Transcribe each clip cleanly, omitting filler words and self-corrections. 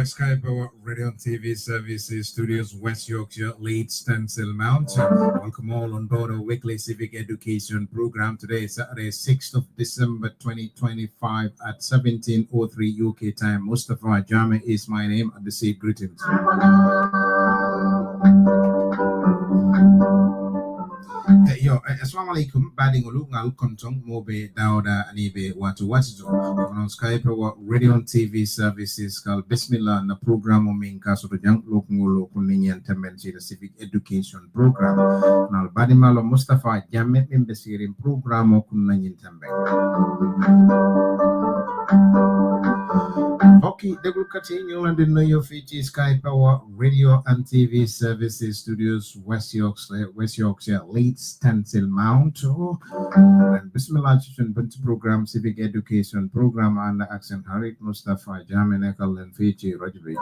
Sky Power Radio and TV Services Studios, West Yorkshire, Leeds, Stencil Mount. Welcome all on board our weekly civic education program. Today is Saturday, 6th of December 2025 at 17:03 UK time. Mustafa Jame is my name at the seat. Greetings. Yo, assalamu alaikum. Bading ulu ngal kontong mobe dauda anibe watu watu. On Skype radio and TV services called Bismillah na program min kaso to jang lokungulo kuninyan temensi the civic education program. Nal badimalo Mustafa Jamet in the series program kunanyin tembe. Okay, the group continue and the New Fiji Sky Power Radio and TV Services Studios, West Yorkshire, Leeds, Stencil Mount, and Bismillah program, Civic Education Program, and the accent Harit Mustafa Jaminekal and Fiji Rajbi.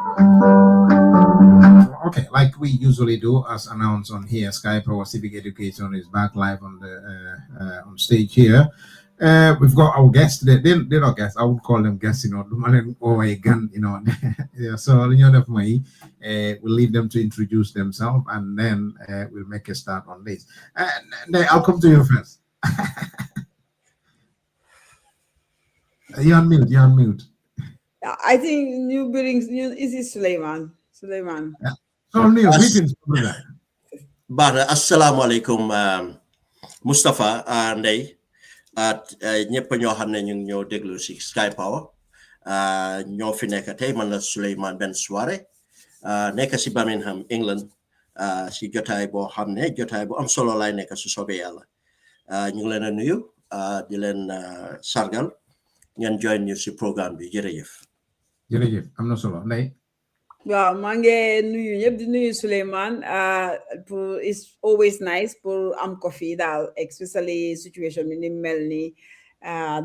Okay, like we usually do, as announced on here, Sky Power Civic Education is back live on the on stage here. We've got our guests. They're not guests. I would call them guests, or a gun, Yeah, so, we'll leave them to introduce themselves, and then we'll make a start on this. I'll come to you first. You're on mute. I think new buildings. Is it Suleiman? Yeah. So, Neil, greetings. But assalamu alaikum, Mustafa and at ñepp ñoo xamne ñu ñoo déglu ci Sky Power ñoo fi nekk tay man la Suleiman Ben Soirée nekk ci Birmingham England ci jotaay bo xamne jotaay bu am solo lay nekk su sobe yalla ñu ngi leen a nuyu di leen sargal ngeen join ñu ci programme bi jërëjëf am na solo nday waaw maa ngi nuyu ñëpp di nuyu Suleiman it's always nice pour am coffee daal especially situation bi ni mel ni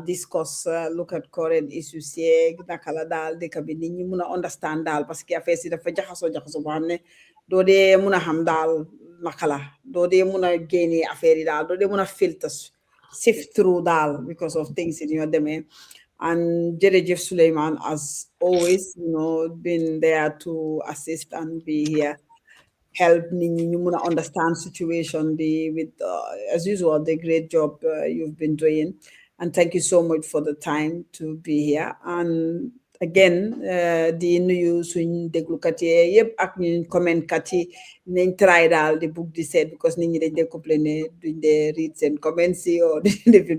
discuss look at current issues yeeg naka la daal dëkk bi nit ñi mun a understand daal parce que affaire si dafa jaxasoo boo xam ne doo dee mun a xam daal naka la doo dee mun a génne affaire yi daal doo dee mun a filter sift through daal because of things in your demee and Jerejef Suleiman, as always, been there to assist and be here, help you understand situation, be with, as usual, the great job you've been doing. And thank you so much for the time to be here. And again, the news in the Glukati, yep, ak comment kati, nen try the book they said because they complain doing the reads and comments or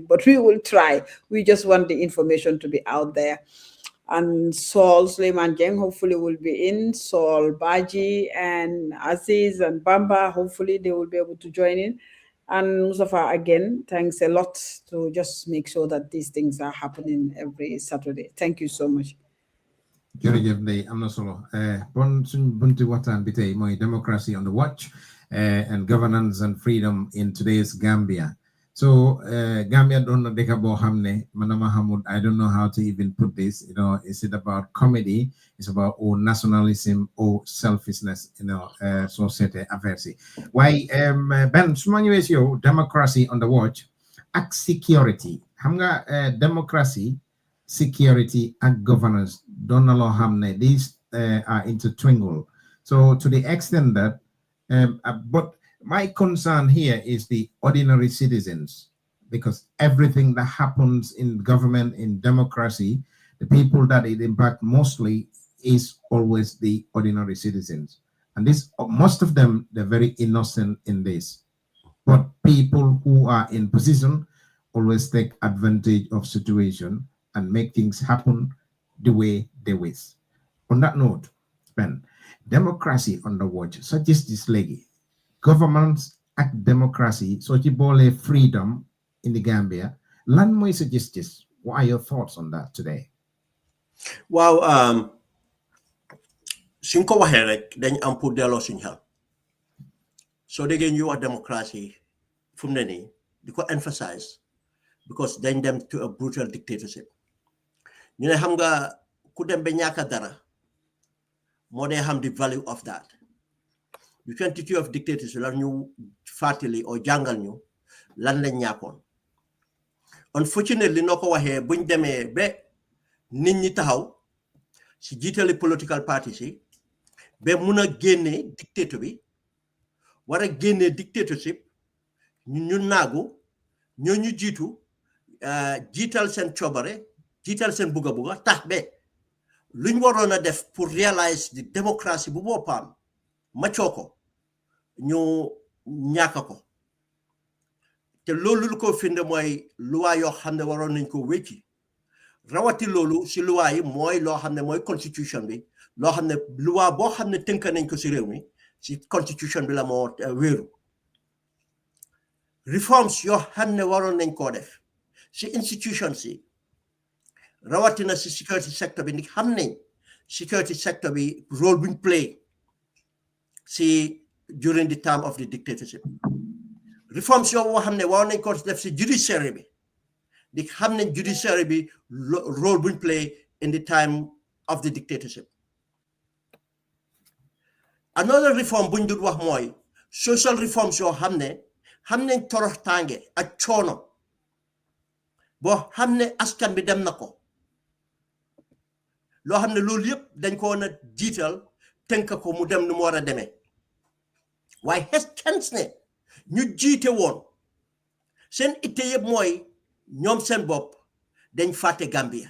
but we will try. We just want the information to be out there. And Saul Suleiman Jeng hopefully will be in, Saul Baji and Aziz and Bamba, hopefully they will be able to join in. And Mustafa, again, thanks a lot to just make sure that these things are happening every Saturday. Thank you so much. Jërëjëf Ndeye am na solo bon suñ bunti waxtaan bi tey mooy democracy on the watch and governance and freedom in today's Gambia. So Gambia doon na dëkk boo xam ne manama xamul I don't know how to even put this, is it about comedy, it's about or nationalism or selfishness, société affaire si waaye Ben su ma ñëwee si yow democracy on the watch ak security xam nga democracy security and governance don't allow hamne. These are intertwined. So to the extent that, but my concern here is the ordinary citizens, because everything that happens in government, in democracy, the people that it impacts mostly is always the ordinary citizens. And this, most of them, they're very innocent in this. But people who are in position always take advantage of situation and make things happen the way they wish. On that note, Ben, democracy on the watch, such as this lady, governments act democracy, such a freedom in the Gambia. Lan moy suggest this. What are your thoughts on that today? Wow, suñ ko waxee rek dañ am pour delloo suñ xel soo déggee ñu wax democracy fu mu ne nii di ko emphasize because dañ dem to a brutal dictatorship ñu ne xam nga ku dem ba ñàkk dara moo dee xam the value of that the 22 of dictatorship la ñu fàttali o jàngal ñu lan lañ ñàkkoon unfortunately noo ko waxee buñ demee ba nit ñi taxaw si jiitali political parties yi ba mun a génnee dictator bi war a génnee dictatorship ñu naagu ñoo ñu jiitu jiital seen coobare jiital seen bugga tax ba luñ waroon a def pour realize the démocratie bu boppam maccoo ko ñu ñàkk ko te loolu lu ko firnde mooy luwaa yoo xam ne waroon nañ ko wécci rawati loolu si luwaa yi mooy loo xam ne mooy constitution bi loo xam ne luwaa boo xam ne tënk nañ ko si réew mi si constitution bi la moo wéeru reforms yoo xam ne waroon nañ koo def si institution si rawatina si security sector bi ni xam nañ security sector bi role buñ play si during the time of the dictatorship reforms yoo xam ne waroon nañ ko def si judiciary bi di xam nañ judiciary bi role buñ play in the time of the dictatorship another reform buñ dul wax mooy social reforms yoo xam nañ toroxtaange ak coono boo xam ne askan bi dem na ko loo xam ne loolu yëpp dañ ko woon a jiital tënk ko mu dem nu mu war a demee waaye xes ne ñu jiite woon seen itte yëpp mooy ñoom seen bopp dañ fàtte Gambia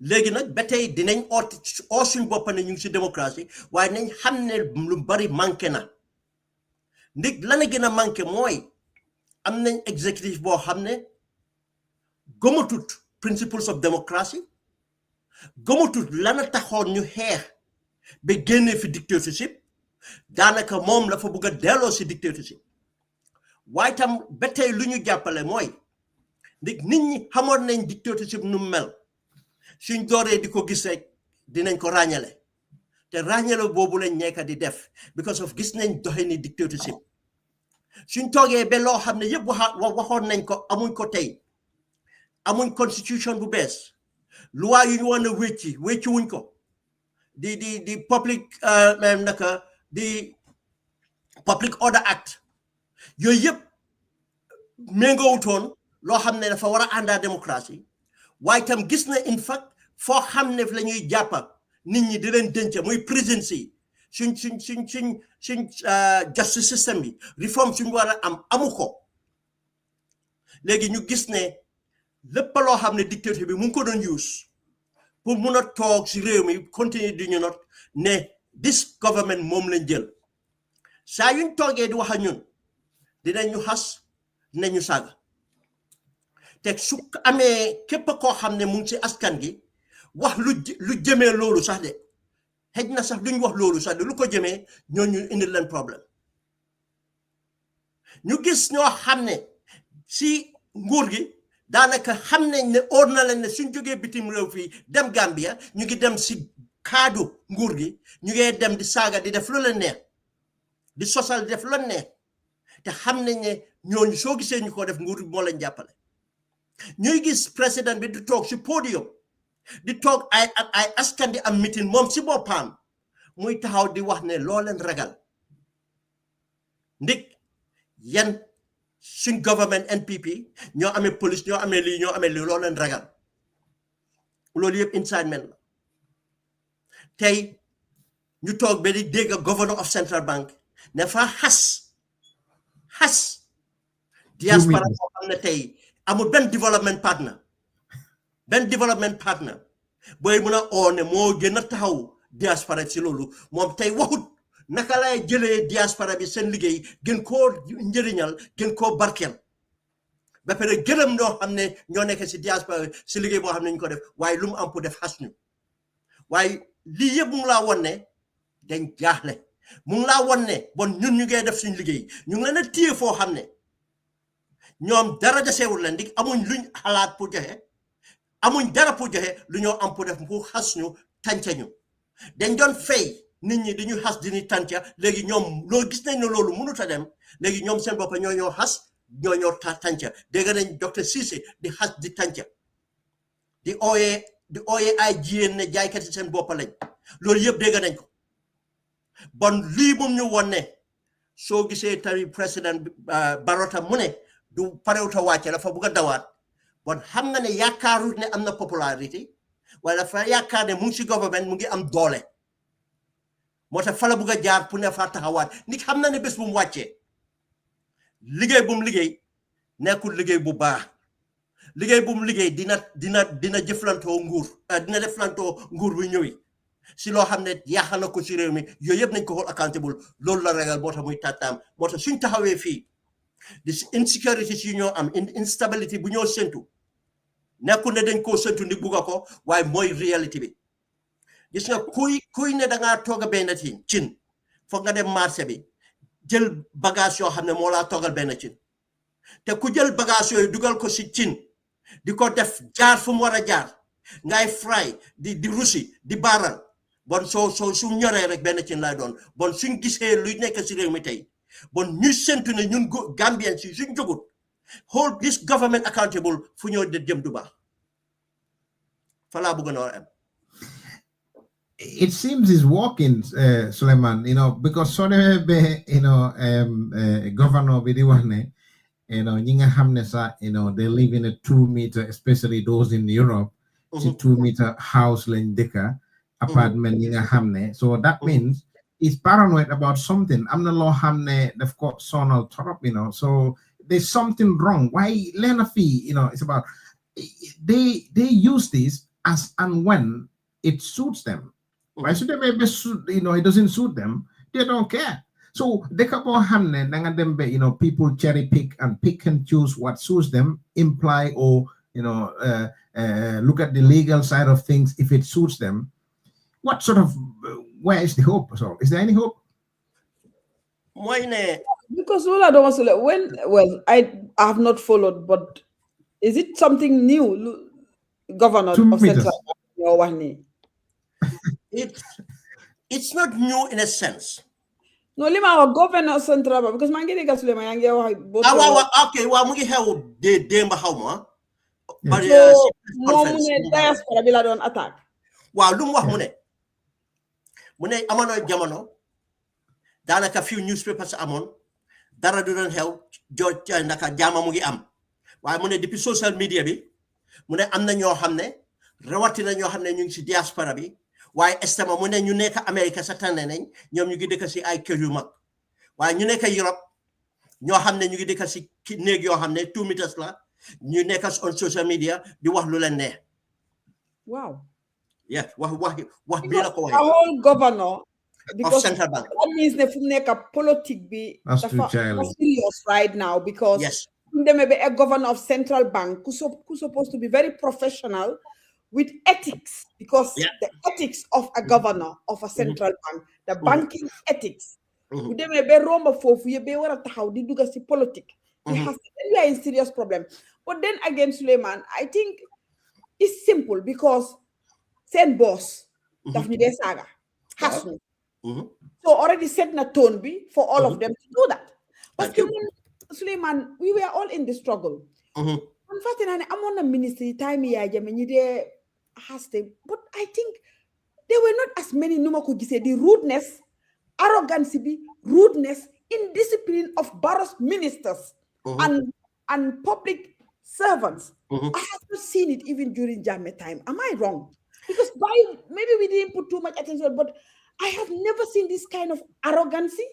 léegi nag ba tey dinañ oo suñ bopp ne ñu ngi si démocratie waaye nañ xam ne lu bari manqué na ndig lana gën a manqué mooy am nañ exécutif boo xam ne gëmatut principles of democracy gëmatut lana taxoon ñu xeex ba génnee fi dictatorship daanaka moom la fa bëgg a delloo si dictatorship waaye tam ba tey lu ñu jàppale mooy ndig nit ñi xamoon nañ dictatorship nu mel suñ dooree di ko gis rek dinañ ko ràññale te ràññale boobu lañ nekk di def because of gis nañ doxe ni dictatorship suñ toogee ba loo xam ne yëpp waxoon nañ ko amuñ ko tey amuñ constitution bu bees loi yu ñu war a wécci wuñ ko di public naka di public order act yooyu yëpp méngoowutoon loo xam ne dafa war a àndaa démocratie waaye tam gis na in fact foo xam ne la ñuy jàppa nit ñi di leen denc muy prison si suñ justice system bi reform suñ war a amu ko léegi ñu gis ne lépp loo xam ne dictateur bi mu ngi ko doon use pour mun a toog si réew mi continuer di ñu not ne this government moom lañ jël saa yuñ toogee di wax ak ñun dinañ ñu xas dinañ ñu saaga te su amee képp koo xam ne mu ngi si askan gi wax lu jëmee loolu sax de xëj na sax duñ wax loolu sax de lu ko jëmee ñooñu indil leen problème ñu gis ñoo xam ne si nguur gi daanaka xam nañ ne óor na leen ne suñ jógee bitim réew fii dem Gambia ñu ngi dem si kaadu nguur gi ñu ngi dem di saaga di def lu leen neex di sosal di def lu leen neex te xam nañ ne ñooñu soo gisee ñu ko def nguur gi moo leen jàppale ñuy gis président bi di toog si podium di toog ay askan di am meeting moom si boppam muy taxaw di wax ne loo leen ragal ndik yan suñ government NPP ñoo amee police ñoo amee lii loo leen ragal loolu yëpp incitement la tey ñu toog ba di dégg governor of Central Bank ne fa xas diaspora boo xam ne tey amul benn development partner booy mun a oo ne moo gën a taxaw diaspora si loolu moom tey waxut naka lay jëlee diaspora bi seen liggéey gën koo njëriñal gën koo barkeel ba pare gërëm ñoo xam ne ñoo nekk si diaspora si liggéey boo xam ne ñu ko def waaye lu mu am pour def xas ñu waaye lii yëpp mu ngi laa won ne dañ jaaxle mu ngi laa won ne bon ñun ñu ngee def suñ liggéey ñu ngi leen a téye foo xam ne ñoom dara desewul leen di amuñ luñ xalaat pour joxe amuñ dara pour joxe lu ñoo am pour def pour xas ñu tànca ñu dañ doon fay nit ñi dañuy xas di ñu tànca léegi ñoom loolu gis nañ ne loolu mënut a dem léegi ñoom seen bopp ñoo xas ñoo tànca dégg nañ docteur Cissé di xas di tànca di ooyee ay jigéen ne jaaykat yi seen bopp lañ loolu yëpp dégg nañ ko bon lii moom ñu won ne soo gisee tamit président Barrow mu ne du parewuta wàcce dafa bugg a dawaat bon xam nga ne yaakaarut ne am na popularité waaye dafa yaakaar ne mu ngi si gouvernement mu ngi am doole moo tax fa la bugg a jaar pour ne fa taxawaat nit xam na ne bés bu mu wàccee liggéey bu mu liggéey nekkul liggéey bu baax liggéey bu mu liggéey dina jëflantoo nguur dina deflantoo nguur bu ñëwi si loo xam ne yaaxal na ko si réew mi yooyu yëpp nañ ko xool accountable loolu la ragal moo tax muy tàttaam moo tax suñ taxawee fii di insécurité si ñoo am instabilité bu ñoo séntu nekkul ne dañ koo séntu ni bugga ko waaye mooy réalité bi gis nga kuy ne da ngaa toog a benn cin foog nga dem marché bi jël bagage yoo xam ne moo laa toogal benn cin te ku jël bagage yooyu dugal ko si cin di ko def jaar fu mu war a jaar ngay fry di rusi di baaral bon su ñoree rek benn cin lay doon bon suñ gisee luy nekk si réew mi tey bon ñu sentu ne ñun Gambien si suñ jógut hold this government accountable fu ñoo de jëm du baax fa laa bëgg na am. It seems it's working, Suleiman, because governor Bidiwane, Nyinga Hamnesa, they live in a 2-meter, especially those in Europe, it's a 2-meter house lendeka apartment Nyinga Hamne. So that means he's paranoid about something. I'm the law Hamne, they've got sonal top, so there's something wrong. Why Lena fee, it's about they use this as and when it suits them. Why should they maybe it doesn't suit them? They don't care. So they couple hamne them people cherry pick and choose what suits them, imply or look at the legal side of things if it suits them. What sort of where is the hope? So is there any hope? Because all I don't want to I have not followed, but is it something new, Governor of Central Bank? It's not new in a sense. No, lima governor Central Bank because man get gasule man yangi okay, wa mugi hew de demba xawma. But mo mune diaspora bi la don attack. Waaw lu mu wax mu ne amano jamono danaka few newspapers amon dara du don xew joj naka jama mu ngi am. Waaye mu ne depuis social media bi mu ne am na ñoo xamne rawati na ñoo xamne ñu ngi ci diaspora bi. Waaye estama mu ne ñu nekk Amérique sa tànne nañ ñoom ñu ngi dëkk si ay kër yu mag waaye ñu nekk Europe ñoo xam ne ñu ngi dëkk si néeg yoo xam ne 2 meters la ñu nekk on social media di wax lu leen neex. Wow. Yes, wax bi la ko waxee. A whole governor. Of Central Bank. That means ne fu nekk politique bi dafa serious right now because yes. There may be a governor of Central Bank who's supposed to be very professional with ethics, because the ethics of a governor of a central bank, the banking ethics, we may be wrong for you be able to how did you see politics. We are in serious problem. But then again, Suleiman, I think it's simple because send boss, Daphne Saga, has to. So already set a tone for all of them to do that. But Suleiman, we were all in the struggle. Unfortunately, I'm on a ministry time here, but I think there were not as many the rudeness, arrogance, rudeness, indiscipline of Barrow's ministers and public servants. I have not seen it even during Jammeh time. Am I wrong? Because maybe we didn't put too much attention, but I have never seen this kind of arrogancy,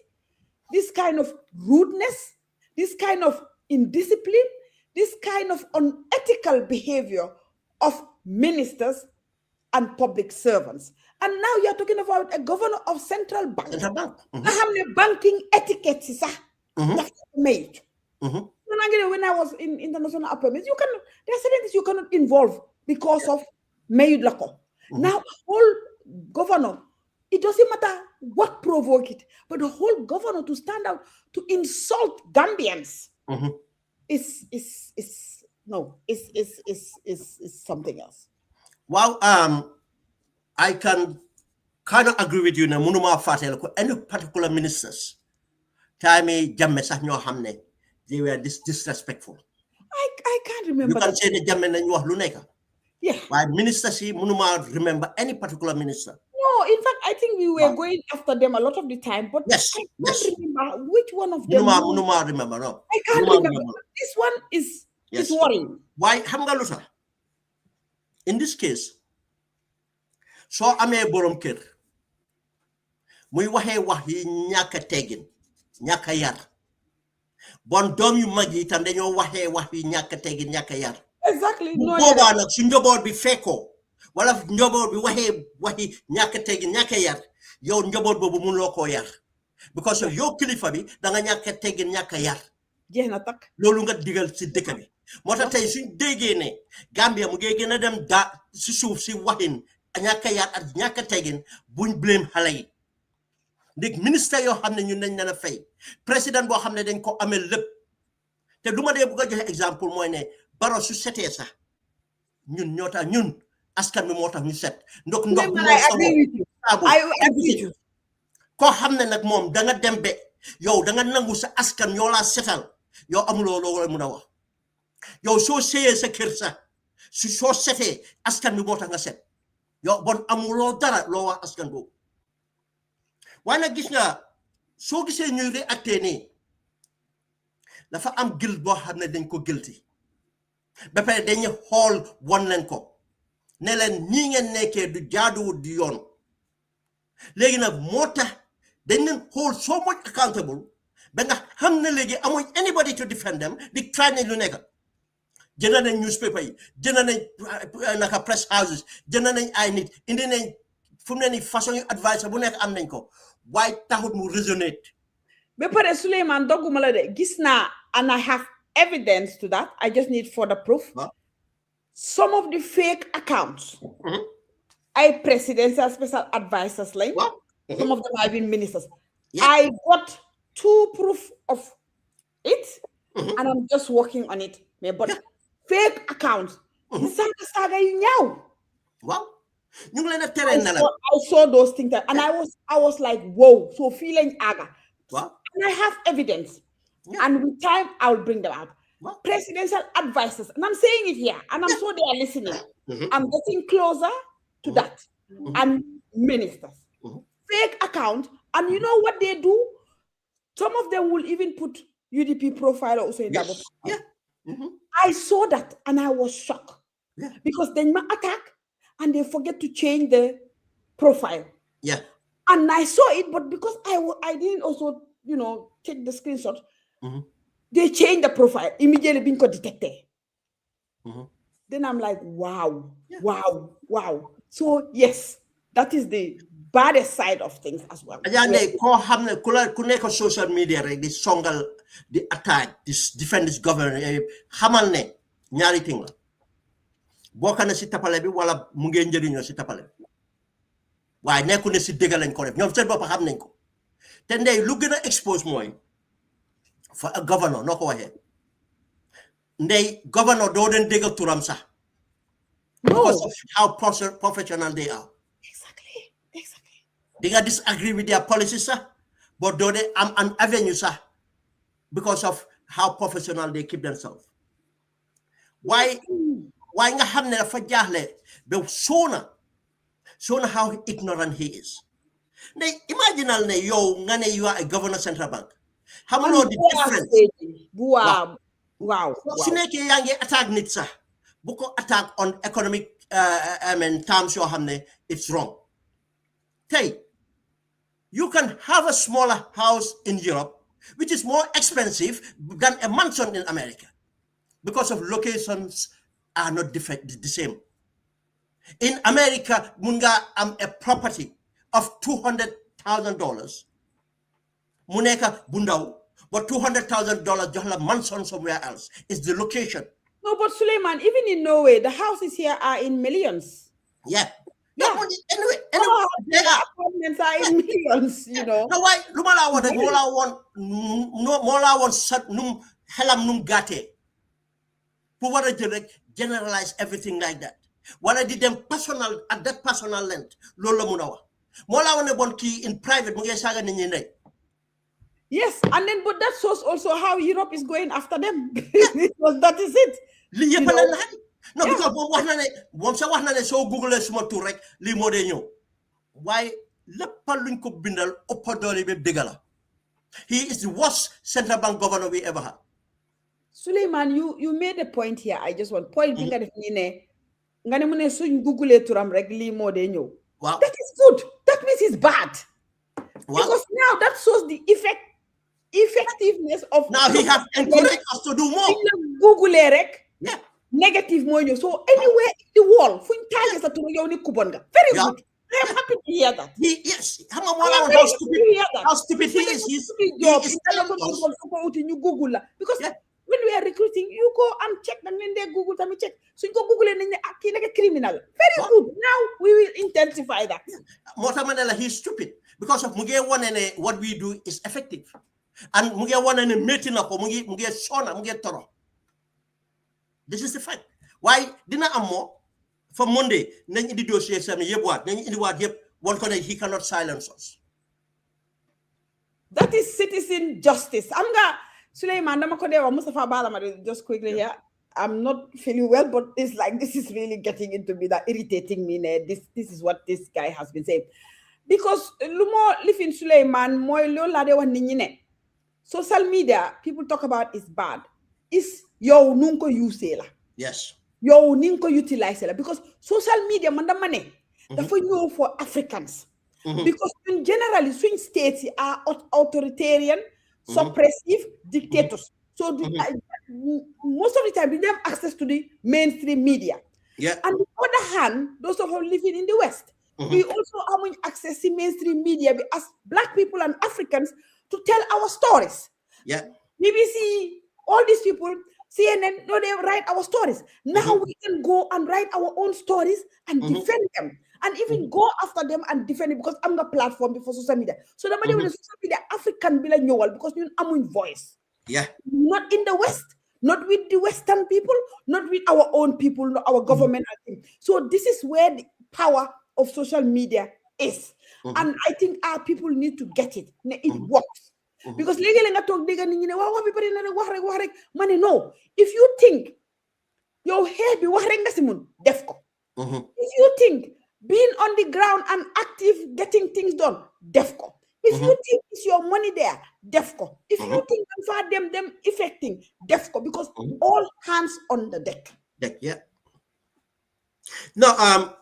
this kind of rudeness, this kind of indiscipline, this kind of unethical behavior of ministers and public servants. And now you're talking about a governor of Central Bank. Central Bank. Banking etiquette, that's made. When I was in international appointments, there are certain things you cannot involve because of Mayud Lako. Now, whole governor, it doesn't matter what provoked it, but the whole governor to stand out to insult Gambians is something else. Well, I can kind of agree with you. Na munuma fatel ko any particular ministers, time Jammeh sax ñoo xamne they were disrespectful. I can't remember. You can say ne Jammeh nañ wax lu nekk. Yeah. Why minister si munuma remember any particular minister? No, in fact, I think we were going after them a lot of the time, but Yes, I can't remember which one of them. Munuma remember, no. I can't remember. This one is worrying. Why? Hamgalusa. In this case, so ame borom kër muy waxee wax yi ñàkk a teggin ñàkk a yar bon doom yu mag yi itam dañoo waxee wax yi ñàkk a teggin ñàkk a yar. Exactly. bu boobaa nag su njaboot bi fekkoo wala njaboot bi waxee wax yi ñàkk a teggin ñàkk a yar yow njaboot boobu mënuloo koo yar because of yow kilifa bi da nga ñàkk a teggin ñàkk a yar. jeex na takk loolu nga digal si dëkk bi moo tax tey suñ déggee ne Gambia mu ngi gën a dem si suuf si waxin ñàkk a yar ak ñàkk a teggin buñ blame xale yi ndig ministre yoo xam ne ñun dañ leen a fay président boo xam ne dañ ko amee lépp te du ma dee bëgg a joxe exemple mooy ne Barrow su setee sax ñun ñoo tax ñun askan bi moo tax ñu set ndox moo saabu koo xam ne nag moom da nga dem be yow da nga nangu sa askan yoo laa setal yow amuloo loo mun a wax yow soo seeyee sa kër sax soo setee askan bi moo tax nga set yow bon amuloo dara loo wax askan boobu waaye nag gis nga soo gisee ñuy réacté nii dafa am guilt boo xam ne dañ ko guilty ba pare dañu xool won leen ko ne leen ñii ngeen nekkee du jaaduwut di yoon léegi nag moo tax dañ leen xool so much accountable ba nga xam ne léegi amuñ anybody to defend them di try nañ lu nekk jënd nañ newspaper yi jënd nañ naka press houses jënd nañ ay nit indi nañ fu mu ne nii façon yu advice bu nekk am nañ ko waaye taxut mu resonate. ba pare Suleiman dogguma la de gis naa and I have evidence to that I just need further proof. Some of the fake accounts ay presidential special advisors lañ. Some of them have been ministers. I got 2 proof of it and I'm just working on it. But fake accounts. Saga yu ñaaw. Wow. I saw those things and I was like, whoa, so feeling aga. Wow. And I have evidence. And with time I'll bring them up. Presidential advisors. And I'm saying it here. And I'm sure they are listening. I'm getting closer to that. And ministers. Fake account, and you know what they do? Some of them will even put UDP profile also in that. I saw that and I was shocked because they might attack and they forget to change the profile. And I saw it, but because I didn't also, take the screenshot, they changed the profile immediately being detected. Then I'm like, wow. So yes, that is the baddest side of things as well. Social media, the songal, the attack, this defend this government, xamal ne ñaari ting la. Bokk na ci tapale bi wala mu ngeen njëriñoo ci tapale. Waaye nekku ne ci dëgg lañ ko def. Ñoom seen bopp xam nañ ko. Te ndey lu gën a expose mooy for a governor noo ko waxee. Ndey governor doo den dégg turam sax. Because of how professional they are. They can disagree with their policies, sir, but do they am an avenue, sir, because of how professional they keep themselves. Why nga xam ne dafa jaaxle ba sona how ignorant he is. Imagine ne yow nga ne you are a governor central bank. How many the difference? Wow. Su nekkee yaa ngi attack nit sax bu ko attack on economic terms yoo xam ne it's wrong. Hey, you can have a smaller house in Europe, which is more expensive than a mansion in America, because of locations are not the same. In America, munga a property of $200,000, muneka bundaw, but $200,000 johla mansion somewhere else is the location. No, but Suleiman, even in Norway, the houses here are in millions. Anyway, apartments are in millions, No, why? Lumala want sat num helam num gate. Who want to generalize everything like that? What I did them personal at that personal length. Lola munawa. Mola want one key in private. Yes, and then but that shows also how Europe is going after them. That is it. No, because moom sa wax na ne soo googlee suma tur rek lii moo dee ñëw waaye lépp luñ ko bindal ëpp doole bi dëgg la. He is the worst central bank governor we ever had. Suleiman, you made a point here. I just want point bi nga def ni ne nga ne mu ne suñ googlee turam rek lii moo dee ñëw. Wow. That is good. That means it's bad. Wow. Because now that shows the effectiveness of. Now he has encouraged us to do more. Google rek. Yeah. Negative more. So anywhere in the world, very good. I'm happy to hear that. Yes. How stupid he is. He is telling us. Google because when we are recruiting, you go and check and when they Google, check. So you go Google and then like a criminal. Very good. Now we will intensify that. Motamanela, he's stupid because of Muge one and what we do is effective. And Muge one and a meeting up or Muge Shona, Muge Toro. This is the fact. Why didn't Amo for Monday? Then in the dossier, one corner he cannot silence us. That is citizen justice. I'm gonna Suleiman Mustafa Balama just quickly here. I'm not feeling well, but it's like this is really getting into me, that irritating me. This is what this guy has been saying. Because Lumo living Suleiman, moi lo lade wa ninyine. Social media, people talk about is bad. Is yo nunko use la. Yes. Yo ninko utilize la. Because social media manda money. Therefore you for Africans. Because in generally swing states are authoritarian, suppressive dictators. So most of the time they have access to the mainstream media. Yeah. And on the other hand, those of us living in the West, we also have access to mainstream media as Black people and Africans to tell our stories. Yeah. BBC, all these people, CNN, no, they write our stories. Now we can go and write our own stories and defend them. And even go after them and defend it because I'm the platform before social media. So the money with the social media, African be like because you have a voice. Yeah. Not in the West, not with the Western people, not with our own people, not our government. So this is where the power of social media is. And I think our people need to get it. It works. Because legally no. If you think your hair be defco. If you think being on the ground and active, getting things done, defco. If you think it's your money there, defco. If you think for them affecting, defco. Because all hands on the deck. Yeah. No,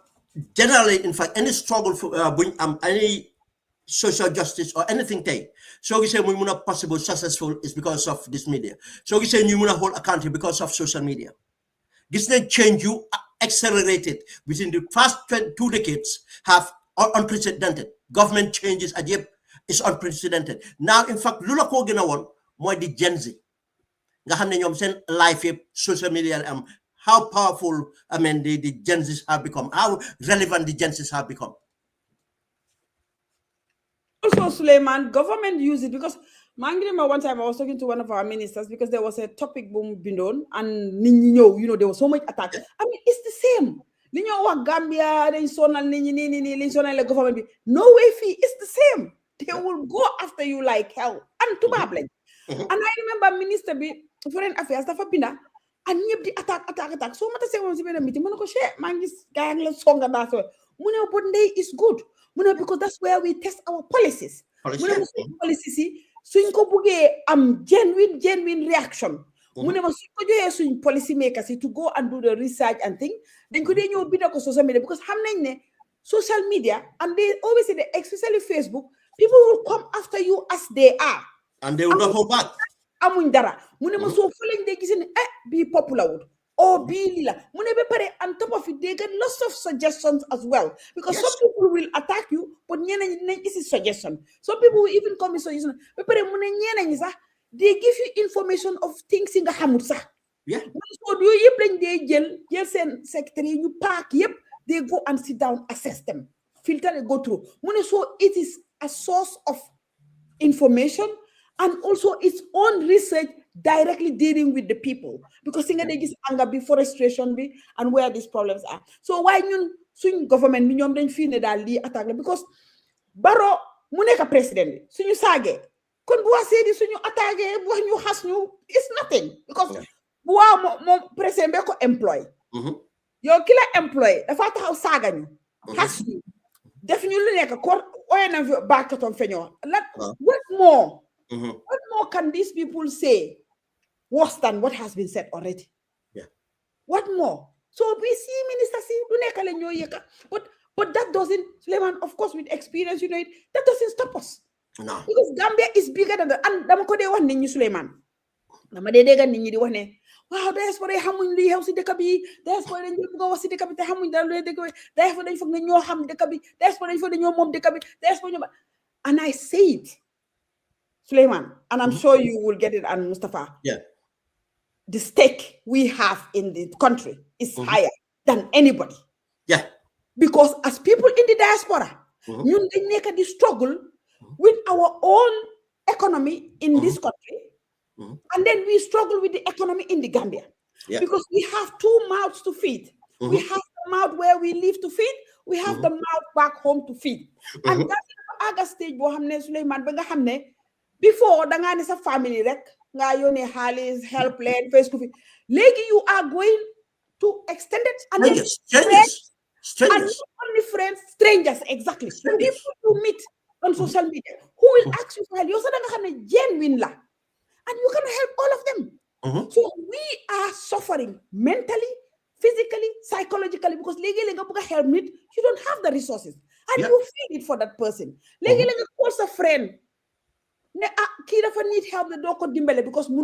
generally, in fact, any struggle for any social justice or anything so we say we are not possible successful is because of this media. So we say you are hold accountable because of social media. This change you accelerated within the past 2 decades have unprecedented. Government changes is unprecedented. Now, in fact, lula ko gina won moy di Gen Z. Nga xamne ñom sen life social media how powerful the Gen Zs have become, how relevant the Gen Zs have become. Also, Suleiman, government use it because one time I was talking to one of our ministers because there was a topic boom bindon and there was so much attack. I mean, it's the same. Gambia, the government. No way fee, it's the same. They will go after you like hell. And to Babling. And I remember Minister Foreign Affairs, and you attack. So much say once in a meeting, Monaco share, Mangis gang song about Muno Bunday is good. Because that's where we test our policies. Policies, so genuine reaction. Policy makers to go and do the research and things. Then could they know social media because social media and they always say that especially Facebook, people will come after you as they are. And they will not hold back. Be popular or be lila. On top of it, they get lots of suggestions as well. Because some people will attack you, but this is suggestion. Some people will even come with suggestion. They give you information of things in the Hamutsa. Yeah. So do you bring the jail secretary, you park, they go and sit down, assess them, filter and go through. So it is a source of information and also its own research directly dealing with the people. Because they get anger, deforestation, and where these problems are. So why you swing government attack because Baro Muneka president, so you sage. It's nothing because president employ yow ki la employé dafa taxaw saaga ñu xas ñu def ñu lu nekk ko oye na baakatom feñoo lan what more can these people say worse than what has been said already? What more? So we see minister see du nekk la ñoo yëkka but that doesn't, Suleiman, of course with experience you know it, that doesn't stop us. No. Because Gambia is bigger than that. And dama ko dee wax nit ñi Suleiman dama dee dégg nit ñi di wax ne waaw diaspora xamuñ luy xew si dëkk bi diaspora dañ bëgg a wax si dëkk bi te xamuñ dara luy dëkk bi diaspora dañ foog ne ñoo xam dëkk bi diaspora dañ foog ne ñoo moom dëkk bi diaspora ñoo and I say it Suleiman and I'm sure you will get it and Mustafa. Yeah. The stake we have in the country is higher than anybody. Yeah. Because as people in the diaspora, ñun dañ nekk di struggle with our own economy in this country. And then we struggle with the economy in the Gambia. Because we have two mouths to feed. We have the mouth where we live to feed. We have the mouth back home to feed. And that's the other stage boo xam ne Suleiman ba nga xam ne before da ngaa ne sa family rek nga yónnee xaalis help leen Facebook léegi you are going to extend it and strangers. And not only friends, strangers, exactly. Strangers. People you meet on social media who will ask you for help. You are genuine la. And you can help all of them. So we are suffering mentally, physically, psychologically because legally help need, you don't have the resources. And you feel it for that person. Legally calls a friend. Kira for need help the doko dimbele because we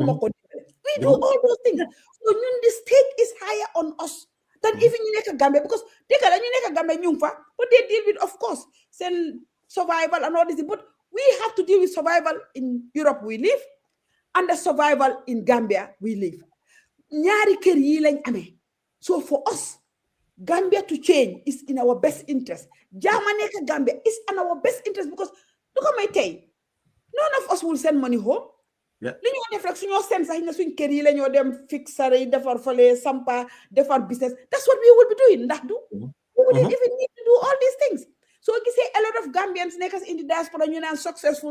do all those things. So the stake is higher on us than even in Gambia because they can Gambia but they deal with, of course, survival and all this. But we have to deal with survival in Europe we live and the survival in Gambia we live. So for us, Gambia to change is in our best interest. Jamaneka Gambia is in our best interest because look at my tay. None of us will send money home. Li ñu def rek suñu send sax na suñu kër yi la ñoo dem fixer yi defar fale sampa defar business. That's what we will be doing. Ndax du we wouldn't even need to do all these things. So you say a lot of Gambians nekkers in the diaspora ñu naan successful.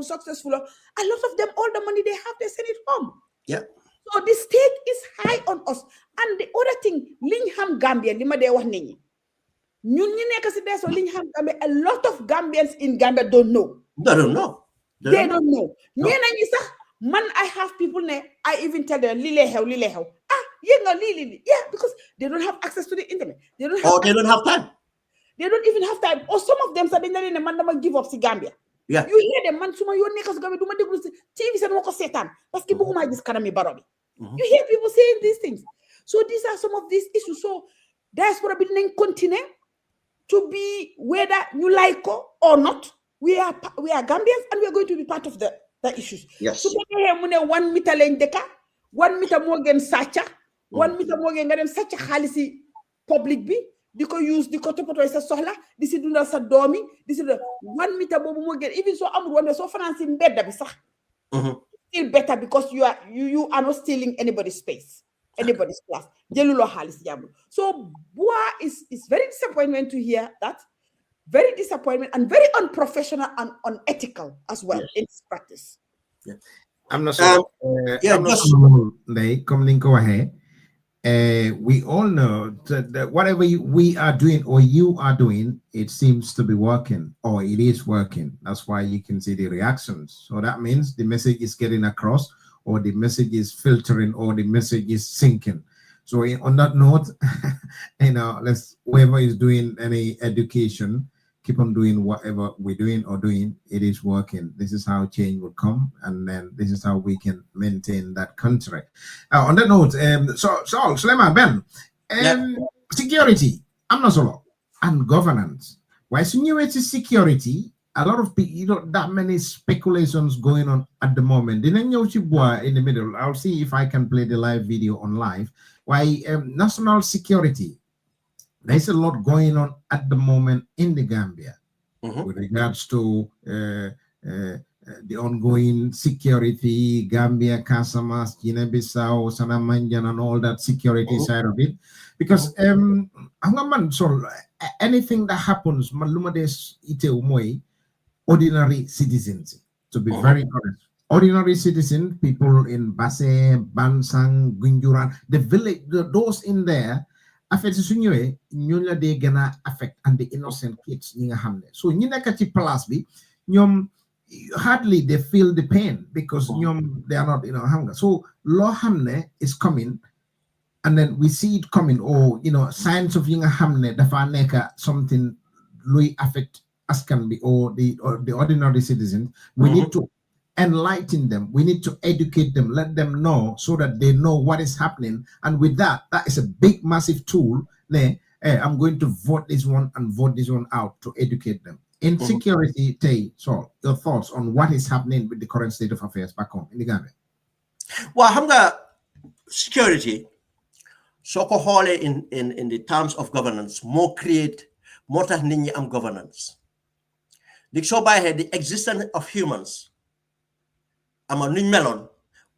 A lot of them, all the money they have, they send it home. So the stake is high on us. And the other thing, liñ xam Gambia li ma dee wax nit ñi ñun ñi nekk si diaspora liñ xam Gambia, a lot of Gambians in Gambia don't know. They don't know. Ñeneen ñi sax man I have people I even tell them lile xew because they don't have access to the internet. They don't have time. They don't even have time. Or some of them say dañ ne man dama give up si Gambia. You hear them man suma yoon nekk si Gambia duma déglu si TV sax dama ko seetaan parce que bëgguma gis kanami Barrow bi. You hear people saying these things. So these are some of these issues. So diaspora bi dinañ continue to be whether you like it or not. We are Gambians and we are going to be part of the issues. So mu ne 1 meter lañ dëkka 1 meter moo gën sàcca 1 meter moo gën nga dem sàcca xaalisi public bi di ko use di ko toppatoo sa soxla di si dundal sa doomi di si 1 meter boobu moo gën even soo amul woon soo fanaan si mbedda bi sax still better because you are not stealing anybody's space, anybody's class. So Bua is very disappointment to hear that. Very disappointment and very unprofessional and unethical as well in this practice. I'm not sure. We all know that whatever we are doing or you are doing, it seems to be working or it is working. That's why you can see the reactions. So that means the message is getting across or the message is filtering or the message is sinking. So on that note, whoever is doing any education, keep on doing whatever we're doing or doing, it is working. This is how change will come, and then this is how we can maintain that country. On that note, Suleiman, Ben, security, I'm not solo, and governance. Why security? A lot of people, that many speculations going on at the moment. Didn't you in the middle? I'll see if I can play the live video on live. Why national security? There's a lot going on at the moment in the Gambia with regards to the ongoing security, Gambia, Casamas, Guinea-Bissau, Sanamanjan, and all that security side of it. Because anything that happens, ordinary citizens, to be very honest. Ordinary citizens, people in Basse, Bansang, Gunjuran, the village, those in there, affaire si su ñëwee ñooñu la dee gën a affect and the innocent kids ñi nga xam ne so ñi nekk ci place bi ñoom hardly they feel the pain because ñoom they are not xam nga so loo xam ne is coming and then we see it coming or signs of yi nga xam ne dafa nekk something luy affect askan bi or the ordinary citizens we need to enlighten them. We need to educate them, let them know so that they know what is happening. And with that is a big, massive tool. I'm going to vote this one and vote this one out to educate them. Insecurity, Tay, so your thoughts on what is happening with the current state of affairs back home in the Gambia? Well, Hamga security, so in the terms of governance, more than governance. The existence of humans. Melon,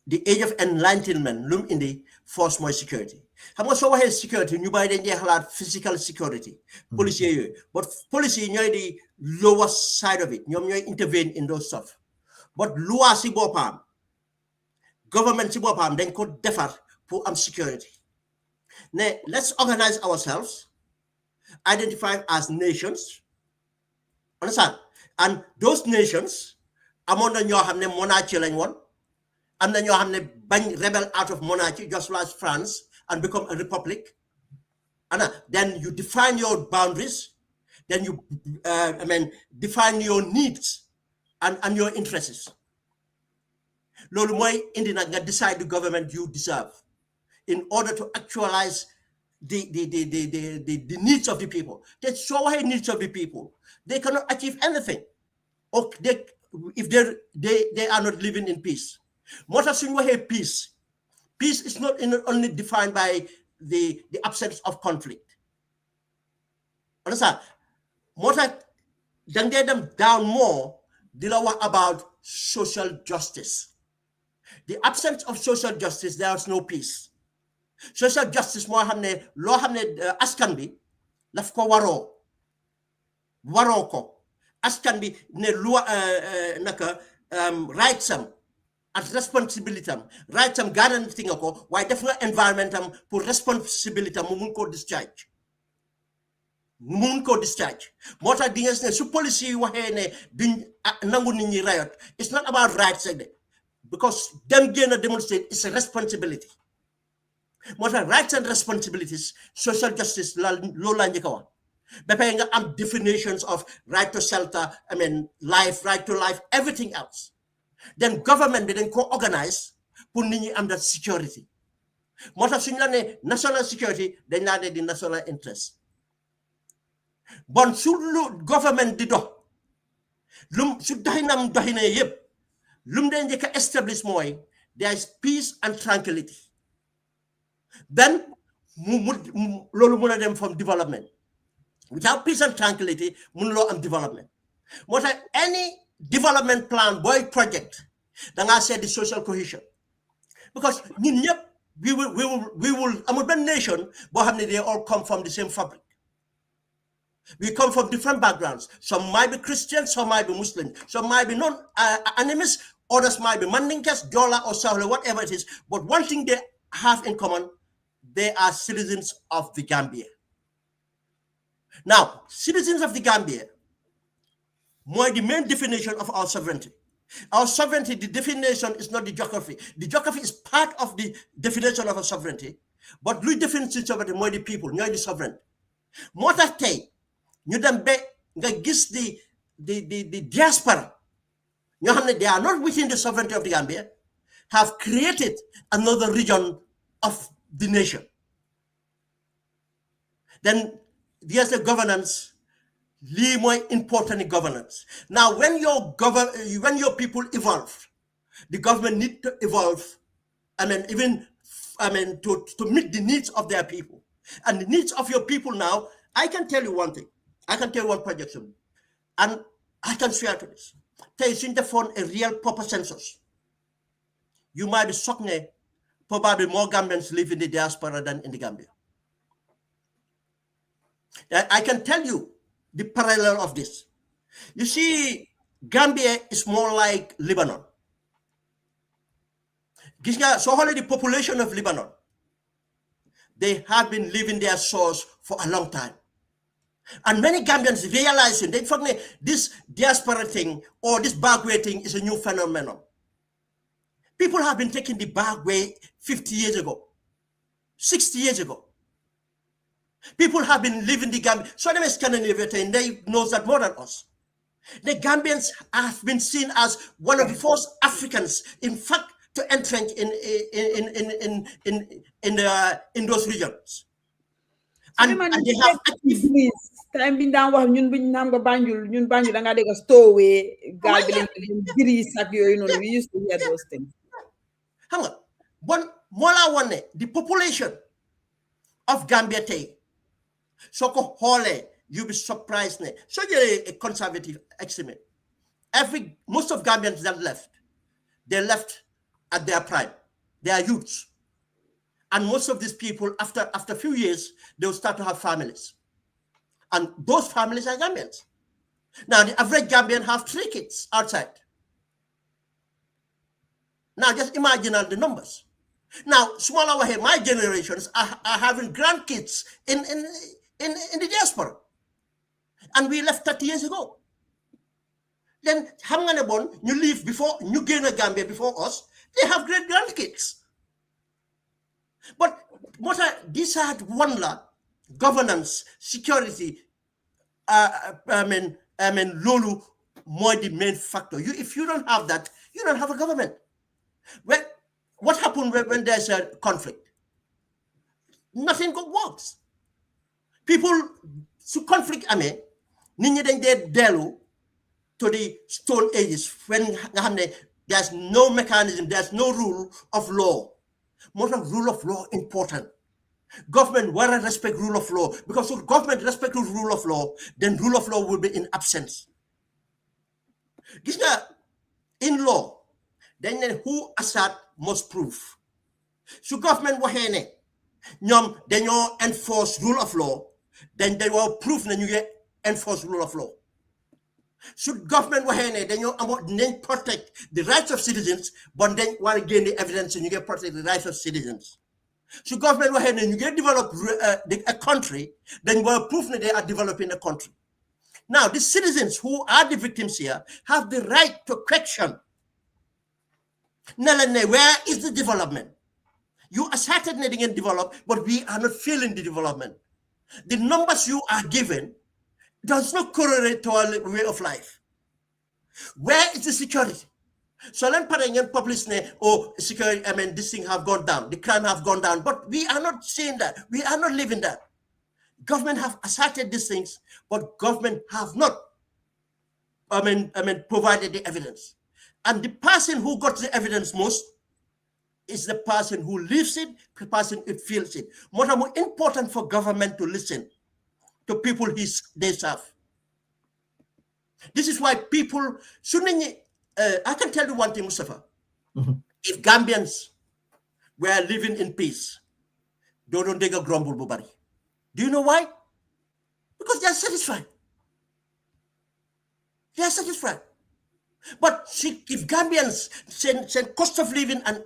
the age of enlightenment loom in the force more security. How much over here security? You buy the physical security, policy, but policy you the lower side of it. You intervene in those stuff. But lower sibopam, government sibopam then could differ for security. Now let's organize ourselves, identify as nations. Understand? And those nations. Among the ñoo xam ne monarchy lañ woon am na ñoo xam ne bañ rebel out of monarchy just like France and become a republic and then you define your boundaries then you define your needs and your interests loolu mooy indi nag nga decide the government you deserve in order to actualize the needs of the people. That's so high needs of the people. They cannot achieve anything or if they are not living in peace. Peace is not only defined by the absence of conflict. Understand? Then get them down more about social justice. The absence of social justice, there is no peace. Social justice more hamne law hamne askan bi laf ko waro ko askan bi ne loi naka rights am and responsibility am rights am guaranteeing ko why definitely environment am pour responsibility am mun ko discharge mota di nga ne su policy waxe ne duñ nangu nit ñi riot it's not about rights because them gonna demonstrate it's a responsibility. What are rights and responsibilities, social justice, low line definitions of right to shelter, life, right to life, everything else. Then government didn't co-organize pour nini under security. What are national security, then added the national interest. Bon sulu government dido. Lum sudahinam dahine yep. Lum den jeka establish moy, there is peace and tranquility. Then lolu muna dem from development. Without peace and tranquility, munlo am development. What any development plan, boy project, then I said the social cohesion. Because we will a nation, but they all come from the same fabric. We come from different backgrounds. Some might be Christian, some might be Muslim, some might be non-animists, others might be Mandinkas, Jola, or Sahel, whatever it is. But one thing they have in common, they are citizens of the Gambia. Now, citizens of the Gambia, more the main definition of our sovereignty. Our sovereignty, the definition is not the geography. The geography is part of the definition of our sovereignty. But we define sovereignty more the people, not the sovereign. More that day, you then be the diaspora. They are not within the sovereignty of the Gambia, have created another region of the nation. Then there's the governance, the more important governance. Now, when your people evolve, the government need to evolve, to meet the needs of their people. And the needs of your people now, I can tell you one thing. I can tell you one projection. And I can swear to this. Taking the phone a real proper census. You might be shocked, probably more Gambians live in the diaspora than in the Gambia. I can tell you the parallel of this. You see, Gambia is more like Lebanon. So only the population of Lebanon, they have been leaving their source for a long time. And many Gambians realizing they think this diaspora thing or this back way thing is a new phenomenon. People have been taking the back way 50 years ago, 60 years ago. People have been living the Gambia. So them Scandinavia, and they knows that more than us. The Gambians have been seen as one of the first Africans, in fact, to entrench in those regions. And they have time been down wax ñun buñ nam nga Banjul ñun Banjul da nga dégg stowaway gaal bi lañ gris ak yooyu noonu we used to hear those things. Xam nga bon moo laa wan ne the population of Gambia tey soo ko xoolee you be surprised ne soo jëlee a conservative estimate most of Gambians that left they left at their prime, they are youths, and most of these people after a few years they will start to have families, and those families are Gambians. Now the average Gambian have 3 kids outside. Now just imagine all the numbers. Now smaller here, my generations are having grandkids in the diaspora, and we left 30 years ago. Then xam nga ne bon ñu leave before ñu génn Gambia before us, they have great grandkids. But what are these are one lot governance, security, lolu more the main factor. If you don't have that, you don't have a government. Well, what happens when there's a conflict? Nothing works. People so conflict nit ñi dañ dee dellu to the stone ages when there's no mechanism, there's no rule of law. More of rule of law important. Government will respect rule of law, because if government respect rule of law, then rule of law will be in absence. Gis nga in law dañ ne who assert must prove. So government waxee ne ñoom dañoo enforce rule of law, then they will prove na ñu enforce rule of law. Should government then protect the rights of citizens, but then want to gain the evidence and you get protect the rights of citizens. Should government then you get develop a country, then will prove that they are developing a country. Now the citizens who are the victims here have the right to question. Where is the development? You asserted that they can develop, but we are not feeling the development. The numbers you are given does not correlate to our way of life. Where is the security? So then Parangan publish security, this thing have gone down, the crime have gone down, but we are not seeing that. We are not living that. Government have asserted these things, but government have not provided the evidence. And the person who got the evidence most is the person who lives it, the person who feels it. More important for government to listen to people they serve. This is why people, I can tell you one thing, Mustafa. If Gambians were living in peace, they don't take a grumble, Bubari. Do you know why? Because they are satisfied. They are satisfied. But if Gambians send cost of living and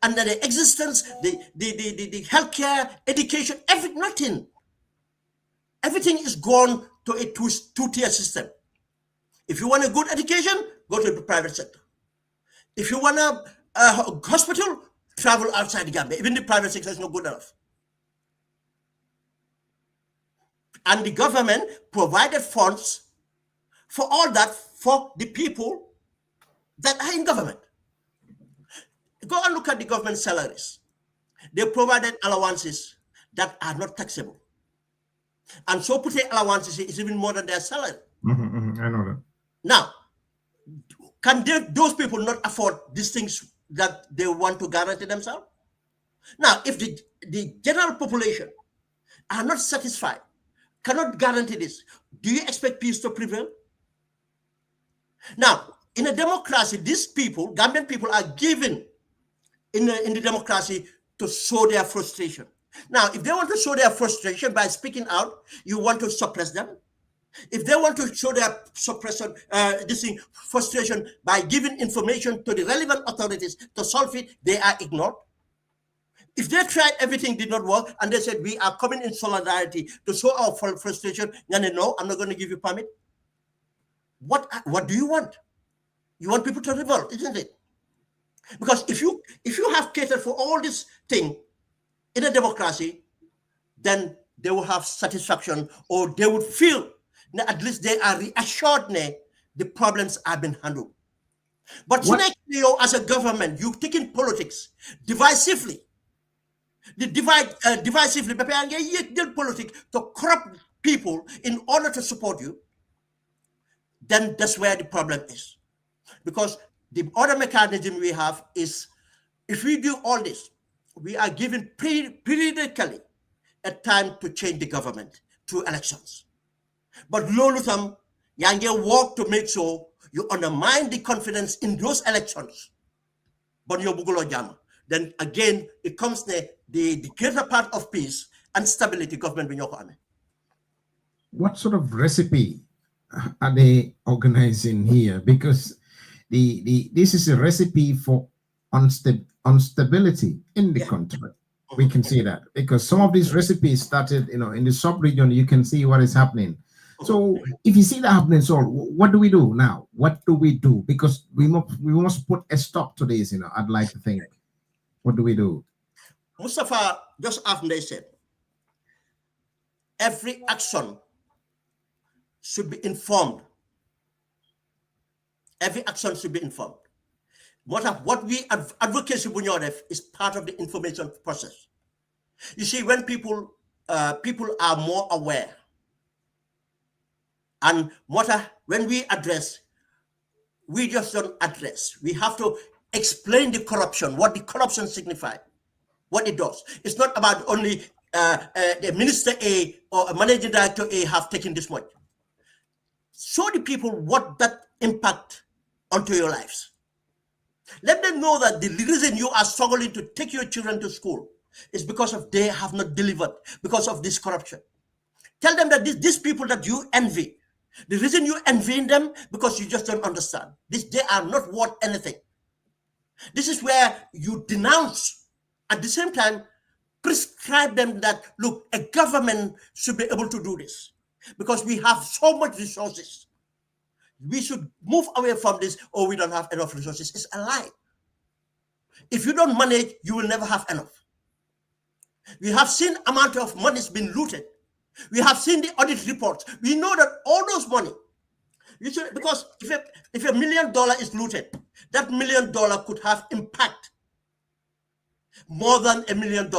the existence, the healthcare, education, everything is gone to a two-tier system. If you want a good education, go to the private sector. If you want a hospital, travel outside the Gambia. Even the private sector is not good enough. And the government provided funds for all that for the people that are in government. Go and look at the government salaries. They provided allowances that are not taxable. And so putting allowances is even more than their salary. I know that. Now, can those people not afford these things that they want to guarantee themselves? Now, if the general population are not satisfied, cannot guarantee this, do you expect peace to prevail? Now, in a democracy, these people, Gambian people, are given in the democracy to show their frustration. Now, if they want to show their frustration by speaking out, you want to suppress them. If they want to show their frustration by giving information to the relevant authorities to solve it, they are ignored. If they tried, everything did not work, and they said, we are coming in solidarity to show our frustration, no, I'm not going to give you permit. What do you want? You want people to revolt, isn't it? Because if you have catered for all this thing in a democracy, then they will have satisfaction, or they would feel at least they are reassured the problems have been handled. But as a government, you take in politics divisively. Divisively, politics to corrupt people in order to support you, then that's where the problem is. Because the other mechanism we have is, if we do all this, we are given periodically a time to change the government through elections. But Lolutham, Yange work to make sure you undermine the confidence in those elections. But then again, it comes the greater part of peace and stability government. What sort of recipe are they organizing here? Because this is a recipe for instability in the country. We can see that, because some of these recipes started, in the sub-region. You can see what is happening. So if you see that happening, so what do we do now? What do we do? Because we must put a stop to this, I'd like to think. What do we do? Mustafa, just after they said, every action should be informed. Every action should be informed. What we advocacy is part of the information process. You see, when people are more aware, and when we address, we just don't address. We have to explain the corruption, what the corruption signifies, what it does. It's not about only the Minister A or a Managing Director A have taken this much. Show the people what that impact onto your lives. Let them know that the reason you are struggling to take your children to school is because of they have not delivered, because of this corruption. Tell them that these people that you envy, the reason you envy them, because you just don't understand. They are not worth anything. This is where you denounce, at the same time, prescribe them that, look, a government should be able to do this because we have so much resources. We should move away from this, or we don't have enough resources. It's a lie. If you don't manage, you will never have enough. We have seen amount of money has been looted. We have seen the audit reports. We know that all those money, because if $1 million is looted, that $1 million could have impact more than $1 million.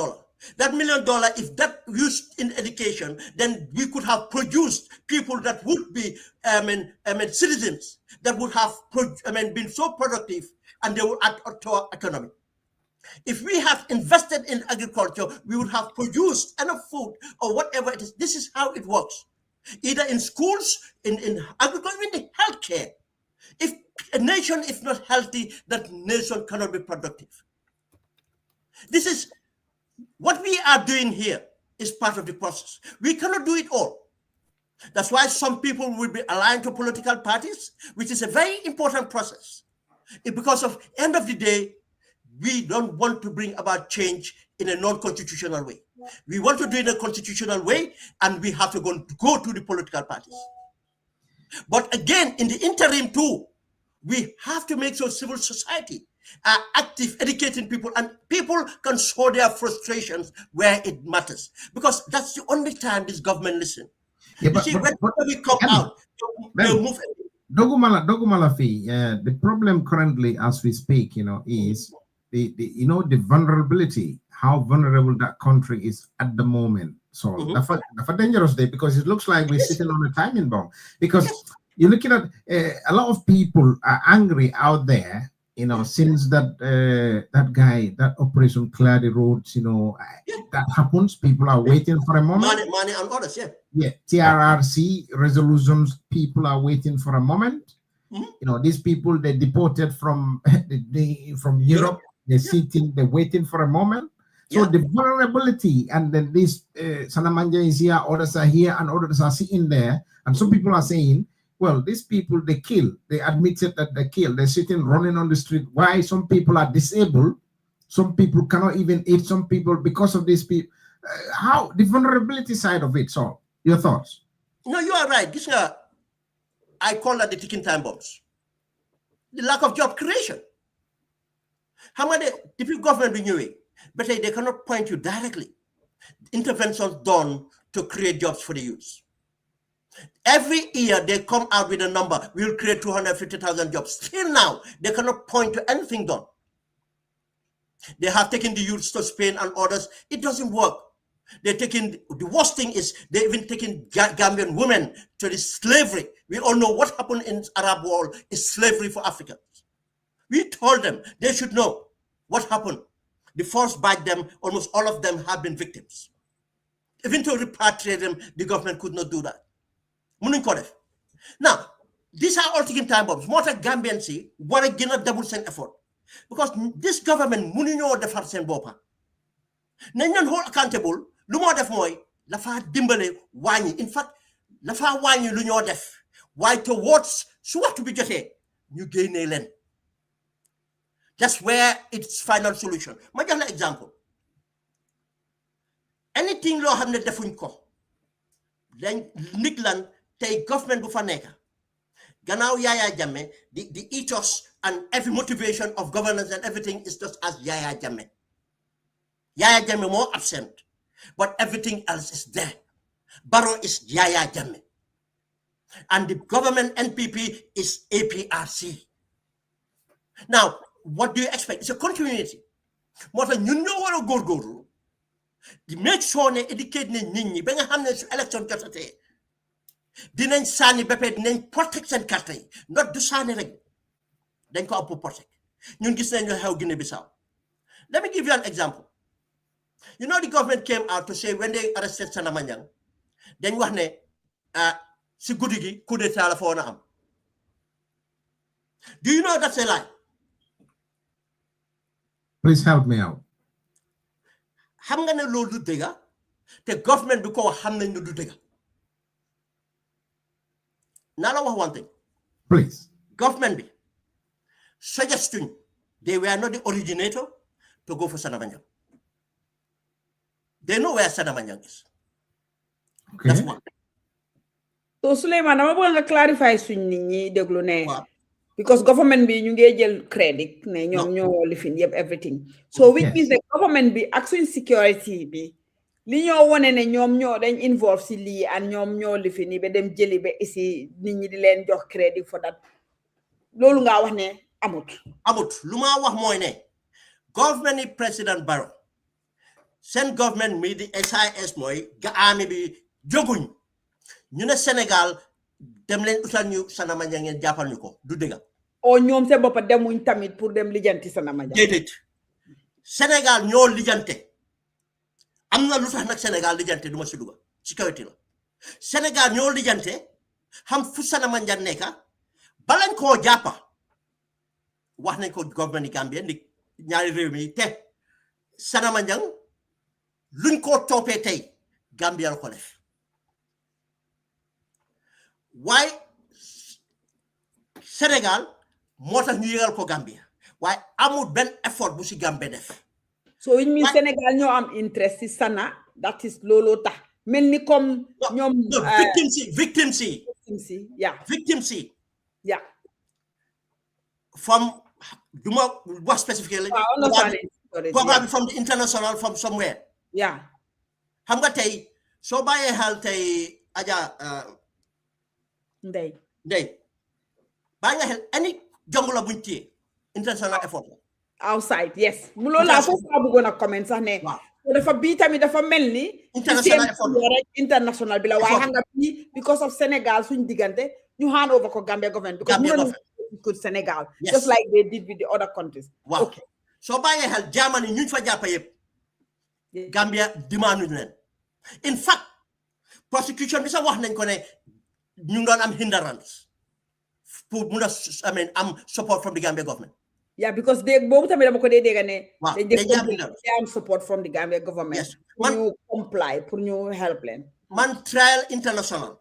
That $1 million, if that used in education, then we could have produced people that would be, citizens that would have, been so productive, and they would add to our economy. If we have invested in agriculture, we would have produced enough food or whatever it is. This is how it works. Either in schools, in agriculture, in the healthcare. If a nation is not healthy, that nation cannot be productive. This is what we are doing here is part of the process. We cannot do it all. That's why some people will be aligned to political parties, which is a very important process. Because of end of the day, we don't want to bring about change in a non-constitutional way. We want to do it in a constitutional way, and we have to go to the political parties. But again, in the interim too, we have to make sure civil society are active, educating people, and people can show their frustrations where it matters. Because that's the only time this government listens. Yeah, you see, when we come out, they'll move. Dogumalafi, the problem currently as we speak, is the vulnerability, how vulnerable that country is at the moment. So that's a dangerous day, because it looks like we're sitting on a timing bomb. Because you're looking at a lot of people are angry out there, since that guy, that operation clear the roads, that happens. People are waiting for a moment. Money and others, Yeah, TRRC resolutions, people are waiting for a moment. These people, they deported from from Europe. They're sitting, they're waiting for a moment. So the vulnerability, and then this Sanamanja is here, others are here, and others are sitting there. And some people are saying, well, these people, they kill. They admitted that they kill. They're sitting, running on the street. Why some people are disabled Some people cannot even eat. Some people, because of these people, how the vulnerability side of it. So, your thoughts? No, you are right. This I call that the ticking time bombs. The lack of job creation. How many the government be new? But they cannot point you directly. Interventions done to create jobs for the youth. Every year they come out with a number. We'll create 250,000 jobs. Still now, they cannot point to anything done. They have taken the youths to Spain and others. It doesn't work. They're taking, the worst thing is they even taking Gambian women to the slavery. We all know what happened in Arab world is slavery for Africans. We told them they should know what happened. The first batch them, almost all of them have been victims. Even to repatriate them, the government could not do that. Now, these are all taking time bombs. More than Gambians see, what a gain of double cent effort. Because this government, Munino defar sen bopa. Nanyan hold accountable, Lumo def moy, Lafa dimbale, wani. In fact, Lafa wani lunyo def. Why towards, so what to be just you gain a len. That's where it's final solution. Majala example. Anything law have ne defuñ ko. Then Nickland take government bufaneka. Ganao Yaya Jammeh, the ethos and every motivation of governance and everything is just as Yaya Jammeh. Yaya Jammeh more absent, but everything else is there. Barrow is Yaya Jammeh. And the government NPP is APRC. Now, what do you expect? It's a continuity. More than you know what a go. The make sure they educate nini, bring a hand election jotate. Dinañ sani bepe dinañ protect sen carte yi not du sani rek dañ ko up protect ñun gis nañ xew Guinea Bissau. Let me give you an example. You know the government came out to say when they arrested Sana Manjang dañ wax ne si guddi gi coup d'état la fa am. Do you know that's a lie? Please help me out. Xam nga ne loolu du dëgg te government bi ko wax xam nañ ne du dëgg. Now I want one thing. Please. Government be suggesting they were not the originator to go for Sanamanyang. They know where Sanamanyang is. Okay. That's one. So Suleiman, I'm going to clarify because government be you get credit, everything. So which means the government be actually security be. Li ñoo wone ne ñoom ñoo dañ involve si lii and ñoom ñoo lifi ni ba dem jëli ba ici nit ñi di leen jox crédit for that loolu nga wax ne amut lu ma wax mooy ne government ni président Barrow seen government mi di SIS mooy ga army bi jóguñ ñu ne Sénégal dem leen utal ñu Sanamanyang ngeen jàppal ñu ko du dëgg o ñoom seen boppa demuñ tamit pour dem lijanti Sanamanyang déedéet Sénégal ñoo lijante amna lu tax nak Sénégal lijante duma ci duga ci kaweti la Sénégal ñoo lijante xam fu Sanamanyang nekka balañ ko jappa wax nañ ko government Gambia ni ñaari réew mi te Sanamanyang luñ ko topé tay Gambia la ko def waaye Sénégal motax ñu yégal ko Gambia waaye amul ben effort bu ci Gambia def. So it means Senegal ñoo am interest in Sana, that is lolo ta. Melni comme ñom victimcy. Yeah. From duma wax specifically probably from the international from somewhere. Yeah. Xam nga tay so baye hal tay aja Ndey. Ba nga hel any jongula buñ tie international effort. Outside, yes. Mulola fo fa bu gona comment sax ne. Dafa bi tamit dafa melni international bi la way hanga bi because of Senegal suñ digante ñu hand over ko Gambia government because good Senegal just like they did with the other countries. Wow. Okay. So baye hal Germany ñu fa jappa yep. Gambia demande len. In fact, prosecution bi sax wax nañ ko ne ñu doon am hindrance pour mëna am support from the Gambia government. Yeah, because they both tamit dama ko dé ne they am support from the Gambia government. Yes. Pour ñu comply, pour ñu help len. Man trial international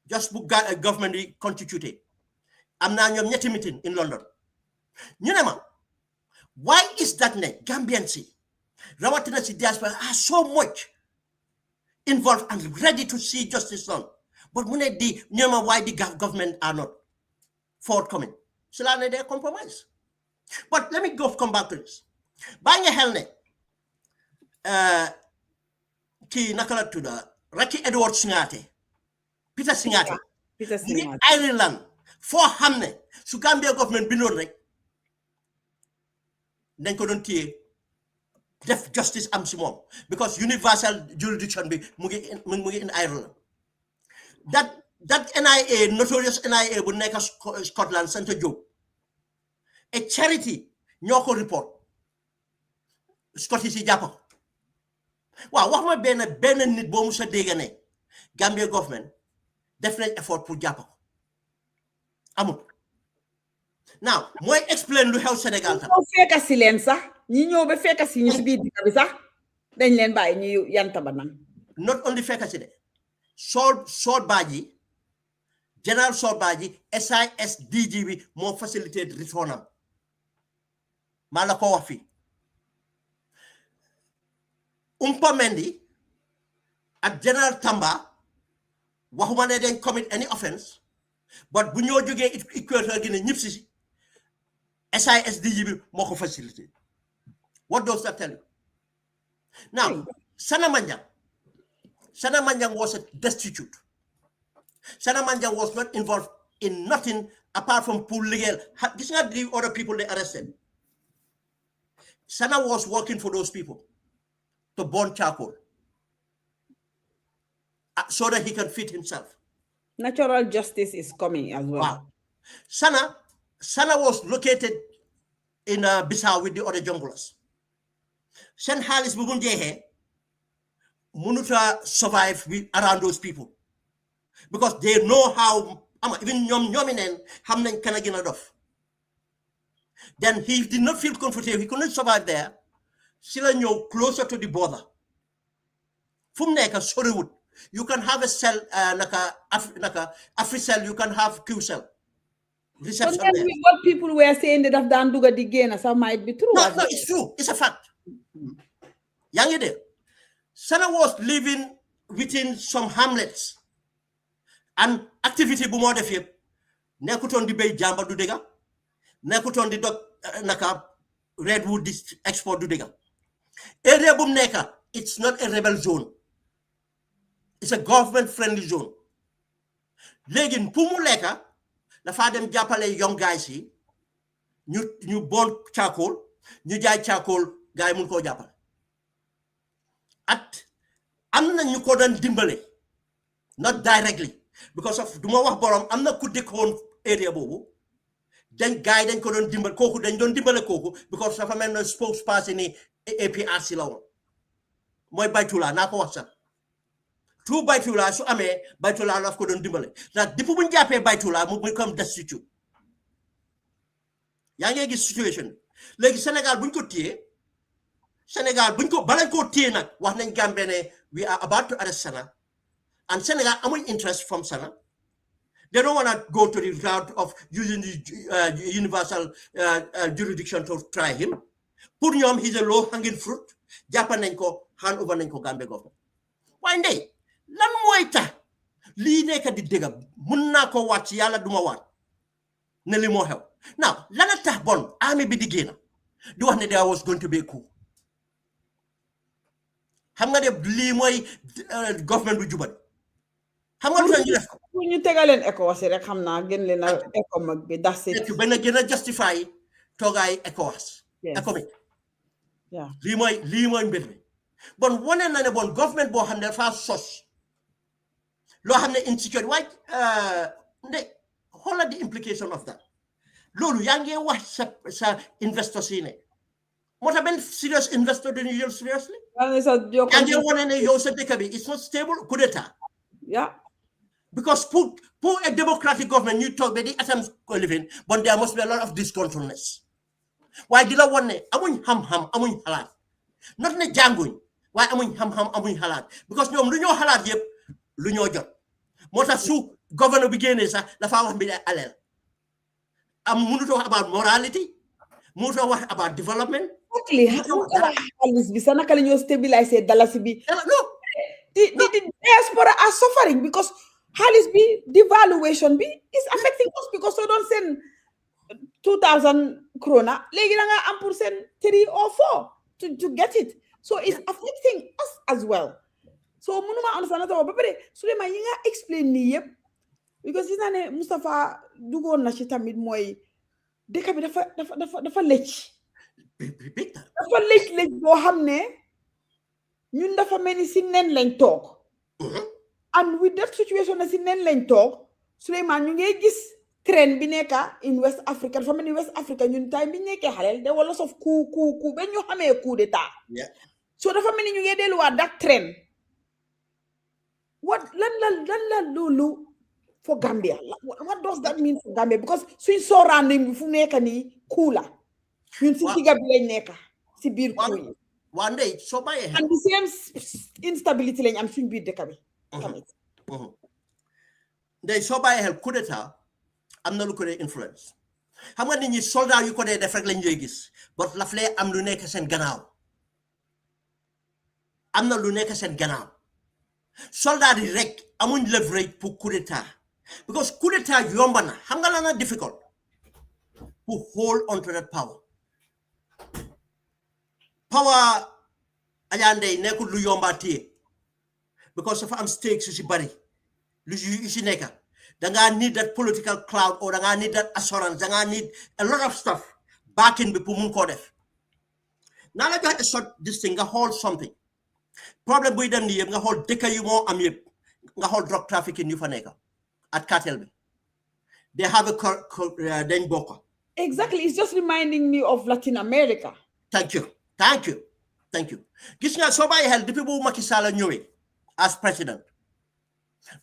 just bu government yi constituted. Am na ñom ñetti meeting in London. Ñu ne ma Why is that Gambians rawatina si diaspora are so much involved and ready to see justice done, but why the government are not forthcoming? So they compromise. But let me come back to this. Buying a helmet, ki nakala to the Raki Edward Singate, Peter Singate, Ireland, for Hamne, so Gambia government binore, then couldn't def justice am si mom because universal jurisdiction be mugi in Ireland. That NIA, notorious NIA bu nekk Scotland Centre Job, a charity ñoko report Scottish yi jàpp ko waaw wax ma benn nit boo musa dégg ne Gambia government def nañ effort pour jàpp ko amul. Now mooy explain lu xew Sénégal tam fekk si leen sax ñi ñëw ba fekk si ñu si biir dëkk bi sax dañ leen bàyyi ñu yanta ba nang not only fekk si de Sol Badji General Sol Badji SISDG bi moo facilité return maa la ko wax fii Umpa Mendy ak General Tamba waxuma ne dañ commit any offense but bu ñoo jógee Equatorial Guinée ñëpp si SISDG bi moo ko facilité. What does that tell you? Now, Sana Manjang was a destitute. Sana Manjang was not involved in nothing apart from pool legal. This is not the other people they arrested. Sana was working for those people to burn charcoal so that he can feed himself. Natural justice is coming as well. Wow. Sana was located in Bissau with the other junglers. Sen Halis Bugun Jehe Munuta survive around those people because they know how even Yominen Hamnen Kanaginadof. Then he did not feel comfortable, he couldn't survive there. Silanyo closer to the border. Fumneka Sorrywood. You can have a cell, naka Afri cell, you can have Q cell. Reception but there. What people were saying that have done Duga Digena, some might be true. No, it's true. It's a fact. Young there. Sana was living within some hamlets. And activity bumo defib. Nekuton di bay jamba du dega. Nekuton di dok naka redwood export du dega. Area bum neka, it's not a rebel zone. It's a government friendly zone. Legin pumu leka, la fa dem jappale young guys yi ñu bon charcoal ñu jaay charcoal gaay mun ko jappal at amna ñu ko doon dimbale not directly because of duma wax borom amna ku dekkon area bobu dañ gaay dañ ko doon dimbal koku dañ doon dimbale koku because dafa melno spokesperson ni APRC la won moy baytula nako wax sax tout baytula su amé baytula la ko doon dimbale nak dipu buñ jappé baytula mu become destitute yaa ngi gis situation léegi Sénégal buñ ko téye Sénégal buñ ko balañ ko téye nag wax nañ Gambie ne we are about to arrest Sana and Sénégal amuñ interest from Sana. They don't want to go to the route of using the universal jurisdiction to try him. Pour ñoom he's a low hanging fruit jàppa nañ ko hand over nañ ko Gambie government waaye ndey lan mooy tax lii nekk di dëgg mun naa ko waat ci yàlla duma waat ne li moo xew now lana tax bon army bi di génn di wax ne there was going to be a coup xam nga de lii mooy government bu jubal xam nga lu tax ñu def ko ñu tegaleen ECOWAS rek xam naa gën leen a ECOMAG bi that's it benn gën a justify toogaay ECOWAS ECOMAG lii mooy mbir mi bon wane na ne bon government boo xam ne dafa sos loo xam ne insecurity waaye nde xoolal the implication of that loolu yaa ngi wax sa investors yi ne moo tax benn serious investor dañu jël seriously yaa ngi wane ne yow sa dëkk bi it's not stable coup d'état because pour a democratic government you talk ba di atam ko living but there must be a lot of discontentness waaye di la wane ne amuñ xam-xam amuñ xalaat not ne jànguñ waaye amuñ xam-xam amuñ xalaat because ñoom lu ñoo xalaat yëpp lu ñoo jot moo tax su gouverneur bi génnee sax dafa wax mbir aleel am mënut a wax about morality mu ta wax about development. Exactly. Naka la ñoo stabiliser dalasi bi. The diaspora are suffering because xaalis bi devaluation bi is affecting us because so don't send 2,000 krona léegi da nga am pour send 3 or 4 to get it, so it's affecting us as well. So mënuma understand ba pare Souleymane yi nga explain nii yëpp because gis naa ne Moustapha duggoon na ci tamit mooy dëkk bi dafa lëcc dafa lëcc boo xam ne ñun dafa mel ni si nen lañ toog and with that situation na si nen lañ toog Souleymane ñu ngi gis trend bi nekka in West Africa dafa mel ni West Africa ñun time bi nekkee xaleel there was lots of coup ba ñu xamee coup d'état so dafa mel ni ñu ngi delluwaat that trend. What lan loolu for Gambia? What does that mean for Gambia? Because suñ surrounding bi fu nekk nii coup la ñun si digga bi lañ nekka si biir coup yi one day so bàyyee and the same instability lañ am suñ biir dëkk bi tamit ndey soo bàyyee xel coup d'état am na lu ko dee influence xam nga nit ñi soldat yu ko dee def rek lañ lay gis but laf lee am lu nekk seen gannaaw am na lu nekk seen gannaaw soldat yi rek amuñ leverage pour coup d'état because coup d'état yomba na xam nga la na difficult to hold on to that power ajandey nekkul lu yomba téye because dafa am stakes yu si bari lu yu si nekka danga need that political cloud or danga need that assurance danga need a lot of stuff backing bi pour mun koo def naa la jox a short this thing nga xool something problème buy dem nii yëpp nga xool dëkk yu moo am yëpp nga xool drug trafficking yu fa nekka at cartel bi they have a dañ bokk exactly it's just reminding me of Latin America. Thank you gis nga soo bàyyi xel depuis bu Macky Sall ñëwee as president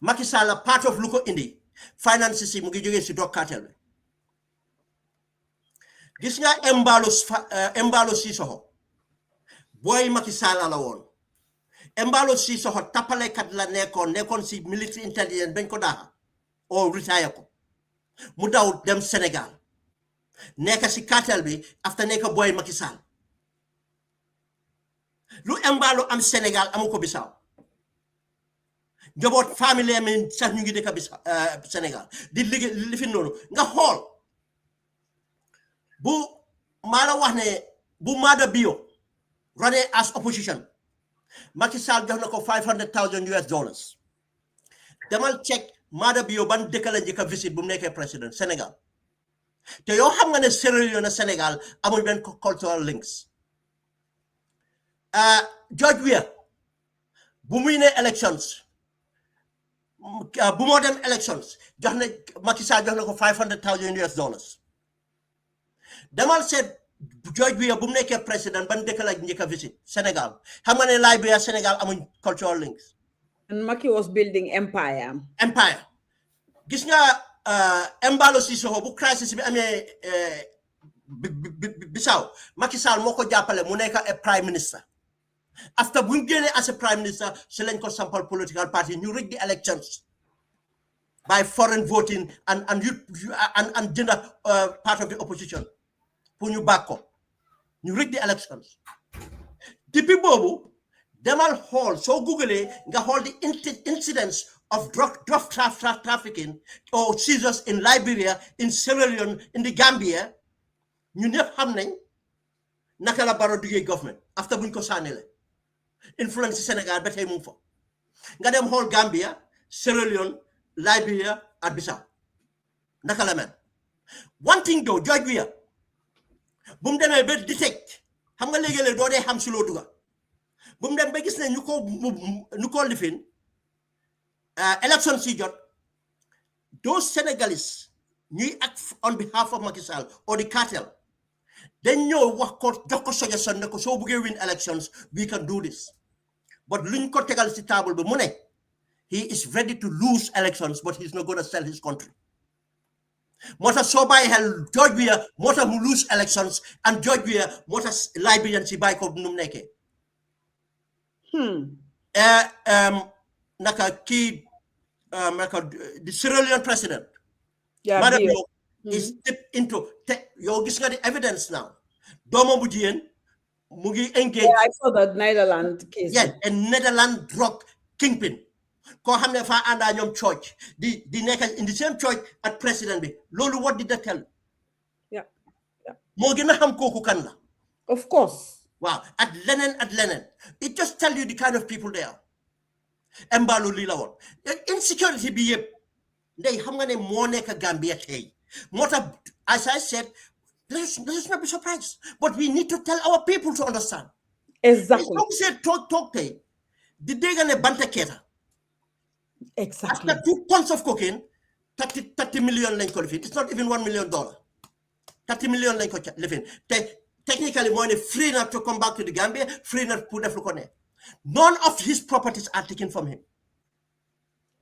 Macky Sall part of lu ko indi finance si mu ngi jógee si drug cartel bi gis nga Embalo Sissoho booy Macky Sall la woon Embalo Sissoho tappalekat la nekkoon si military intelligence bañ ko daaxa o retire ko mu daw dem Sénégal nekk si cartel bi after nekk booy Macky Sall lu Embalo am Sénégal amu ko Bissau njaboot famille mi sax ñu ngi dëkk Bissau Sénégal di liggéey li fi noonu nga xool bu maa la wax ne bu Mada Bio running as opposition Macky Sall jox na ko $500,000 demal check Mada Bio ban dëkk la njëkk a visit bu mu nekkee président Sénégal te yow xam nga ne Sierra Leone Sénégal amul benn cultural links George Weah bu muy ne elections bu moo dem elections jox na Macky Sall jox na ko $500,000 demal seet George Weah bu mu nekkee président ban dëkk la njëkk a visit Sénégal xam nga ne Liberia Sénégal amuñ cultural links. And Macky was building empire. Gis nga Embalo Sissoho bu crisis bi amee Bissau Macky Sall moo ko jàppale mu nekk a prime minister. After bu ñu génnee as a prime minister si lañ ko sampal political party ñu rig the elections by foreign voting and jënda part of the opposition pour ñu back ko ñu rig the elections depuis boobu demal xool soo googlee nga xool the incidents of drug trafficking or seizures in Liberia, in Sierra Leone, in the Gambia ñu ñëpp xam nañ naka la Barrow duggee government after buñ ko sànnile influence Sénégal ba tey mu ngi fa nga dem xool Gambia Sierra Leone Liberia ak Bissau naka la mel one thing though George Weah bu mu demee ba detect xam nga léegi-léeg doo dee xam si loo duga bu mu dem ba gis ne ñu ko lifin election si jot those Senegalese ñuy act on behalf of Macky Sall or the cartel dañ ñëw wax ko jox ko suggestion ne ko soo buggee win elections we can do this but luñ ko tegal si table bi mu ne he is ready to lose elections but he's not going to sell his country moo tax soo bàyyi xel George Weah moo tax mu lose elections and George Weah moo tax Liberian si bàyyi ko nu mu nekkee naka kii naka the Sierra Leone president Madam is deep into yow gis nga the evidence now doomam bu jigéen mu ngi engage. Yeah, I saw that Netherlands case. Yes, a Netherlands drug kingpin. Ko xamne fa anda ñom church di nekk in the same church at president bi lolu what did that tell? Yeah. Mo gëna xam koku kan la. Of course. Wow, at Lenin. It just tell you the kind of people they are. Embalo li la won. Insecurity bi yeb. Ndey xam nga ne mo nekk Gambia tay. Mota as I said, let's not be surprised. But we need to tell our people to understand. Exactly. Don't say talk tay. The day gonna banta keta. Exactly. After 2 tons of cocaine, 30 million lañ ko lifin. It's not even $1 million. 30 million lañ ko lifin. Technically, money free not to come back to the Gambia, free not to put the. None of his properties are taken from him.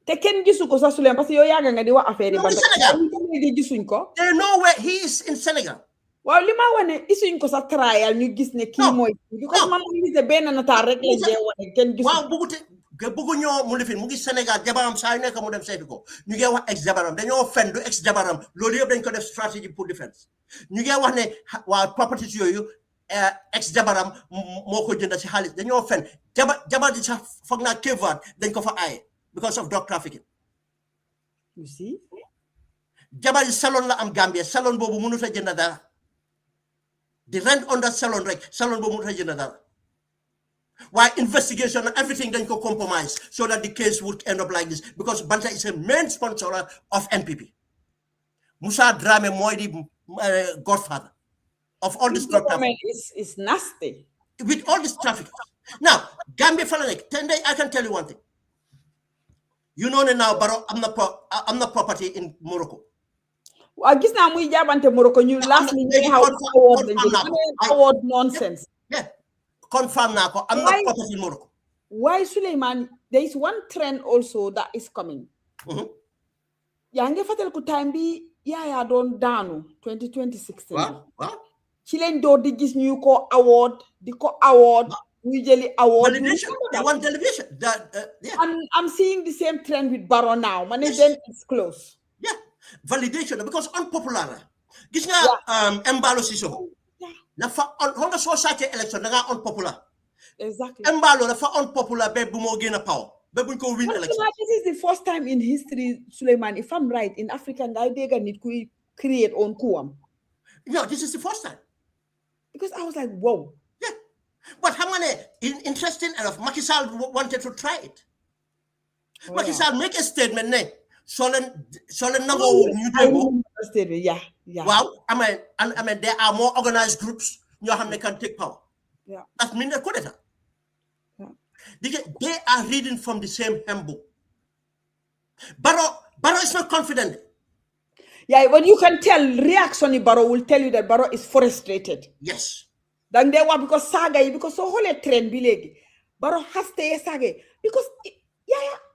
Te ken gisu ko sa Sulem parce que yow yaga nga di wax affaire No, in Senegal. yi gisuñ ko. They know where he is in Senegal. Waaw li ma wane isuñ ko sa trial ñu gis ne kii mooy because man mu gis benn nataal rek lañ dee wane kenn gisu. Waaw bëggu ñoo mu lifin mu ngi Sénégal jabaram saa yu nekk mu dem seeti ko ñu ngi wax ex jabaram dañoo fen du ex jabaram loolu yëpp dañ ko def stratégie pour défense ñu ngi wax ne waa properties yooyu ex jabaram moo ko jënd si xaalis dañoo fen jabar di sax foog naa Kévoit dañ ko fa aaye because of drug trafficking. You see? Jabar yi salon la am Gambia salon boobu mënut a jënd dara di rent on that salon rek salon boobu mënut a jënd dara. Why investigation and everything then go compromise so that the case would end up like this because Banta is a main sponsor of NPP. Musa Drame Moy the godfather of all this drug trafficking. Is nasty. With all this traffic. Now, Gambia Falanek, 10 days, I can tell you one thing. You know now, Baro, I'm not property in Morocco. I guess now we jabante Morocco you last minute award nonsense. Yeah. Confirm now, I'm not property in Morocco. Why, Suleiman? There is one trend also that is coming. Yange fatel ku time bi ya don danu 2016. What? Chilen do di gis ñu ko award, di ko award, ñu jeli award. Validation. They want television. Yeah. I'm seeing the same trend with Barrow now. Then it's close. Yeah. Validation because unpopular. Gis nga Embalo Siso. Dafa on so sachet election nga unpopular. Exactly. Embalo dafa unpopular be bu mo gëna power. Be buñ ko win election. This is the first time in history, Suleiman, if I'm right, in Africa ngay dega nit ku create on kuam. No, this is the first time. Because I was like, whoa. Yeah. But how many interesting enough Macky Sall wanted to try it. Macky Sall make a statement ne solen nango ñu demo. Yeah. Wow, I mean there are more organized groups ñoo xamne can take power. Yeah. That means coup d'etat. They are reading from the same handbook. Barrow is not confident. Yeah, but you can tell reaction in Barrow will tell you that Barrow is frustrated. Yes. Then they were because saga because so whole trend bilegi. Barrow has to saga because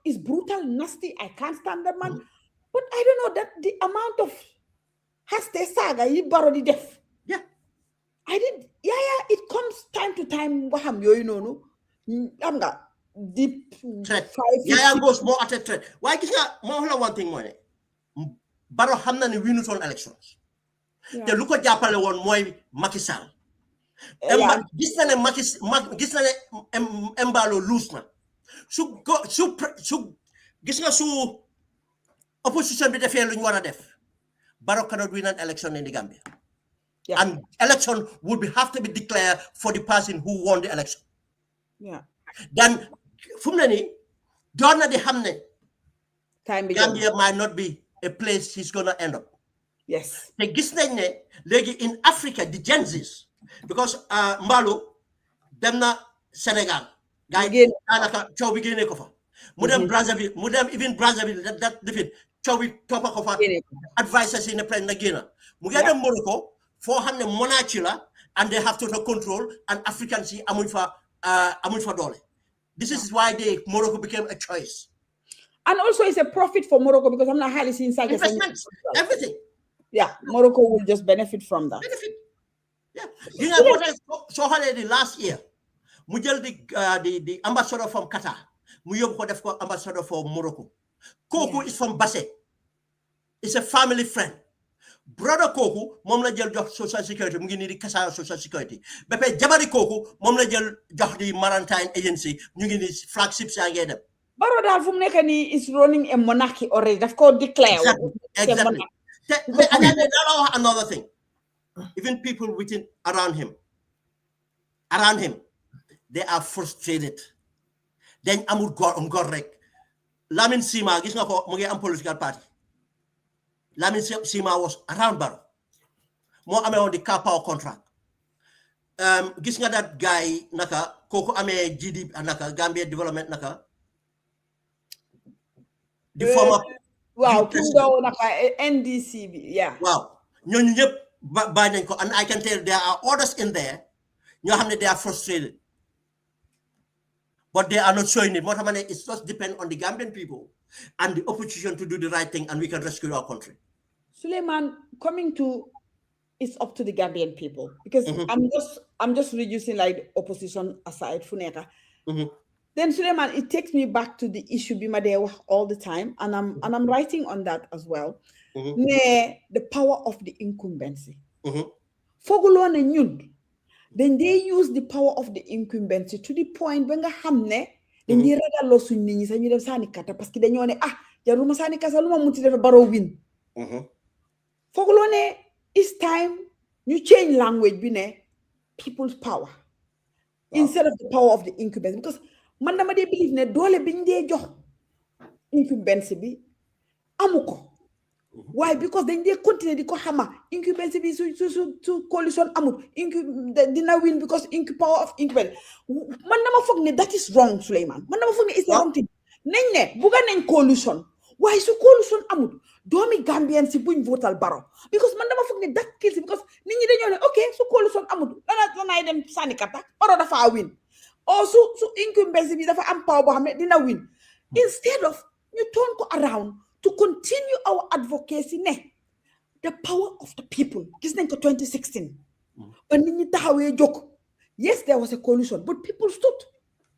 it's brutal, nasty. I can't stand that man. But I don't know that the amount of has to saga he Barrow the deaf. Yeah. It comes time to time. Waham you know no. I'm got deep threat. Goes more at a threat. Why is that more one thing money? Barrow hamna ni winu on elections. Te luko jappale won moy Macky Sall. Gis na ne Embalo lose na. Su gis nga su opposition bi defé luñ wara def. Barrow cannot win an election in the Gambia. Yeah. And election would have to be declared for the person who won the election. Yeah. Then Fumnani, Donna de Hamne, Gambia might not be a place he's gonna end up. Yes. The Gisnene, in Africa, the Gen Zs, because Mbalo, them na Senegal, guy, Chowi Guinea Kofa, Mudam Brazzaville, even Brazzaville, that different, Chowi Topa Kofa, advisors in the plan Nagina. Mugada Morocco, 400 monarchila, and they have total control, and Africans see Amunfa Dole. This is why Morocco became a choice. And also it's a profit for Morocco because I'm not highly seeing investments, everything. Yeah, Morocco will just benefit from that. Benefit. Yeah. You know what I saw the last year? Mujel the ambassador from Qatar. Muyob Kodefko ambassador for Morocco. Koko is from Basse. It's a family friend. brother koku mom la jël jox social security mu ngi ni di kassa social security ba pay jabari koku mom la jël jox di maritime agency ñu ngi ni flagship sa ngay dem Baro dal fu mu nekk ni is running a monarchy already daf ko declare exactly another thing even people within around him they are frustrated dañ amul gor rek Lamin Sima gis nga ko mu ngi am political party Lamin Sima was around Barrow moo amee woon di car power contract gis nga that guy naka kooku amee GDP naka Gambia development naka di former waaw kindo naka NDC bi waaw ñooñu ñëpp bàyyi nañ ko and I can tell there are others in there ñoo xam ne they are frustrated but they are not showing it. It's just depend on the Gambian people and the opposition to do the right thing, and we can rescue our country. Suleiman, coming to, it's up to the Gambian people because I'm just reducing like the opposition aside, Funeka. Then Suleiman, it takes me back to the issue Bimadewa all the time, and I'm writing on that as well. The power of the incumbency. Fogolone ñun. Then they use the power of the incumbency to the point when nga xamne dañ di ragal lo suñ nit ñi sax ñu dem sani kata parce que dañoo ne jaruma sani kasa luma muti def Barrow win fogolone it's time ñu change language bi ne people's power instead of the power of the incumbency because man dama dey believe ne doole biñ dee jox incumbency bi amuko. Why? Because then they continue to hammer incumbency to coalition amut dina win because power of incumbency. Man nama fogg ne that is wrong, Suleiman. Man nama fogg ne it's the wrong thing. Nañ ne buga nañ coalition. Why su coalition amut doomi Gambian si buñ votal Barrow because man dama fogg ne that kills because nit ñi dañoo ne okay su coalition amut lanay dem sani kata Barrow dafa win or su incumbency bi dafa am power boo xam ne dina win instead of ñu turn ko around to continue our advocacy, the power of the people. This is 2016. Yes, there was a coalition, but people stood.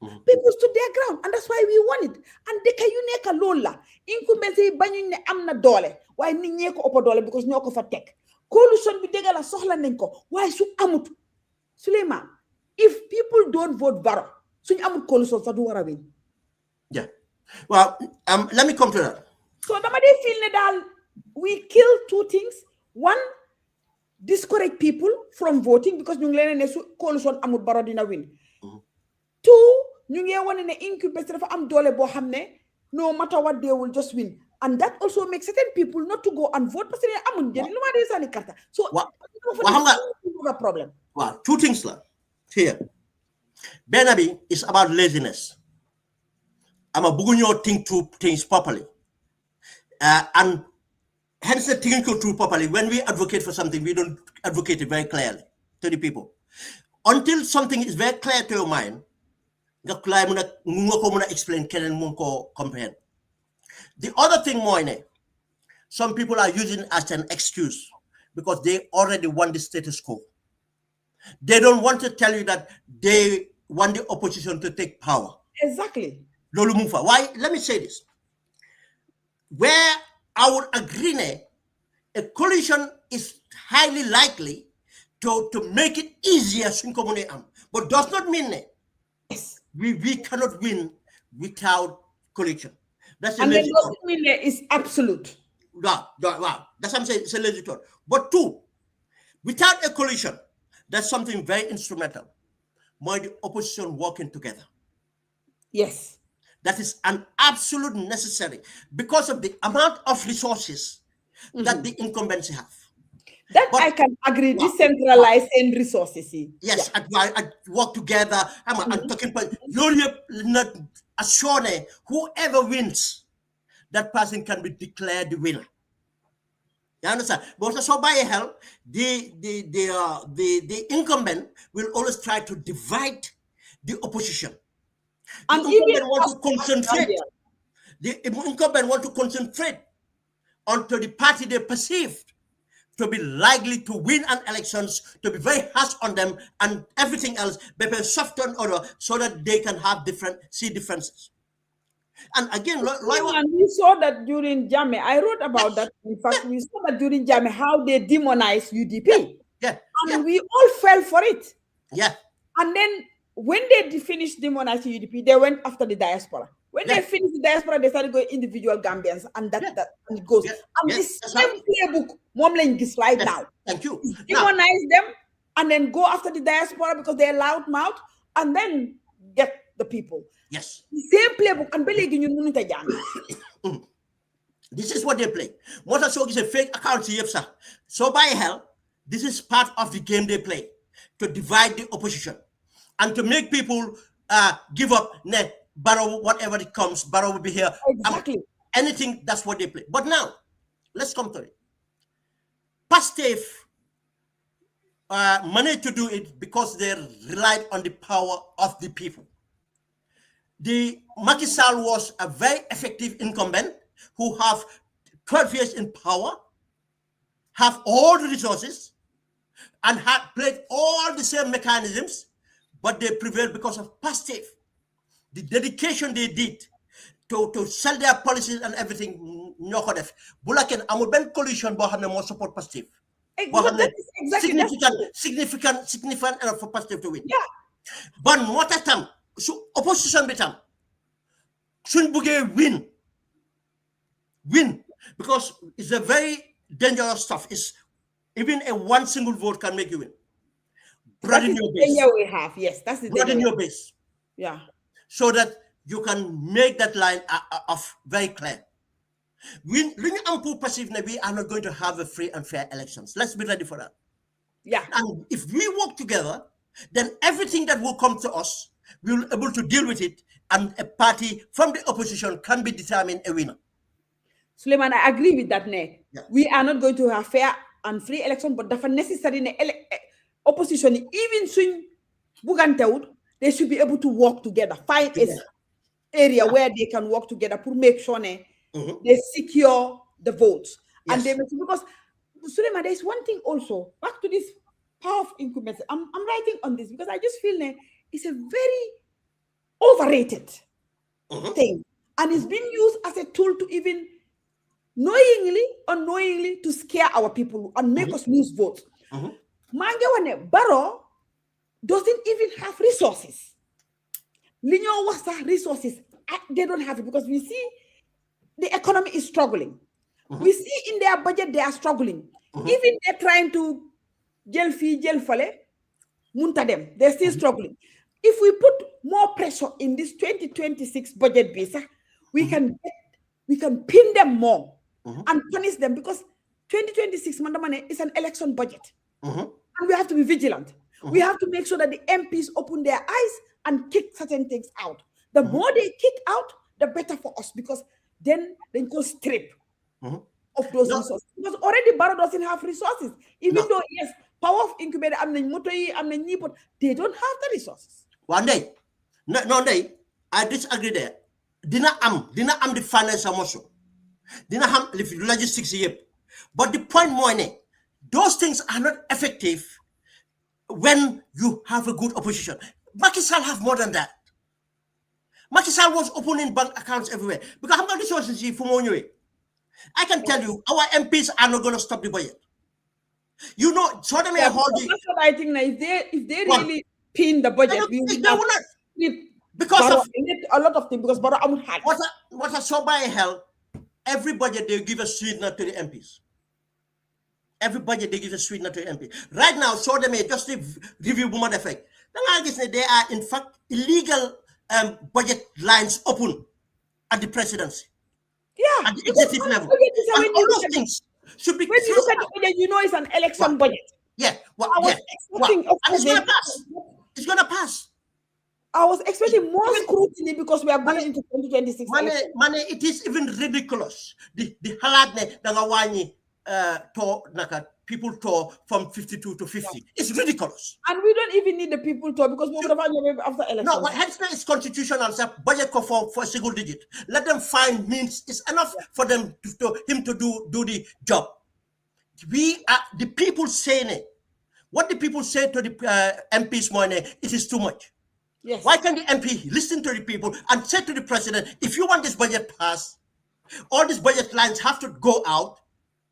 People stood their ground, and that's why we won it. And they can uneka lola. Incumbency banyune amna dole. Why ninye ko opo dole because nyoko fa tek. Coalition bidega la sohla nenko. Why su amut? Suleiman, if people don't vote Barrow, suñ amut coalition sa du wara win. Yeah. Well, let me come to that. So nobody feel that we kill two things. One, discourage people from voting because ñu ngi leen ne coalition amul Barrow dina win. Two, ñu ngi wane ne incumbency dafa am doole boo xam ne no matter what they will just win. And that also makes certain people not to go and vote parce que amul njëriñ lu ma dee sànni carte. So a problem. Wow, two things here. Benn bi is about laziness. Ama bëggu ñoo think two things properly. And hence the thinking through properly. When we advocate for something, we don't advocate it very clearly to the people. Until something is very clear to your mind, explain, comprehend. The other thing, Moine, some people are using it as an excuse because they already want the status quo. They don't want to tell you that they want the opposition to take power. Exactly. Why? Let me say this. Where I would agree, a coalition is highly likely to make it easier, but does not mean we cannot win without coalition. That's and it doesn't mean it's absolute. Wow. That's what I'm saying. It's a lazy thought. But two, without a coalition, that's something very instrumental. More the opposition working together. Yes. That is an absolute necessary because of the amount of resources that the incumbents have. That I can agree, decentralized and resources. Yes, I work together. I'm talking about not assure whoever wins, that person can be declared the winner. You understand? But so by help, the incumbent will always try to divide the opposition. And the incumbent want to concentrate onto the party they perceived to be likely to win an elections, to be very harsh on them, and everything else, but soft on order so that they can have see differences. And again, And we saw that during Jame. I wrote about that. In fact, we saw that during Jame how they demonized UDP. And we all fell for it. Yeah. And then when they finished demonizing UDP, they went after the diaspora. When they finished the diaspora, they started going individual Gambians, and and it goes. And this same playbook, Momlen is right now. Thank you. Demonize them and then go after the diaspora because they're loud mouth, and then get the people. Yes. The same playbook and this is what they play. What I saw is a fake account here, sir. So by hell, this is part of the game they play to divide the opposition and to make people give up. Barrow, whatever it comes, Barrow will be here. Exactly. Anything, that's what they play. But now, let's come to it. Pastef managed to do it because they relied on the power of the people. The Macky Sall was a very effective incumbent who have 12 years in power, have all the resources, and had played all the same mechanisms, but they prevailed because of Pastef. The dedication they did to sell their policies and everything, ñoko def. Bulaken amul ben coalition bo xamne mo support Pastef. Exactly. Significant enough for Pastef to win. Yeah. But what tam so opposition bi tam suñ bëggé win because it's a very dangerous stuff. It's even a one single vote can make you win. Broaden your base. We have, yes, that's the broaden your base. Yeah. So that you can make that line of very clear. We are not going to have a free and fair elections. Let's be ready for that. Yeah. And if we work together, then everything that will come to us, we will be able to deal with it, and a party from the opposition can be determined a winner. Suleiman, I agree with that. Yeah. We are not going to have fair and free election, but that's necessary. Opposition, even soon, they should be able to work together, find an area where they can work together to make sure they secure the votes. Yes. And they make, because Suleiman, there's one thing also, back to this power of incumbents. I'm writing on this because I just feel it's a very overrated thing. And it's been used as a tool to even knowingly, unknowingly, to scare our people and make us lose votes. Barrow doesn't even have resources. Linyo Wasa resources, they don't have it because we see the economy is struggling. We see in their budget they are struggling. Even they're trying to gel fale, munta them. They're still struggling. If we put more pressure in this 2026 budget visa, we can pin them more and punish them because 2026 mandamane is an election budget. And we have to be vigilant. We have to make sure that the MPs open their eyes and kick certain things out. The more they kick out, the better for us, because then they go strip of those resources. Because already Barrow doesn't have resources. Even though, yes, power of incubator, but they don't have the resources. One day, no day, I disagree there. Dina am the financial muscle. Dina am the logistics here. But the point more, those things are not effective when you have a good opposition. Macky Sall have more than that. Macky Sall was opening bank accounts everywhere. Because how many resources from Onyoe? I can tell you, our MPs are not going to stop the budget. You know, so they may hold the... That's what I think. If they really pin the budget, we will not. Because of a lot of things, because Barrow would have. What I saw by hell, every budget they give a sweetener to the MPs. Every budget they give a sweetener to the MP. Right now, so they may just review Boomer effect. They are in fact illegal budget lines open at the presidency. Yeah, at the executive level. And all those things should be. When you look at the budget, you know it's an election budget. Yeah, and it's gonna pass. It's gonna pass. I was expecting more scrutiny because we are going into 2026. Money, it is even ridiculous. The haladne dangawani people tour from 52 to 50. It's ridiculous. And we don't even need the people tour because most of us are after election. No, what Hensler is constitutional, sir. Budget for a single digit. Let them find means. It's enough for them to do the job. We are the people saying it. What the people say to the MPs money, it is too much. Yes. Why can't the MP listen to the people and say to the president, if you want this budget passed, all these budget lines have to go out.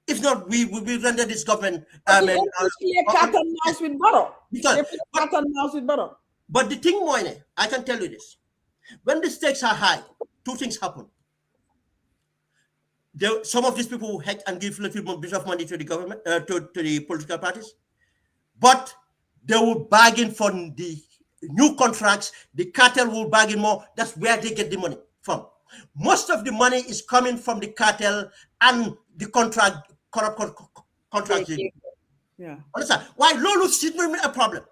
If not, we will render this government. But the MPs play cat and mouse with butter. Because, They play cat and mouse with butter. but the thing, Moine, I can tell you this. When the stakes are high, two things happen. Some of these people will hedge and give a little bit of money to the government, to the political parties, but they will bargain for the new contracts. The cartel will bargain more. That's where they get the money from. Most of the money is coming from the cartel and the corrupt contract. Yeah. Understand? Why Lolo is not a problem?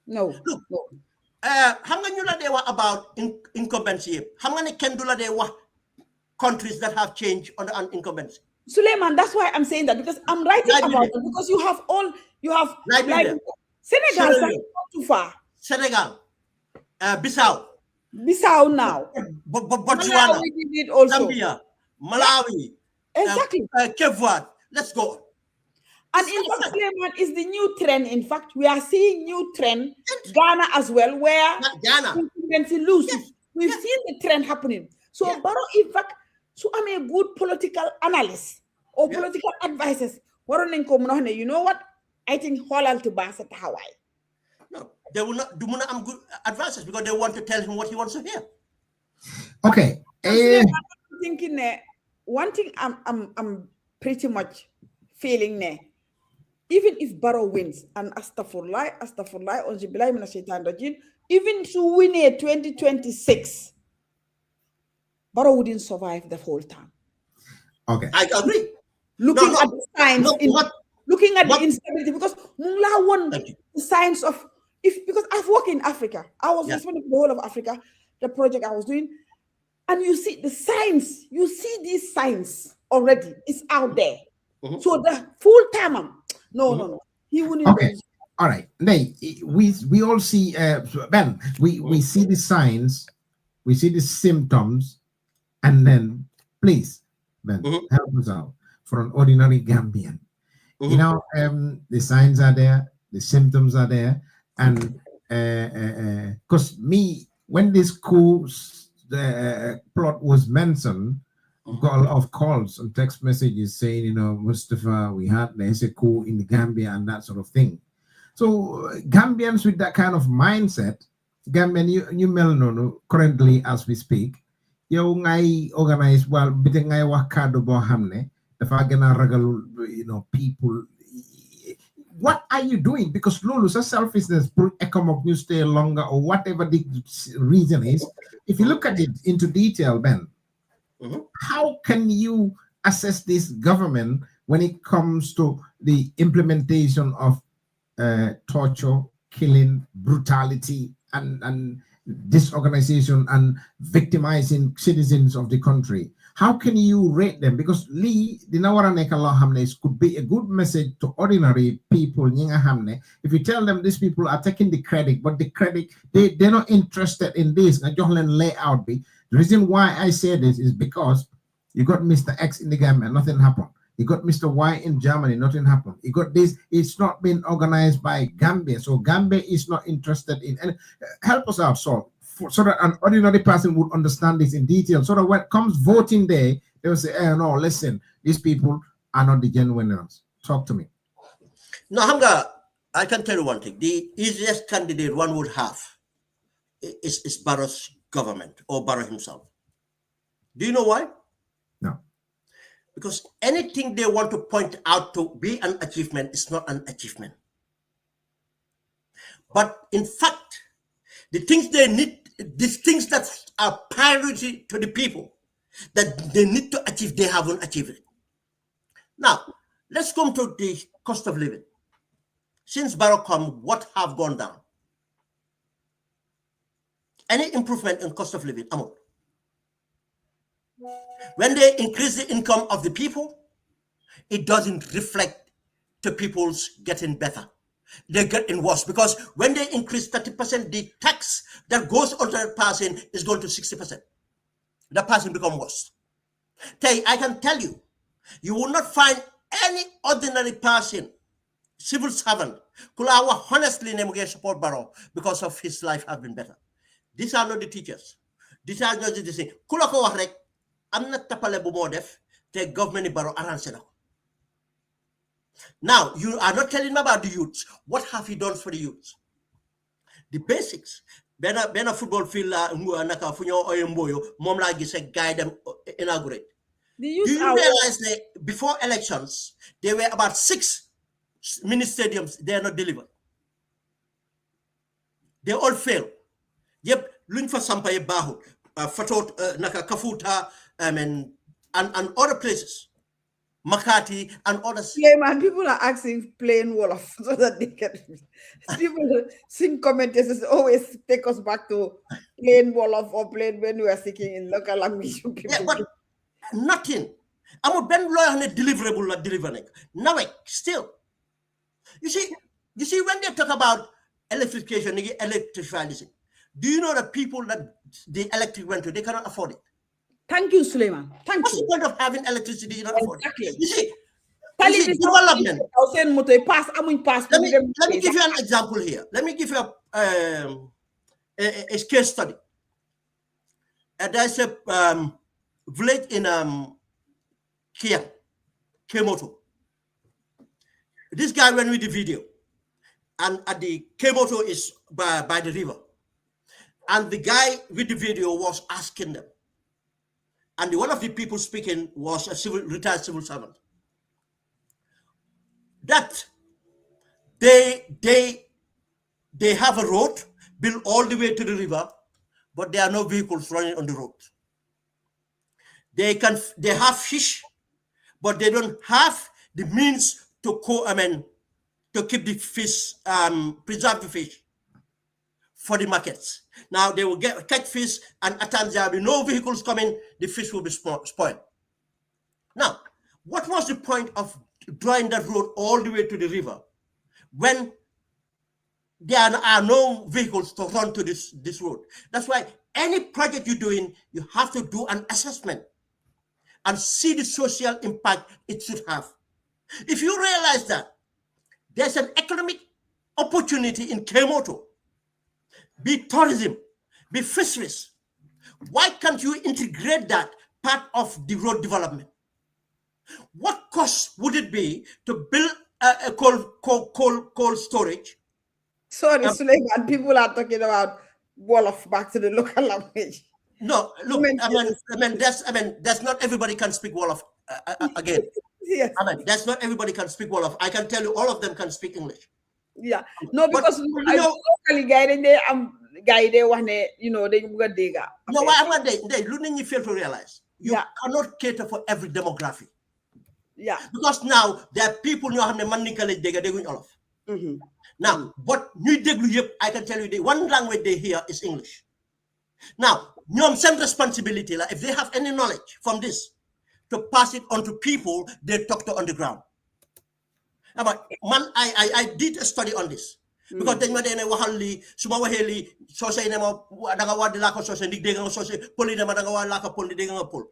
No. Look, no. how many they were about incumbency? How many Kendula they were countries that have changed on incumbency? Suleiman, that's why I'm saying that, because I'm writing about it, because you have like Senegal, not too far. Senegal, Bissau now. Botswana, Malawi did it also. Gambia, Malawi, Exactly. Cape Verde. Let's go. And in fact, Suleiman is the new trend. In fact, we are seeing new trend. Ghana as well, where incumbency loses. Yes. We've seen the trend happening. So, Barrow, in fact, so I'm a good political analyst or political advisors. You know what? I think Holland to Bass at Hawaii. No, they will not do good advisors because they want to tell him what he wants to hear. Okay. I'm thinking one thing I'm pretty much feeling there. Even if Barrow wins, and astaghfirullah, unzibillahi minash shaitanir rajim, even to win a 2026, Barrow wouldn't survive the whole time. Okay, I agree. Looking at the signs, looking at the instability, because Mungla won the signs of because I've worked in Africa. I was responsible for the whole of Africa, the project I was doing, and you see the signs. You see these signs already. It's out there. Mm-hmm. So the full time, no, he wouldn't. Okay, all right. We all see Ben. We see the signs, we see the symptoms, and then please, Ben, help us out for an ordinary Gambian. You know, the signs are there, the symptoms are there, and because when this coup plot was mentioned, got a lot of calls and text messages saying, you know, Mustafa, there's a coup in the Gambia and that sort of thing. So Gambians with that kind of mindset, Gambian, you know, currently as we speak, you ngay organize bitin ngay wakado bo hamne dafa gëna ragal, you know, people. What are you doing? Because Lulu, so selfishness, economic you stay longer or whatever the reason is. If you look at it into detail, Ben, how can you assess this government when it comes to the implementation of torture, killing, brutality, and disorganization and victimizing citizens of the country? How can you rate them? Because Lee, the Nawaraneka Law Hamnes could be a good message to ordinary people. If you tell them these people are taking the credit, but the credit, they're not interested in this. Layout. The reason why I say this is because you got Mr. X in the Gambia, nothing happened. You got Mr. Y in Germany, nothing happened. You got this, it's not been organized by Gambia. So Gambia is not interested in, and help us out, so that an ordinary person would understand this in detail. So that when it comes voting day, they will say, hey, no, listen, these people are not the genuine ones. Talk to me. No, Hamga, I can tell you one thing. The easiest candidate one would have is Barrow's government or Barrow himself. Do you know why? No. Because anything they want to point out to be an achievement is not an achievement. But in fact, the things they need, these things that are priority to the people that they need to achieve, they haven't achieved it. Now, let's come to the cost of living. Since Barrow come, what have gone down? Any improvement in cost of living? When they increase the income of the people, it doesn't reflect to people's getting better. They're getting worse, because when they increase 30%, the tax that goes on the person is going to 60%. The person becomes worse. I can tell you, you will not find any ordinary person, civil servant, who honestly support Barrow because of his life have been better. These are not the teachers. These are not the thing. Kula ko wax rek amna tapale bu mo def te government baro arrangé nako. Now, you are not telling me about the youths. What have you done for the youths? The basics. Bena football field naka funyo oyemboyo mom la gis guide them inaugurate. Do you realize that before elections there were about 6 mini stadiums they are not delivered? They all fail. Yep, luñ fa sampay bahut fatot naka Kafuta and other places. Makati and others. Yeah, man, people are asking plain Wolof so that they can. People sing commentators always take us back to plain Wolof or plain when we are speaking in local language. Yeah, but nothing. I'm a ben lawyer deliverable la delivering. Now still. You see when they talk about electrification, electrifying, do you know the people that the electric went to, they cannot afford it? Thank you, Suleiman. What's the point of having electricity you don't afford? Exactly. You see development. Let me give you an example here. Let me give you a case study. There's a village in Kemoto. This guy went with the video, and at the Kemoto is by the river, and the guy with the video was asking them. And one of the people speaking was a retired civil servant. That they have a road built all the way to the river, but there are no vehicles running on the road. They have fish, but they don't have the means to keep the fish, preserve the fish for the markets. Now they will catch fish, and at times there will be no vehicles coming, the fish will be spoiled. Now, what was the point of drawing that road all the way to the river when there are no vehicles to run to this road? That's why any project you're doing, you have to do an assessment and see the social impact it should have. If you realize that there's an economic opportunity in Kemoto, be tourism, be fisheries, why can't you integrate that part of the road development? What cost would it be to build a cold storage? Sorry, Suleiman, people are talking about Wolof back to the local language. No, look, that's not everybody can speak Wolof again. Yes. That's not everybody can speak Wolof. I can tell you all of them can speak English. Yeah. No, because locally guided they want they buga dega. No, why they you fail to realize you cannot cater for every demography. Yeah. Because now there are people who have the money college dega deguñ Wolof. Now, but I can tell you the one language they hear is English. Now, some responsibility, like if they have any knowledge from this, to pass it on to people they talk to on the ground. But man, I did a study on this. Because then when they waxal li suma waxe li so say ne ma da nga wad la ko so say ndik de nga so say poli ne ma da nga wad la ko pol de nga pol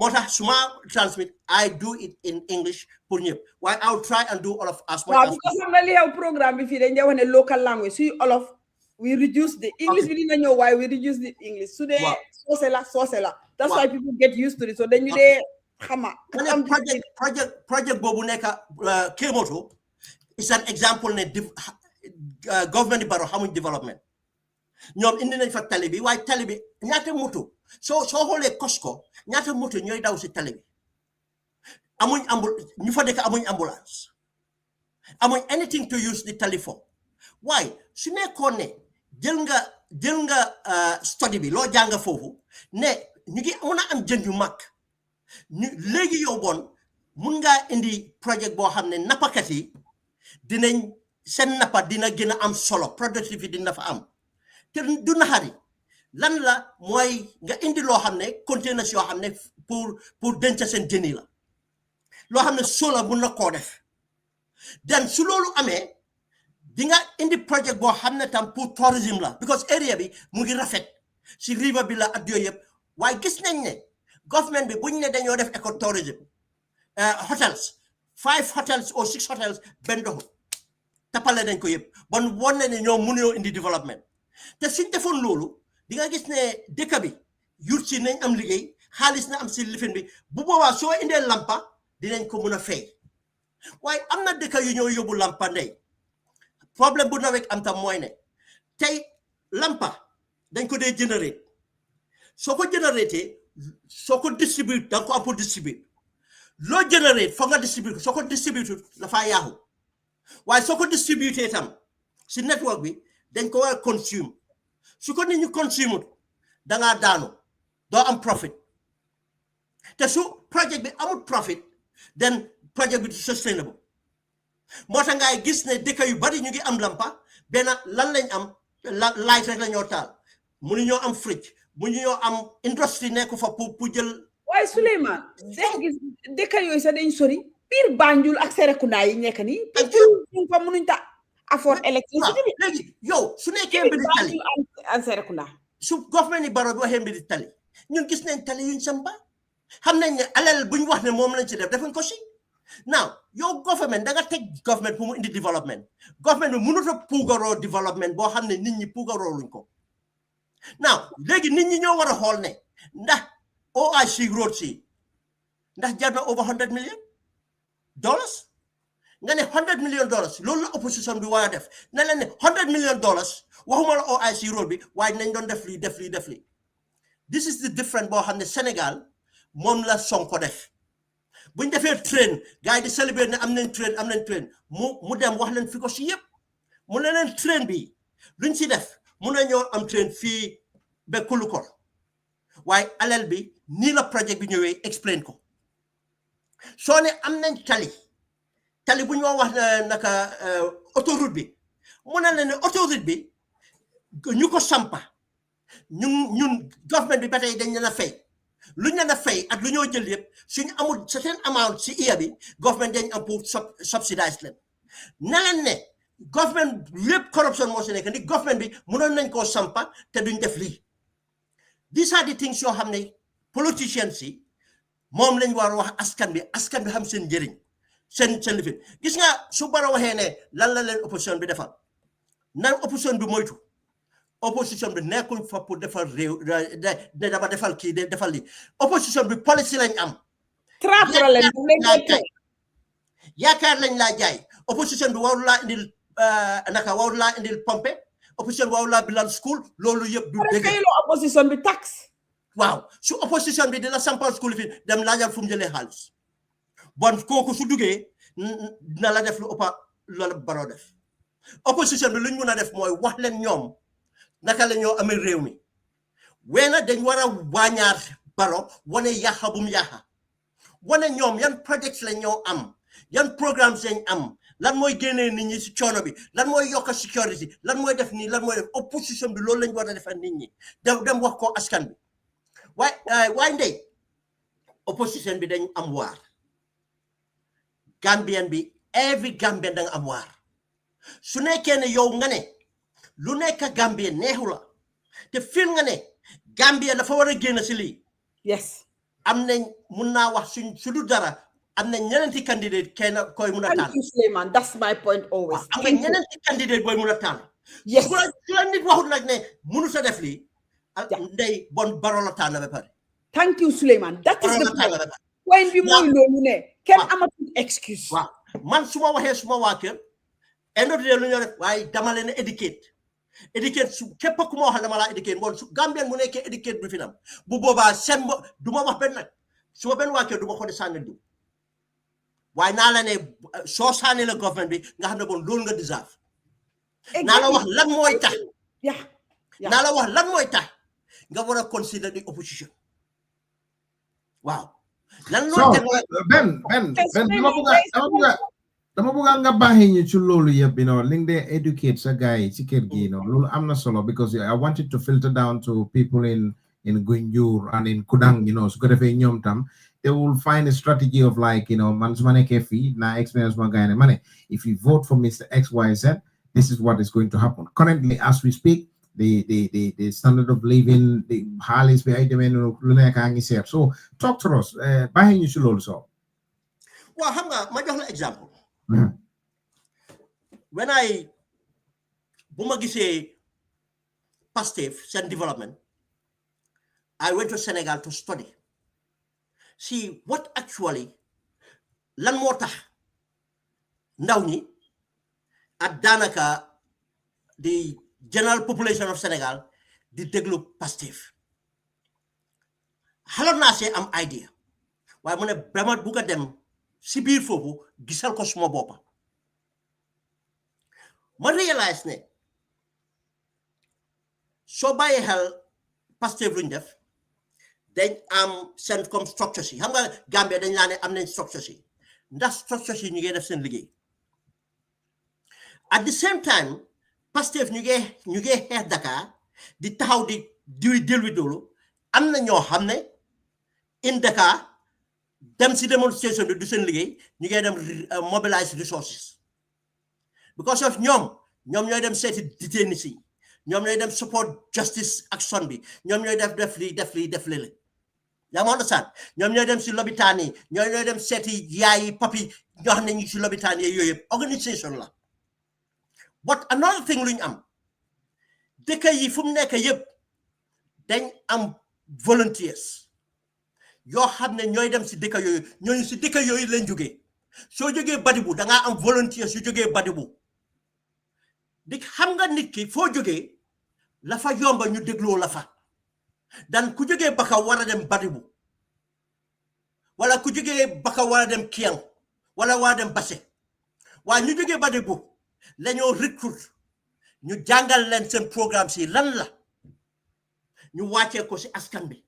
motax suma transmit I do it in English pour ñep why I'll try and do all of as much as because am na li xew programme bi fi dañ wax ne local language so all of we reduce the English we didn't know why we reduce the English so they so say la that's why people get used to it so then you dey xama project bobu nek Kemoto is an example ne government baro xamuñ development ñom indi nañ fa tali bi way tali bi ñaata moto so xolé Costco ñaata moto ñoy daw ci tali bi amuñ ñu fa nek amuñ ambulance amuñ anything to use the telephone why su nekkone ne jël nga study bi lo jàng fofu ne ñu ngi mëna am jën yu mag légui yow bon mun nga indi project bo xamné napakat yi dinañ sen napa dina gëna am solo productivity dina fa am te du naxari lan la moy nga indi lo xamne containers yo xamne pour denc sen jëni la lo xamne solo bu na ko def den su lolu amé di nga indi project bo xamne tam pour tourism la because area bi mu ngi rafet ci river bi la ak yoy yeb way gis nañ ne government bi buñ ne dañoo def ecotourism hotels 5 hotels or 6 hotels ben doxul tapale dañ ko yeb bon wonne ne ñoo mënu indi development te suñ defoon lolu di nga gis ne dëkk bi yur ci nañ am liggéey xaalis na am si lifin bi bu boobaa soo indee lampa dinañ ko mun a fay waaye am na dëkk yu ñoo yóbbu lampa ndey problème bu nawet am tam mooy ne tey lampa dañ ko dee généré soo ko générété soo ko distribute da nga ko am pour distribute loo généré foog nga distribute ko soo ko distribute dafaa yaaxu waaye soo ko distributé tam si network bi dañ ko war a consume su ko nit ñu consume da ngaa daanu doo am profit te su projet bi amul profit then projet bi du sustainable moo tax ngay gis ne dëkk yu bari ñu ngi am lampa benn lan lañ am light rek la ñoo taal mënu ñoo am fridge mënu ñoo am industrie nekk fa pour jël waaye Souleymane dañ gis dëkk yooyu sax dañ sori biir Banjul ak Serekunda yi nekk nii ñu fa mënuñ ta afford électricité bi léegi yow su nekkee mbiri tali ak Serekunda su government yi Barrow bi waxee mbiri tali ñun gis nañ tali yuñ sampa xam nañ ne alal buñ wax ne moom lañ ci def defuñ ko si now yow government da nga teg government pour mu indi développement government bi mënut a puugaroo développement boo xam ne nit ñi puugaroo luñ ko now léegi nit ñi ñoo war a xool ne ndax OIC road si ndax jar na over $100 million nga ne $100 million loolu la opposition bi war a def ne leen ne $100 million waxuma la OIC road bi waaye nañ doon def lii this is the difference boo xam ne Sénégal moom la Sonko def buñ defee train gars yi di célébrer ne am nañ train mu dem wax leen fi ko si yëpp mu ne leen train bi luñ si def mun na ñoo am train fii ba Kulukor waaye alal bi nii la projet bi ñëwee explain ko soo ne am nañ tali bu ñoo wax naka autoroute bi mu ne leen ne autoroute bi ñu ko sampa ñun government bi ba tey dañ leen a fay lu ñu leen a fay ak lu ñoo jël yëpp suñu amul certain amount si iya bi government dañ am pour subsidize leen ne leen ne government lépp corruption moo si nekk ni government bi mënoon nañ koo sampa te duñ def lii these are the things yoo xam ne politicians yi moom lañ war a wax askan bi xam seen njëriñ seen lifin gis nga su Barrow waxee ne lan la leen opposition bi defal nan opposition bi moytu opposition bi nekkul fa pour defal réew de dama defal kii de defal lii opposition bi policy lañ am yaakaar lañ laa jaay opposition bi warul laa indil warul laa indil pompe opposition bi warul laa bilal school loolu yëpp du dëgg opposition bi tax waaw su opposition bi dina sampal school fi dem laajal fu mu jëlee xaalis bon kooku su duggee dina la def lu ëppa loolu Barrow def opposition bi lu ñu mën a def mooy wax leen ñoom naka la ñoo amee réew mi weena dañ war a wàññaar Barrow wane yàqa bu mu yàqa wane ñoom yan projects la ñoo am yan programmes lañ am lan mooy génnee nit ñi si coono bi lan mooy yokk security lan mooy def nii lan mooy def opposition bi loolu lañ war a defal nit ñi dem wax ko askan bi waaye ndey opposition bi dañ am waar Gambian bi every Gambian da nga am waar su nekkee ne yow nga ne lu nekk Gambia neexu la te fil nga ne Gambia dafa war a génn si lii yes am nañ mun naa wax su du dara am nañ ñeneenti candidate kenn koy mun a tànn. Thank you, Suleiman. That's my point always. am nga ñeneenti candidate booy mun a tànn. yes su la nit waxul nag ne munu sa def lii ndey bon Barrow la tànn ba pare. Thank you, Suleiman. That is the point. Point bi mooy loolu ne kenn amatul excuse. waaw man su ma waxee suma waa kër indotide lu ñoo def waaye dama leen educate su képp ku ma wax dama laa educate bon su Gambian mu nekkee educate bi fi nam bu boobaa seen du ma wax benn nag su ma benn waa kër du ma ko di sànni du waaye naa la ne soo sànni la government bi nga xam ne bon loolu nga deserve naa la wax lan mooy tax naa la wax lan mooy tax nga war a consider the opposition waaw lan loo Ben dama bëgg nga baaxee ñu ci loolu yëpp li nga dee educate sa gars yi ci kër gi loolu am na solo because I wanted to filter down to people in Gunjur and in Kudang su ko defee ñoom tam they will find a strategy of like man su ma nekkee fii naa experience ma gars yi ne ma ne if you vote for Mr. XYZ this is what is going to happen currently as we speak the standard of living the xaalis bi ay demee noonu lu nekk a ngi seet so talk to us baaxee ñu ci loolu so waaw xam nga ma jox la exemple when bu ma gisee Pastef and development, I went to Senegal to study. See what actually lan moo tax ndaw ñi ak daanaka the general population of Senegal di déglu Pastef. xaloon naa see am idea waaye mu ne dama bugg a dem si biir foofu gisal ko suma boppa ma réalise ne soo bàyyee xel Pastef luñ def dañ am seen comme structures yi xam nga Gambia dañ laa ne am nañ structures yi ndax structures yi ñu ngi def seen liggéey at the same time Pastef ñu ngi xeex Dakar di taxaw di delwi doolu am na ñoo xam ne in Dakar dem si demonstration bi du seen liggéey ñu ngi dem mobilize resources because of ñoom ñooy dem seeti detainees yi ñoom ñooy dem support justice action bi ñoom ñooy def lii yaa ma understand ñoom ñooy dem si lopitaan yi ñooy dem seeti yaayi papi ñoo xam ne ñu si lopitaan yi yooyu yëpp organisation la but another thing lu ñu am dëkk yi fu mu nekk yëpp dañ am volunteers yoo xam ne ñooy dem si dëkk yooyu ñooñu si dëkk yooyu lañ jógee soo jógee Badibu da ngaa am volunteers yu jógee Badibu di xam nga nit ki foo jógee la fa yomba ñu dégloo la fa dan ku jógee Baka war a dem Badibu wala ku jógee Baka war a dem Kiyang wala war a dem Basse waaye ñu jógee Badibu la ñoo recruit ñu jàngal leen seen programme si lan la ñu wàccee ko si askan bi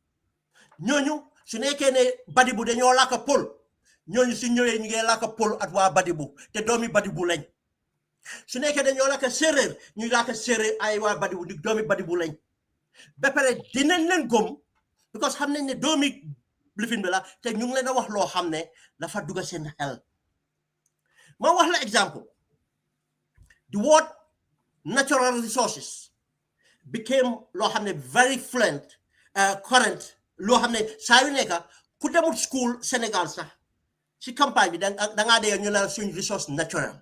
ñooñu su nekkee ne Badibu dañoo làkka pol ñooñu su ñëwee ñu ngi làkka pol at waa Badibu te doomi Badibu lañ su nekkee dañoo làkka séeréer ñu làkka séeréer ay waa Badibu di doomi Badibu lañ ba pare dinañ leen gom because xam nañ ne doomi lifin bi la te ñu ngi leen a wax loo xam ne dafa dugga seen xel ma wax la exemple the word natural resources became loo xam ne very fluent current loo xam ne saa yu nekk ku demul school Sénégal sax ci campagne bi dangaa dégg ñu naan suñ resource naturel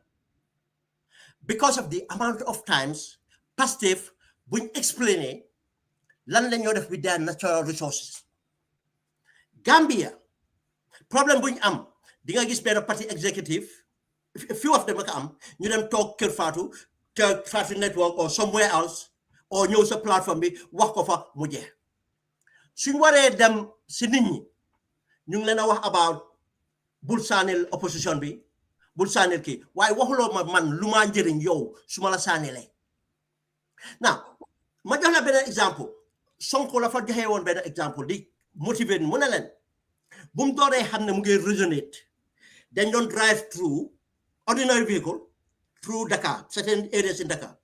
because of the amount of times Pastef buñ explainer lan la ñoo def with their natural resources Gambia problème buñ am di nga gis benn parti executive few of them am ñu dem toog Kër Fatou network or somewhere else or ñëw sa plateforme bi wax ko fa mu jeex suñ waree dem si nit ñi ñu ngi leen a wax about bul saanil opposition bi bul saanil kii waaye waxuloo ma man lu maa njëriñ yow su ma la saanilee now ma jox la beneen exemple Sonko la fa joxe woon benn exemple di motiver mu ne leen bu mu dooree xam ne mu ngi resonate dañ doon drive through ordinary vehicle through Dakar certain areas in Dakar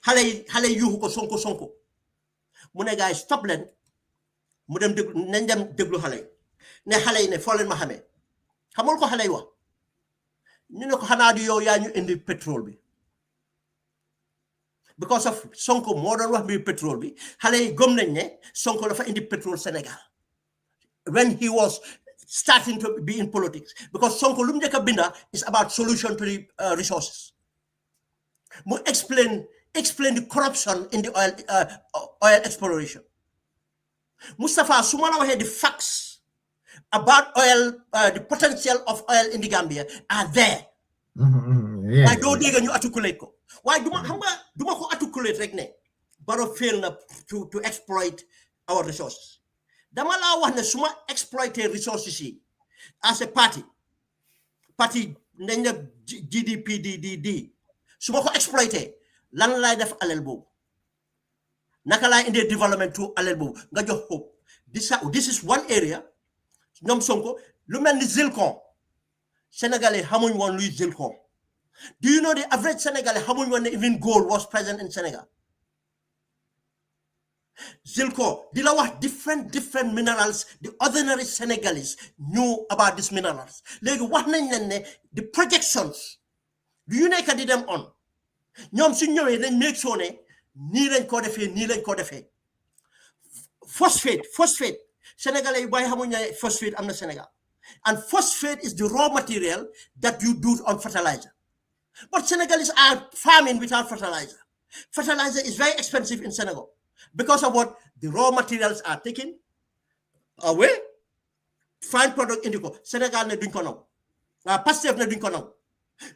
xale yi yuuxu ko Sonko mu ne gars stop leen mu dem déglu nañ dem déglu xale yi ne xale yi ne foo leen ma xamee xamul ko xale yi wax ñu ne ko xanaa di yow yaa ñu indi pétrole bi because of Sonko moo doon wax bi pétrole bi xale yi gëm nañ ne Sonko dafa indi pétrole Sénégal when he was starting to be in politics because Sonko lu mu njëkk a binda is about solution to the resources mu explain the corruption in the oil exploration Mustafa su ma la waxee the facts about oil the potential of oil in the Gambia are there waaye doo dégg ñu articulate ko waaye duma ko articulate rek ne Barrow fail na to exploit our resources dama laa wax ne su ma exploiter resources yi as a party nañ na GDP di su ma ko exploiter lan laay def alal boobu naka laay indee development to alal boobu nga jox hope this is one area ñoom Sonko lu mel ni zircon Sénégalais xamuñ woon luy zircon do you know the average Senegalese xamuñ woon ne even gold was present in Senegal zircon di la wax different minerals the ordinary Senegalese knew about these minerals léegi wax nañ leen ne the projections du you nekk di dem on ñoom suñ ñëwee dañ make sure ne nii lañ ko defee phosphate Sénégalais yi bàyyi xamuñ ne phosphate am na Sénégal and phosphate is the raw material that you do on fertilizer but Senegalese are farming without fertilizer is very expensive in Senegal Because of what? The raw materials are taken away. Fine product indico. Senegal ne duñ ko naw. Pastef ne duñ ko naw.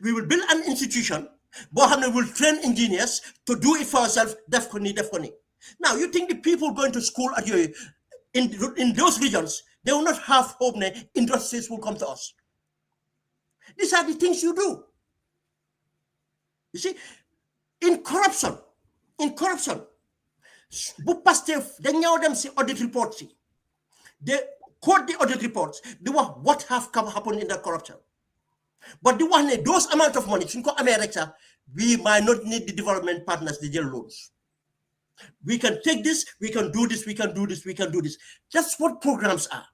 We will build an institution. We will train engineers to do it for ourselves. Def ko ni. Now, you think the people going to school at your in those regions, they will not have hope that industries will come to us. These are the things you do. You see, in corruption, bu Pastef, they know them see audit reports. They quote the audit reports. They want what have happened in the corruption. But the one those amount of money, America, we might not need the development partners, the jail loans. We can take this, we can do this, we can do this. That's what programs are.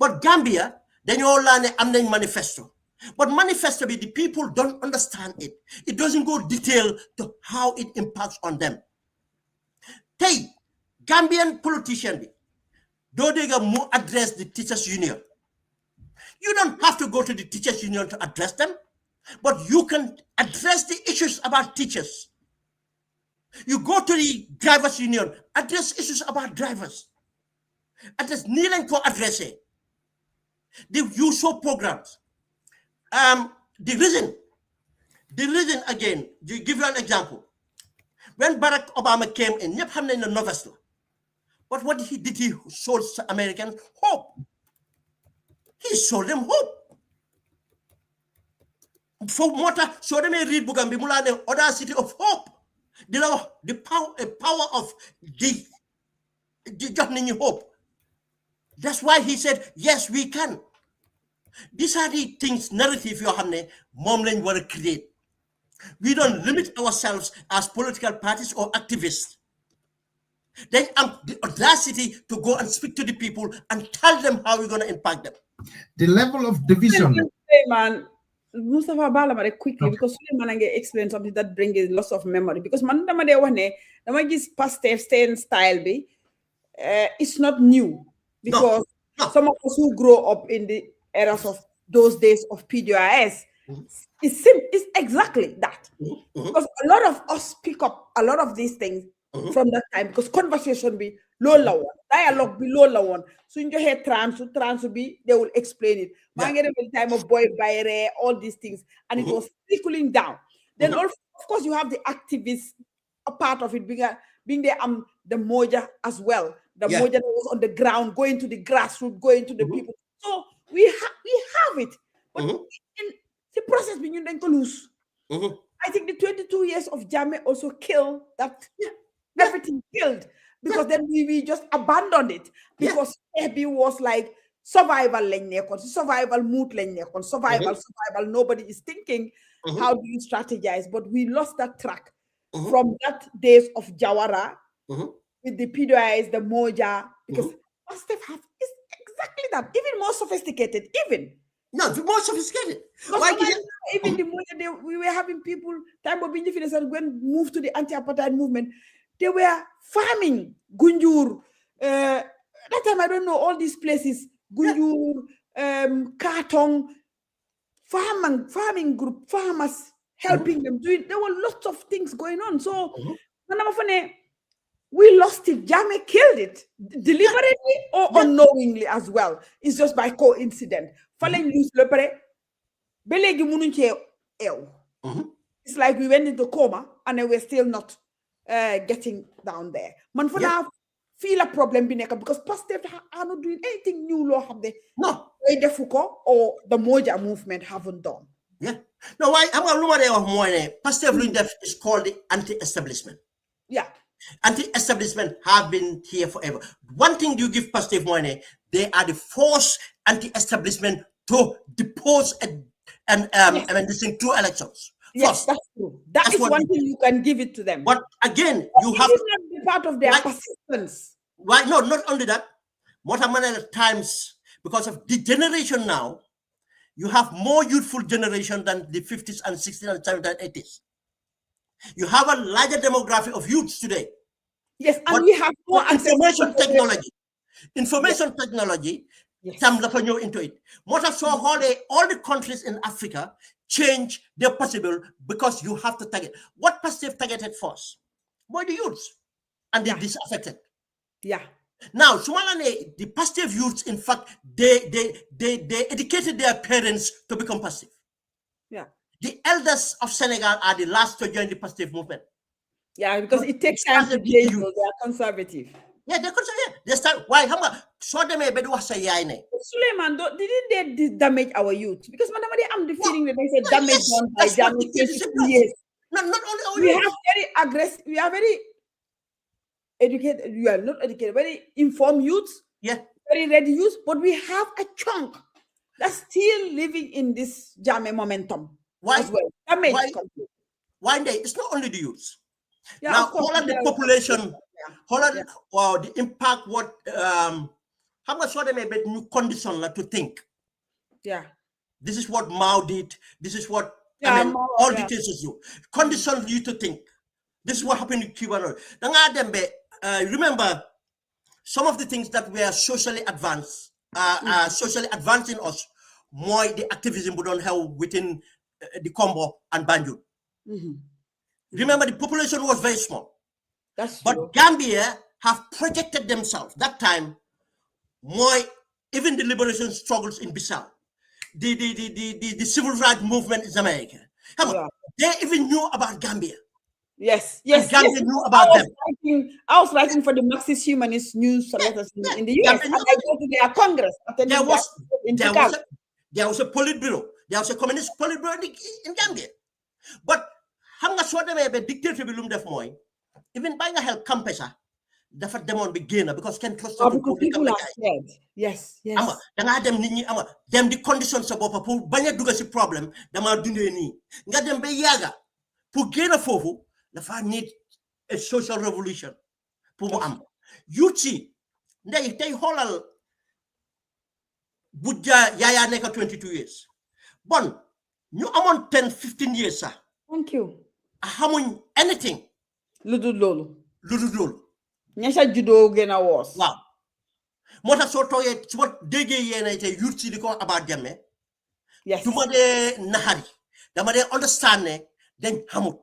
But Gambia, then you all learn a manifesto. But manifesto, the people don't understand it. It doesn't go detail to how it impacts on them. Hey, Gambian politician, do they address the teachers union? You don't have to go to the teachers union to address them, but you can address the issues about teachers. You go to the drivers union, address issues about drivers. Address kneeling to address it. The usual programs. The reason again, to give you an example. When Barack Obama came in, but what did he sold Americans? Hope. He sold them hope. For Mota, so they may read Bugambi Mulane, audacity of hope. The power of the just hope. That's why he said, yes, we can. These are the things, narrative you have, mom want to create. We don't limit ourselves as political parties or activists. Then the audacity to go and speak to the people and tell them how we're going to impact them. The level of division. Man, Mustafa Balamare quickly, because Suleiman explained something that brings a loss of memory. Because man, this Pastef style be, it's not new. Because some of us who grow up in the eras of those days of PDIS, it's exactly that. Because a lot of us pick up a lot of these things from that time, because conversation be low one, dialogue be low one. So in your head trans be, they will explain it. The time of boy bayre, all these things, and it was trickling down. Then of course you have the activists, a part of it being there, the Moja as well. The Moja that was on the ground, going to the grassroots, going to the people. So we have it, but in the process being then to lose. I think the 22 years of Jammeh also killed that. Everything killed, because then we just abandoned it, because it was like survival mood survival. Nobody is thinking how do you strategize, but we lost that track from that days of Jawara with the PDIs, the Moja, because Pastef is exactly that, even more sophisticated, more sophisticated. Even the Moja, we were having people time of being when moved to the anti-apartheid movement. They were farming Gunjur. That time I don't know all these places. Gunjur, Katong, farming group, farmers helping them doing. There were lots of things going on. So we lost it. Jammeh killed it deliberately or unknowingly as well. It's just by coincidence. It's like we went into coma and then we're still not getting down there. Man, for now, feel a problem because Pastef are not doing anything new. Law have they? No. The Foucault or the Moja movement haven't done. Yeah. No, why? I'm going to Pastef is called the anti-establishment. Yeah. Anti-establishment have been here forever. One thing you give Pastef money, they are the force anti-establishment to depose and two elections. Yes, that's true. That's one thing you can give it to them. But again, you have to be part of their persistence. Why? No, not only that. What many times, because of the generation now, you have more youthful generation than the 50s and 60s and 70s and 80s. You have a larger demographic of youths today. Yes, and we have more information technology. Information technology, some into it. What I saw all the countries in Africa change their possible because you have to target. What Pastef targeted first? Why the youths? and the disaffected. Yeah. Now, Somalane, the positive youths, in fact, they educated their parents to become positive. Yeah. The elders of Senegal are the last to join the positive movement. Yeah, because it takes time to the change. youth. They are conservative. Yeah, they're conservative. They start, why? How much? So they may be doing Suleiman, didn't they damage our youth? Because madam, I'm the feeling that they said damage done by Jammeh 22 years. Not only our We youth. have very aggressive, we are very educated, we are not educated, very informed youths, Yeah. very ready youths, but we have a chunk that's still living in this Jammeh momentum. Why? As well. Damage. Why they? It's not only the youths. Yeah, now, of course, Holland, the population, Holland, wow, the impact, what, how much what they may be new condition to think. Yeah. This is what Mao did. This is what, I mean, Mao, all details is you. Condition you to think. This is what happened in Cuba. Remember, some of the things that were socially advanced, socially advancing us, more the activism we don't have within the Combo and Banjul. Remember, the population was very small. That's but true. Gambia have projected themselves that time more, even the liberation struggles in Bissau, the civil rights movement in America. They even knew about Gambia. Yes. Gambia knew about them. I was writing for the Marxist Humanist news letters in the US. And I go to their Congress. There was a Politburo. There was a communist Politburo in Gambia. But xam nga soo demee ba dictateur bi lu mu def mooy even by nga help campesa dafa demoon bi génn because kenn trust because people are scared. Yes. ama dangaa dem nit ñi ama dem di condition sa boppa pour bañ a dugg si problème dama dundee nii nga dem ba yàgga pour génn foofu dafa need a social revolution pour mu am youth si ndey tey xoolal bu Yaya nekk 22 years bon ñu amoon 10-15 years sax. Thank you. Xamuñ anything. Lu dul loolu. ña sa juddoo gën a woos. waaw moo tax soo toogee su ma déggee yéen tey youth si di ko about Jammeh. yes du ma dee naxari dama dee understand ne dañ xamut.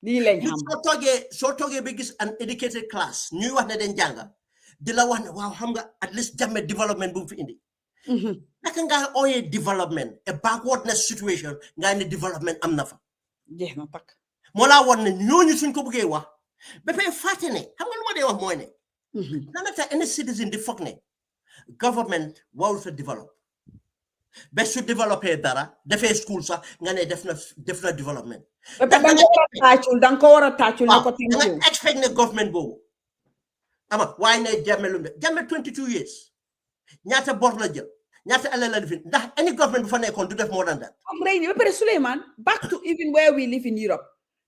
lii lañ xam soo toogee ba gis an educated class ñuy wax ne dañ jànga di la wax ne waaw xam nga at least Jammeh development bu mu fi indi. naka nga ooyee development a backwardness situation nga ne development am na fa. jeex na takk. moo laa woon ne ñooñu suñ ko bëggee wax ba fay fàtte ne xam nga lu ma dee wax mooy ne. nanga tax any citizen di foog ne government warul sa develop ba su développé dara defee school sax nga ne def na development. danga ko war a tàccul ne ko thank you. nga expect ne government boobu ama waaye ne Jammeh 22 years ñaata bor la jël ñaata alal la def ndax any government bu fa nekkoon du def more than that. ba pare Suleiman back to even where we live in Europe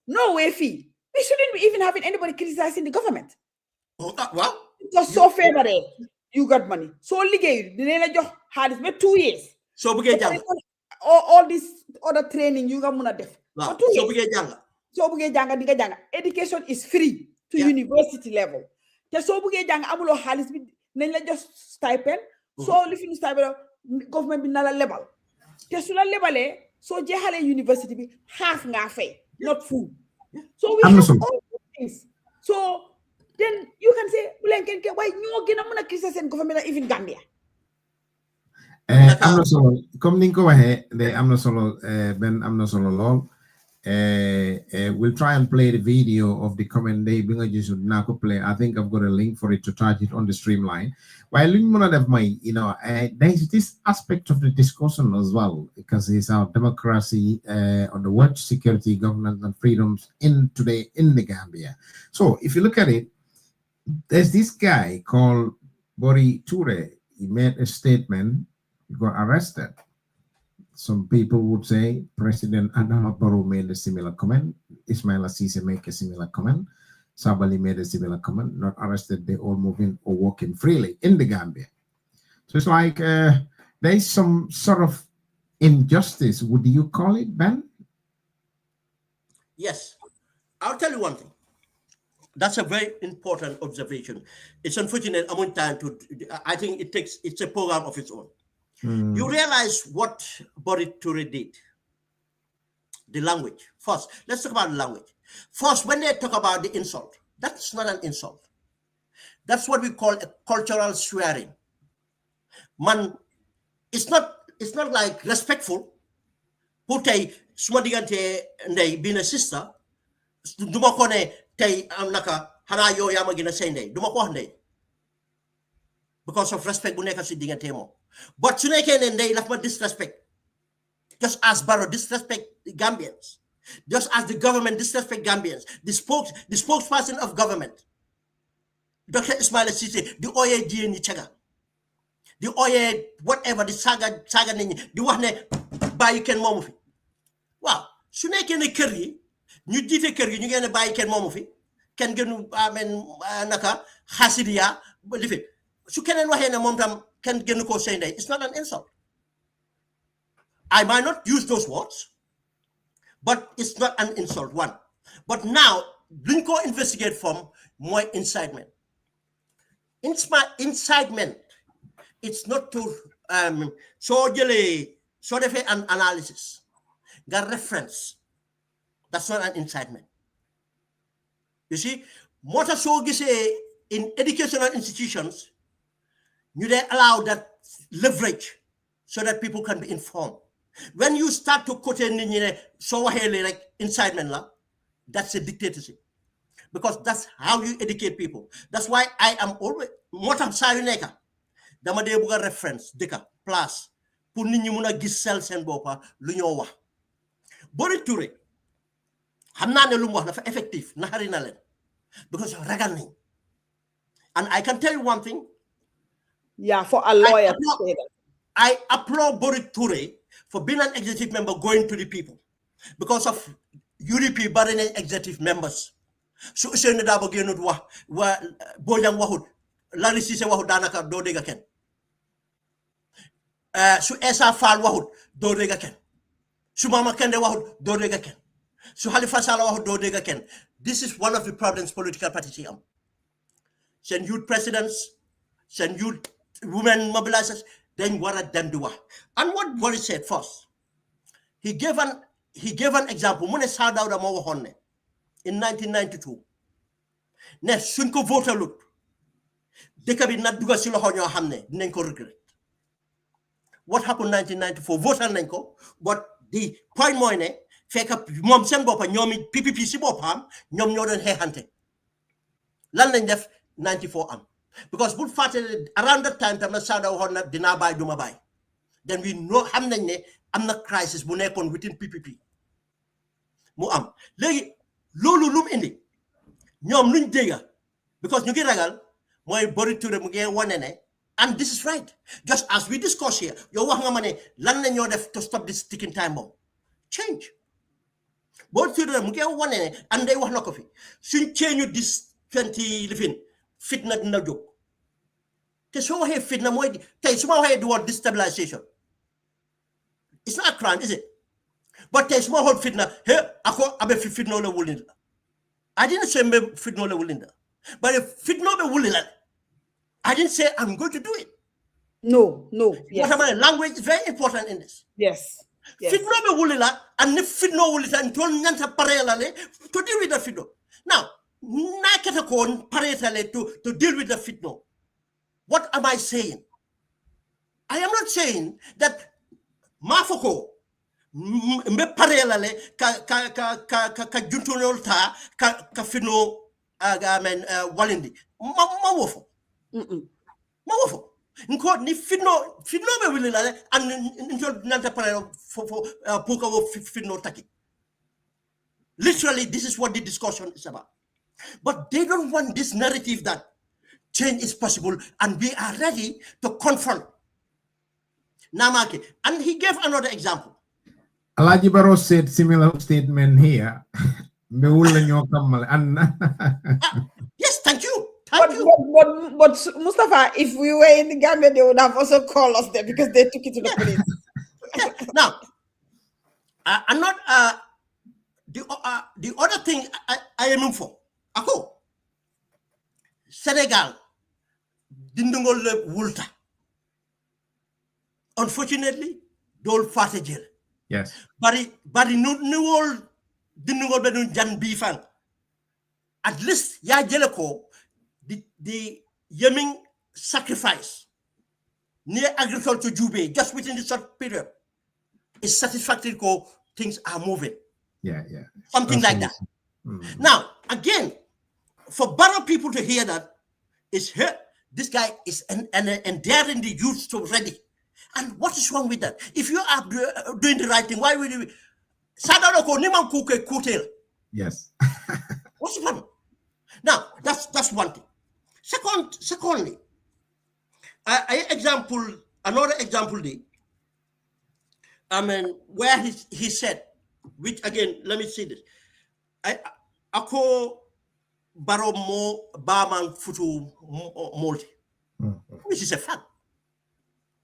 no way fee we shouldn't be even having anybody criticizing the government. waaw. just so favorable you got money so liggéey dinañ la jox xaalis ba 2 years. soo bëggee jàng all this other training yu nga mun a def. waaw soo bëggee jàng di nga jàng education is free to university level te soo bëggee jàng amuloo xaalis bi nañ la jox stipend. soo li fi ñu stipend government bi na la lebal te su la lebalee soo jeexalee university bi half nga fay not full. so we have all these things so then you can say why ñoo gën a mën a criticiser seen government even Gambia. am na solo comme ni nga ko waxee de am na solo Ben am na solo lool we'll try and play the video of the comment day bi nga gisul naa ko play I think I've got a link for it to charge it on the streamline waaye luñ mën a def may there's this aspect of the discussion as well because it's our democracy on the watch security governance and freedoms in today in the Gambia. So if you look at it, there's this guy called Bori Toure. He made a statement. He got arrested. Some people would say President Adama Barrow made a similar comment. Ismail Assise made a similar comment. Sabali made a similar comment. Not arrested, they all moving or walking freely in the Gambia. So it's like there's some sort of injustice. Would you call it, Ben? Yes. I'll tell you one thing. That's a very important observation. It's unfortunate I'm on time to. I think it's a program of its own. You realize what Bori Toure did. The language. First, let's talk about the language. First, when they talk about the insult, That's not an insult. That's what we call a cultural swearing. Man, it's not like respectful. Putay suma digante ndey being a sister. Duma ko ne tay am naka hana yo yama gina say ndey. Duma ko wax ndey. Because of respect bu nekk ci digante mo. But su nekkee ne ndey daf ma disrespect. Just as Barrow disrespect the Gambians. Just as the government disrespect Gambians. The spokesperson of government. Dr. Ismail Sise, the Oye Dieni Chaga. The Oye whatever, the saga nini, the one buy ken momufi. Wow. Su nekkee ne kër yi ñu jiite kër gi ñu ngeen bàyyi kenn moomu fi kenn gënu amen naka xasidiya li fi su keneen waxee ne moom tam kenn gënu koo say ndey. It's not an insult. I might not use those words, but it's not an insult, one. But now, duñ ko investigate from more incitement. Incitement, it's not to so defee an analysis, got reference. That's not an incitement. You see, moo tax soo gisee in educational institutions, you they allow that leverage so that people can be informed. When you start to quote so like incitement la, that's a dictatorship. Because that's how you educate people. That's why I am always motam sayuneka. Dama de buga reference deka plus pour nit ñi mëna gis sel sen bopa lu ñoo wax. Bori Touré xamna ne lu mu wax dafa effective naxari na len because ragal nañ. And I can tell you one thing. Yeah, for a lawyer to say that. I applaud Bori Touré for being an executive member going to the people because of UDP bari nañ executive members. Su Ousainou Darboe génnut wax wa Bojang waxut Larry Cissé waxut daanaka doo dégg kenn su Essa Faal waxut doo dégg kenn su Mama Kandeh waxut doo dégg kenn su Halifa Sallah waxut doo dégg kenn. This is one of the problems political parties am. Send youth presidents, send youth women mobilizers, then what are them do? And what Boris said first, he gave an example. Mune Sadawda mo waxone in 1992. Ne suñ ko votalut dëkk bi na duga ci loxo ñoo xamne dinañ ko regret. What happened in 1994? Votal nañ ko, but the point mooy ne fekk moom seen boppa ñoomi PPP si boppam ñoom ñoo doon xeexante. Lan lañ def 94 am. Because bu fàttali around that time tam na Sada waxoon na dinaa bàyyi duma bàyyi. Then we know xam nañ ne am na crisis bu nekkoon within PPP mu am léegi loolu lu mu indi ñoom luñ dégga because ñu ngi ragal mooy Bori Touré mu ngi wane ne and this is right just as we discuss here yow wax nga ma ne lan la ñoo def to stop this ticking time bomb change Bori Touré mu ngi wane ne and day wax na ko fi suñ change this 20 lifin fitna dina jóg te soo waxee fitna mooy tey su ma waxee the word destabilization it's not a crime, is it? But tey su ma waxoon fitna hey ako abe fi fitna la wulinda I didn't say mbe fitna la wulinda but if fitna be wulila I didn't say I'm going to do it. No, yes. But language is very important in this. Yes. Fitna be wulila and if fitna wulita and tol nyanta parelale to deal with the fitna. Now na keta ko parelale to deal with the fitna. What am I saying? I am not saying that mafoko mbe parelale ka juntunol ta ka fitno agamen walindi ma wofo nko ni fitno be wulila and ntol nanta parelo for puka wo fitno taki. Literally this is what the discussion is about. But they don't want this narrative that change is possible and we are ready to confront Namake. And he gave another example. Alaji Barrow said similar statement here. Yes, thank you. But Mustafa, if we were in the Gambia, they would have also called us there because they took it to the police. Now, I'm not the other thing I am in for. Ako Senegal dindungol le wulta. Unfortunately, dol fate jël. Yes. Bari nu wol dindungol be nu jan bi fan. at least ya jeleko the Yemen sacrifice near agriculture Jube just within the short period is satisfactory. Things are moving. Yeah. Something like that. Now, again, for Barrow people to hear that, is here, this guy is daring the youth to ready. And what is wrong with that? If you are doing the right thing, why would you? Yes. What's the problem? Now, that's one thing. Secondly, another example, where he said, which again, let me see this. Ako Barrow mo Barman Futu Multi, which is a fact.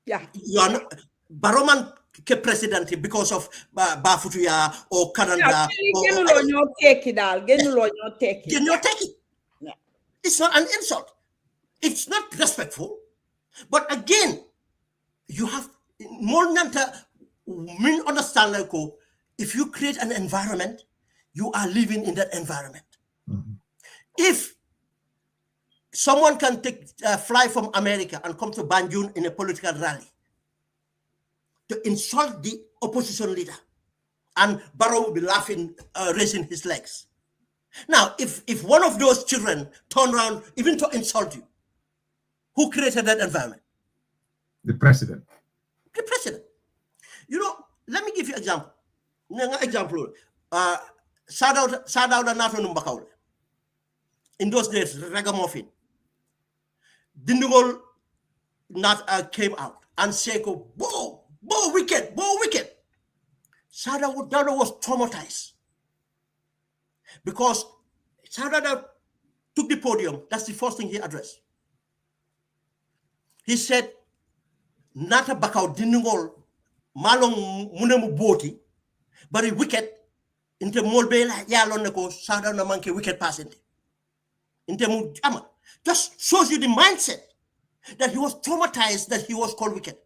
Yeah. You are not Barrowman president because of Bafutuya or Canada. Take it. It's not an insult. It's not respectful. But again, you have more than to understand like if you create an environment, you are living in that environment. If someone can fly from America and come to Banjul in a political rally to insult the opposition leader, and Barrow will be laughing, raising his legs. Now, if one of those children turn around even to insult you, who created that environment? The president. The president. You know, let me give you an example. Sadauda Nato Numbakaul. In those days, ragamuffin. Dindugol came out and Seko, Bo, wicked. Sadauda was traumatized because Sadauda took the podium. That's the first thing he addressed. He said, Nata Bakau Dindugol Malong Munemu Boti, but a wicked into Molbela Yaloneko Sadauda Monkey wicked passing. Just shows you the mindset that he was traumatized that he was called wicked.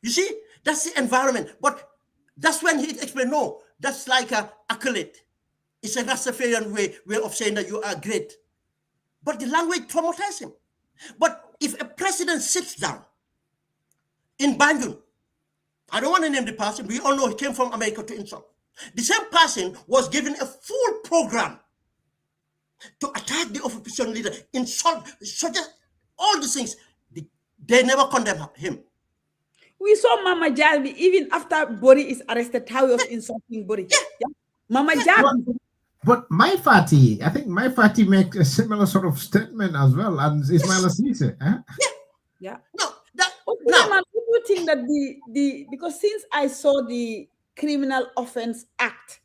You see, that's the environment. But that's when he explained, no, that's like a accolade. It's a Rastafarian way of saying that you are great. But the language traumatized him. But if a president sits down in Banjul, I don't want to name the person, we all know he came from America to insult. The same person was given a full program to attack the opposition leader, insult, suggest all these things. They never condemn him. We saw Mama Jalbi even after Bori is arrested, how he was insulting Bori. Yeah. Mama Jalbi. But my Fati, I think my Fati makes a similar sort of statement as well, and Ismail Assise. Yeah. No. What do you think that because since I saw the Criminal Offense Act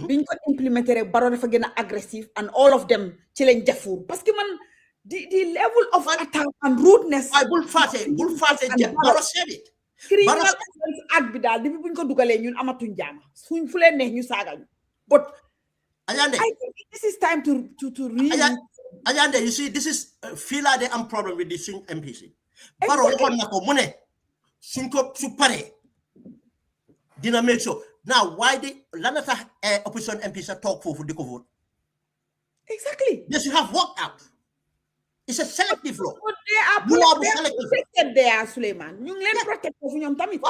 being implemented, Barrow dafa gën aggressive, and all of them challenge Jafur. Parce que man, the level of attack and rudeness. Bul fate, Barrow said it. Criminal Offense Act bi daal depuis buñ ko dugalee ñun amatuñ jaama. Suñ fu leen neex ñu saaga ñu. But Ayande, I think this is time to really. Ayande, you see, this is feel like they am problem with the swing MPC. Barrow on na ko mune suñ ko su pare dina make sure. Now, why the Lanata opposition MPs talk for the vote? Exactly. They should have worked out. It's a selective law. But they are protected there, Suleiman. You let protect tamit.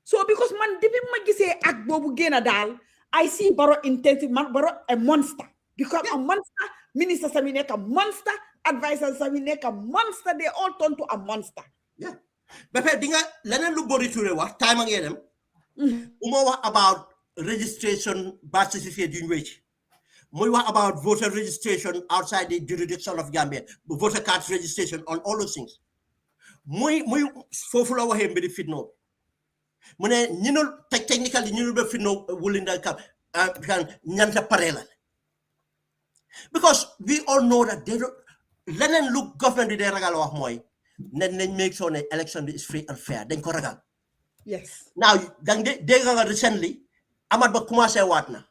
So because man, depuis ma gisee ak bobu gëna dal, I see Barrow intensive man, Barrow a monster. Because a monster, Minister Sami nek a monster, advisor Sami nek a monster, they all turn to a monster. Yeah. But dinga lenen lu bori touré wax time ak yedem. About registration, birth certificate, about voter registration outside the jurisdiction of Gambia, voter card registration, on all those things. Fofula wa hembe di fitno. Mune technically be fitno wulinda kan nyanta parela. Because we all know that they don't. Lenen look government de ragal wax moy. Nen make sure the election is free and fair. Then ko ragal. Yes. Now, recently, Ahmad Ba commencé waat na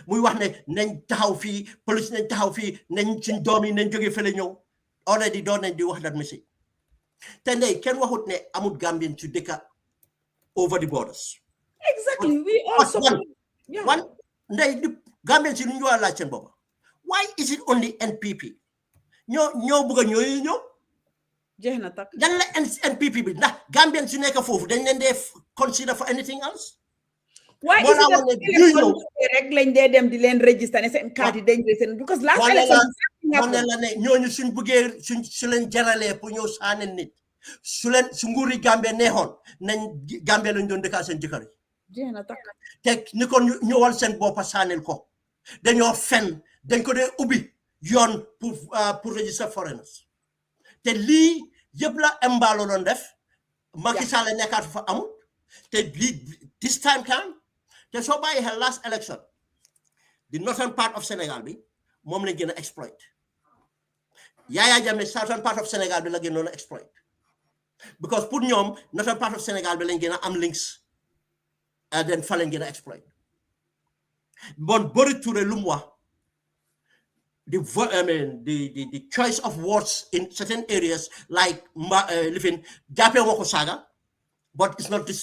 muy wax ne nañ taxaw fii police nañ taxaw fii nañ suñ doom yi nañ jóge fële ñëw already doon nañ di wax that message te ndey kenn waxut ne amut Gambian to dëkka over the borders. Exactly. We also one ndey Gambian si ñu wala laaj boppa. Why is it only NPP? ñoo bëgg ñoy ñoo jeex na tak. Dan la NPP bi ndax Gambian si nekk fofu dañ leen dé consider for anything else? Why is it rek lañ dé dem di leen register ne seen carte yi dañ seen because last election la ne ñooñu suñ bëggee su leen jaralé pour ñëw saane nit su nguuri Gambia neexoon nañ Gambia lañ doon dëkkaa seen jëkkër yi. jeex na tak. te ni ko ñëwal seen boppa saanel ko dañoo fen dañ ko dee ubbi yoon pour register foreigners te lii yëpp la Embalo doon def Macky Sall nekkaat fa amul te lii this time come te soo bàyyi xel last election the northern part of Sénégal bi moom lañ gën a exploit Yaya Jammeh southern part of Sénégal bi la gënoon a exploit because pour ñoom northern part of Sénégal bi lañ gën a am links and then fa lañ gën a exploit bon Bori Touré lu mu wax the choice of words in certain areas like living jàppee woo ko saaga but it's not it's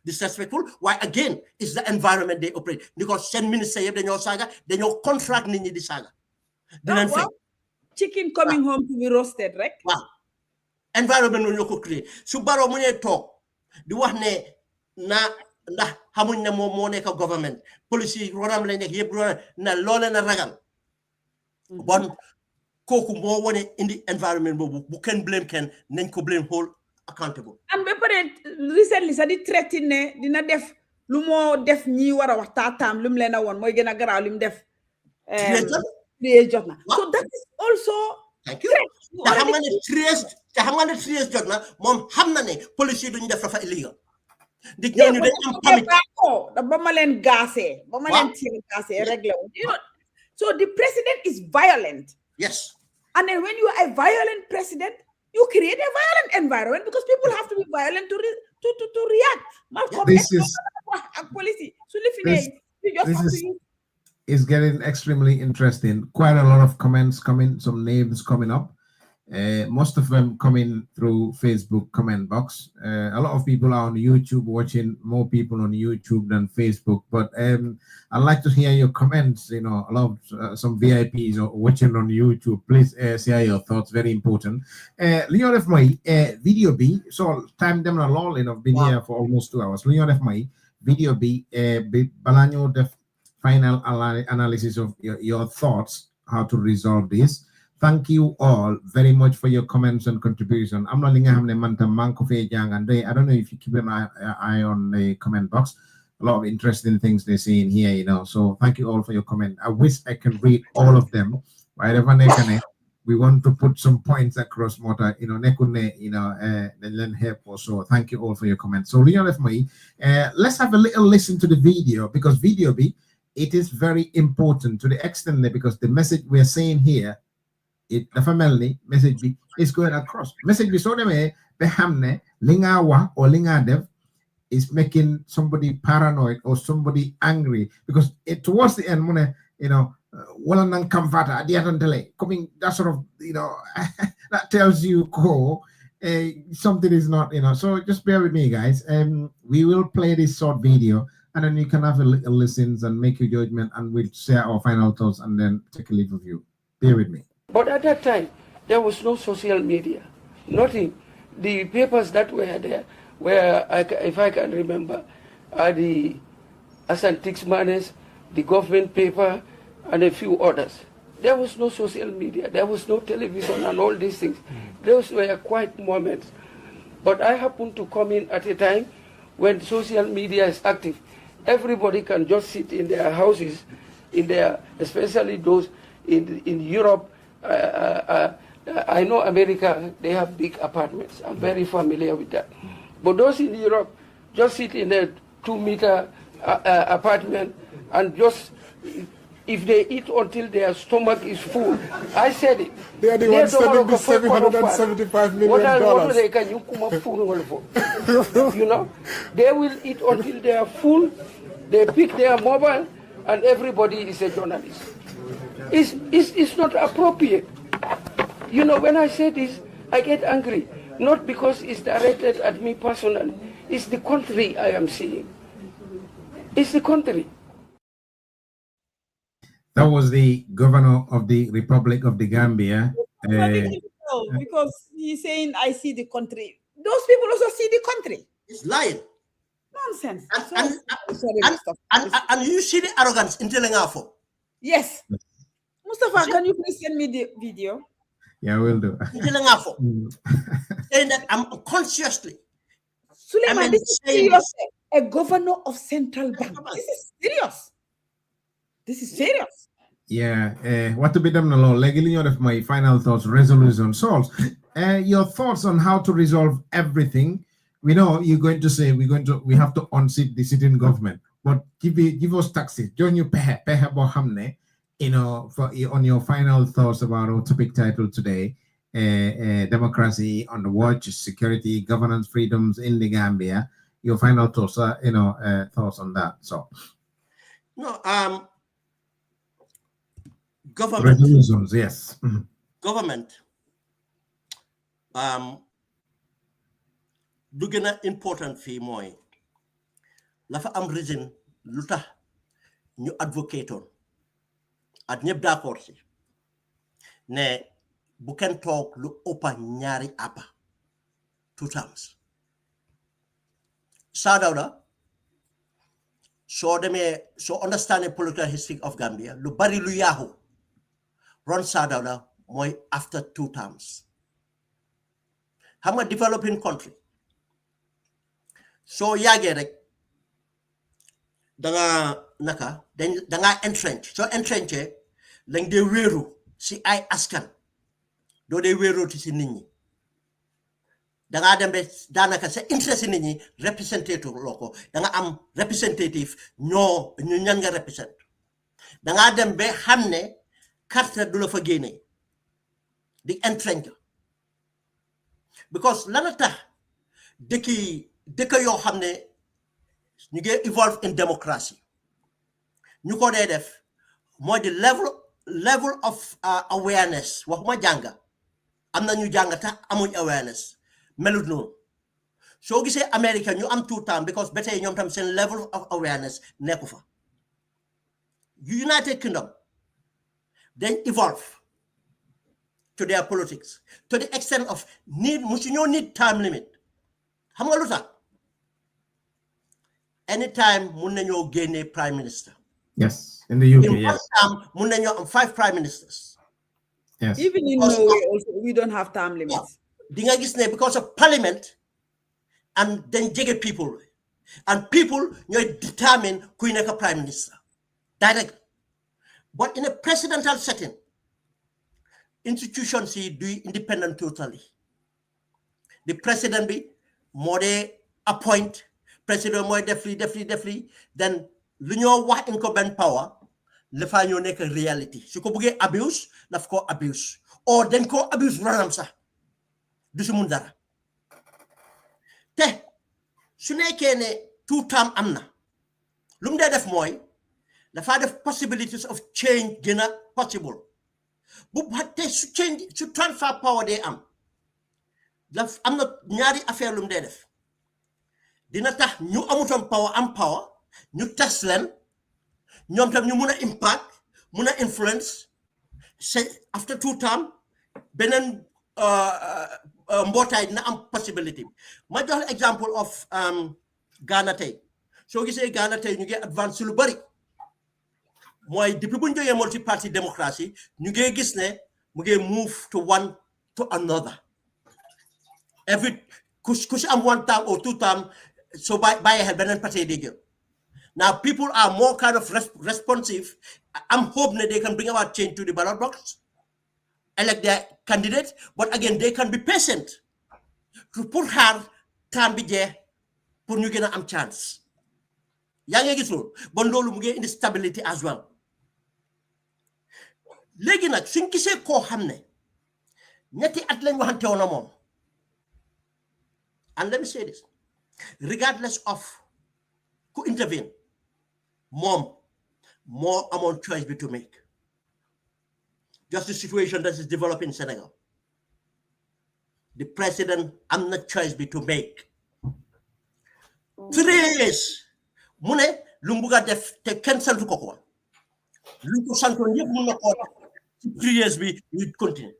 disrespectful. Why again? It's the environment they operate. Because seen ministre yëpp dañoo saaga dañoo contract nit ñi di saaga. dinañ fekk chicken coming home to be roasted rek. waaw environment loolu ñoo ko créé su Barrow mu ne toog di wax ne ndax xamuñ ne moom moo nekk government police yi ronam lañ nekk yëpp na loole na ragal bon kooku moo wone indi environment boobu bu kenn blame kenn nañ ko blame whole accountable. And ba pare recently sa di traité ne dina def lu moo def ñi war a wax taataam lu mu leen a woon mooy gën a garaaw li mu def. Jot na. So that is also. Thank you. te xam nga ne tries jot na moom xam na ne police yi duñu def dafa illegal. di ñooñu dañ am permit. ba ma leen gaasee. ba ma leen tiir gaasee réglé wu. So the president is violent. Yes. And then when you are a violent president, you create a violent environment because people have to be violent to react. This is getting extremely interesting. Quite a lot of comments coming, some names coming up. Most of them coming through Facebook comment box. A lot of people are on YouTube watching, more people on YouTube than Facebook. But I'd like to hear your comments. You know, a lot of some VIPs are watching on YouTube. Please share your thoughts. Very important. Leon F. Mai, video B. So time them a lot. I've been here for almost 2 hours. Leon F. Mai, video B. Balanyo def final analysis of your thoughts how to resolve this. Thank you all very much for your comments and contribution. I'm not I don't know if you keep an eye on the comment box. A lot of interesting things they say in here, you know. So thank you all for your comment. I wish I can read all of them. We want to put some points across Mota, you know, then help also. Thank you all for your comments. So Leon F. Mai, let's have a little listen to the video because video B, it is very important to the extent that because the message we're saying here, the family message be is going across. Message be so the behamne linga wa or linga dev is making somebody paranoid or somebody angry because towards the end, you know, well and comfort at the end delay coming that sort of, you know, that tells you something is not, you know. So just bear with me, guys. We will play this short video and then you can have a little listens and make your judgment and we'll share our final thoughts and then take a leave of you. Bear with me. But at that time, there was no social media, nothing. The papers that were there were, if I can remember, the Asantix Manes, the government paper, and a few others. There was no social media, there was no television and all these things. Those were quiet moments. But I happened to come in at a time when social media is active. Everybody can just sit in their houses, especially those in Europe. I know America, they have big apartments. I'm very familiar with that. But those in Europe just sit in a 2-meter apartment and just, if they eat until their stomach is full. I said it. They are the ones selling the $775 million. You know, they will eat until they are full. They pick their mobile and everybody is a journalist. It's not appropriate. You know, when I say this, I get angry. Not because it's directed at me personally. It's the country I am seeing. It's the country. That was the governor of the Republic of the Gambia. Because he's saying, I see the country. Those people also see the country. It's lying. Nonsense. And you see the arrogance in telling Afo. Yes. Mustafa, can you please send me the video? Yeah, I will do. Saying that I'm consciously. Suleiman, this is serious. A governor of central bank. This is serious. This is serious. Yeah. What to be done, law? Legally, of my final thoughts, resolution solves. Your thoughts on how to resolve everything. We know you're going to say we have to unseat the sitting government, but give us taxes. Join you pay bohamne. On your final thoughts about our topic title today, democracy on the watch, security, governance, freedoms in the Gambia. Your final thoughts, thoughts on that. So, no, government resolutions, yes. Government. Du gëna important fii mooy la fa am reason lu tax ñu advocate on at ñëpp d'accord si ne bu kenn toog lu ëppa ñaari appa 2 terms Sadawda soo understanding political history of Gambia lu bari lu yaaxu ron Sadawda mooy after 2 terms xam nga developing country soo yàggee rek danga entrench soo entrenché lañ dee wéeru si ay askan doo dee wéerooti si nit ñi dangaa dem be daanaka sa interest si nit ñi representative loo ko danga am representative ñu ñan nga represent dangaa dem be xam ne carte du la fa génne di entrench because lana tax dëkk yoo xam ne ñu ngi evolve in democracy ñu ko dee def mooy di level of awareness waxuma jànga am na ñu jàng tax amuñ awareness melut noonu soo gisee America ñu am 2 terms because ba tey ñoom tam seen level of awareness nekku fa United Kingdom then evolve to their politics to the extent of musu ñoo need time limit xam nga lu tax anytime mun nañoo génne prime minister. Yes, in the UK, in yes. one term, mun nañoo am 5 prime ministers. Yes. Even in Norway, also, we don't have term limits. Di nga gis ne because of parliament and then jege people and people ñooy determine kuy nekk prime minister direct. But in a presidential setting, institutions do independent totally. The president be more they appoint president more definitely then l'union wax incumbent power le fa ñoo nekk reality su ko bëggee abuse daf ko abuse or dañ ko abuse ranam sax du si mun dara te su nekkee ne 2 term am na lu mu dee def mooy dafa def possibilities of change gën a possible bu te su change su transfer power day am daf am na ñaari affaire lu mu dee def dina tax ñu amutoon power am power ñu test leen ñoom tam ñu mun a impact mun a influence after 2 term beneen mbootaay dina am possibility ma jox example of Ghana tey soo gisee Ghana tey ñu ngi advance lu bari mooy depuis bu ñu jógee multi party démocratie ñu ngi gis ne mu ngi move to one to another every ku si am 1 term or 2 term so bàyyi xel beneen parti di jël now people are more kind of responsive. I'm hoping that they can bring about change to the ballot box, elect their candidate, but again they can be patient to put her time be there pour ñu gën a am chance yaa ngi gis loolu bon loolu mu ngi indi stability as well léegi nag suñ gisee koo xam ne ñetti at lañ waxante woon na moom and let me say this regardless of who intervene more among choice be to make just the situation that is developing in Senegal the president am not choice be to make 3 years mu ne lu mu bugg a def te kenn santu ko ko luñ ko santoon yëpp mun na koo ci 3 years bi ñu continue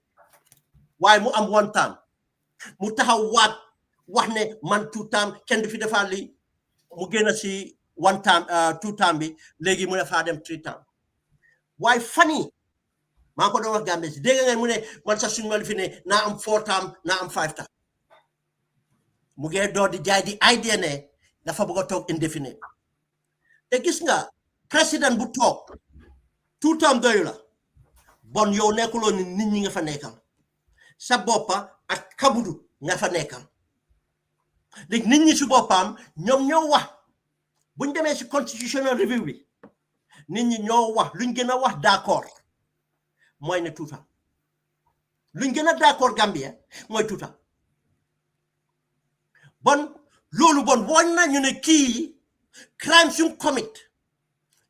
waaye mu am one time mu taxaw waat wax ne man 2 time kenn du fi defaat li mu génn si one time 2 time bi léegi mu ne faa dem 3 time waaye fan yi maa ko doon wax Gambie si dégg nga mu ne man sax suñu ma fi ne naa am 4 time naa am 5 time mu ngee door di jaay di idea ne dafa bëgg a toog indéfinite te gis nga président bu toog 2 time doyu la bon yow nekkuloo ni nit ñi nga fa nekkal sa boppa ak kabudu nga fa nekkal léegi nit ñi si boppam ñoom ñoo wax buñ demee si constitutional review bi nit ñi ñoo wax luñ gën a wax d'accord mooy ne tuuta luñ gën a d'accord Gambia mooy tuuta bon loolu bon woon na ñu ne kii crime suñ commit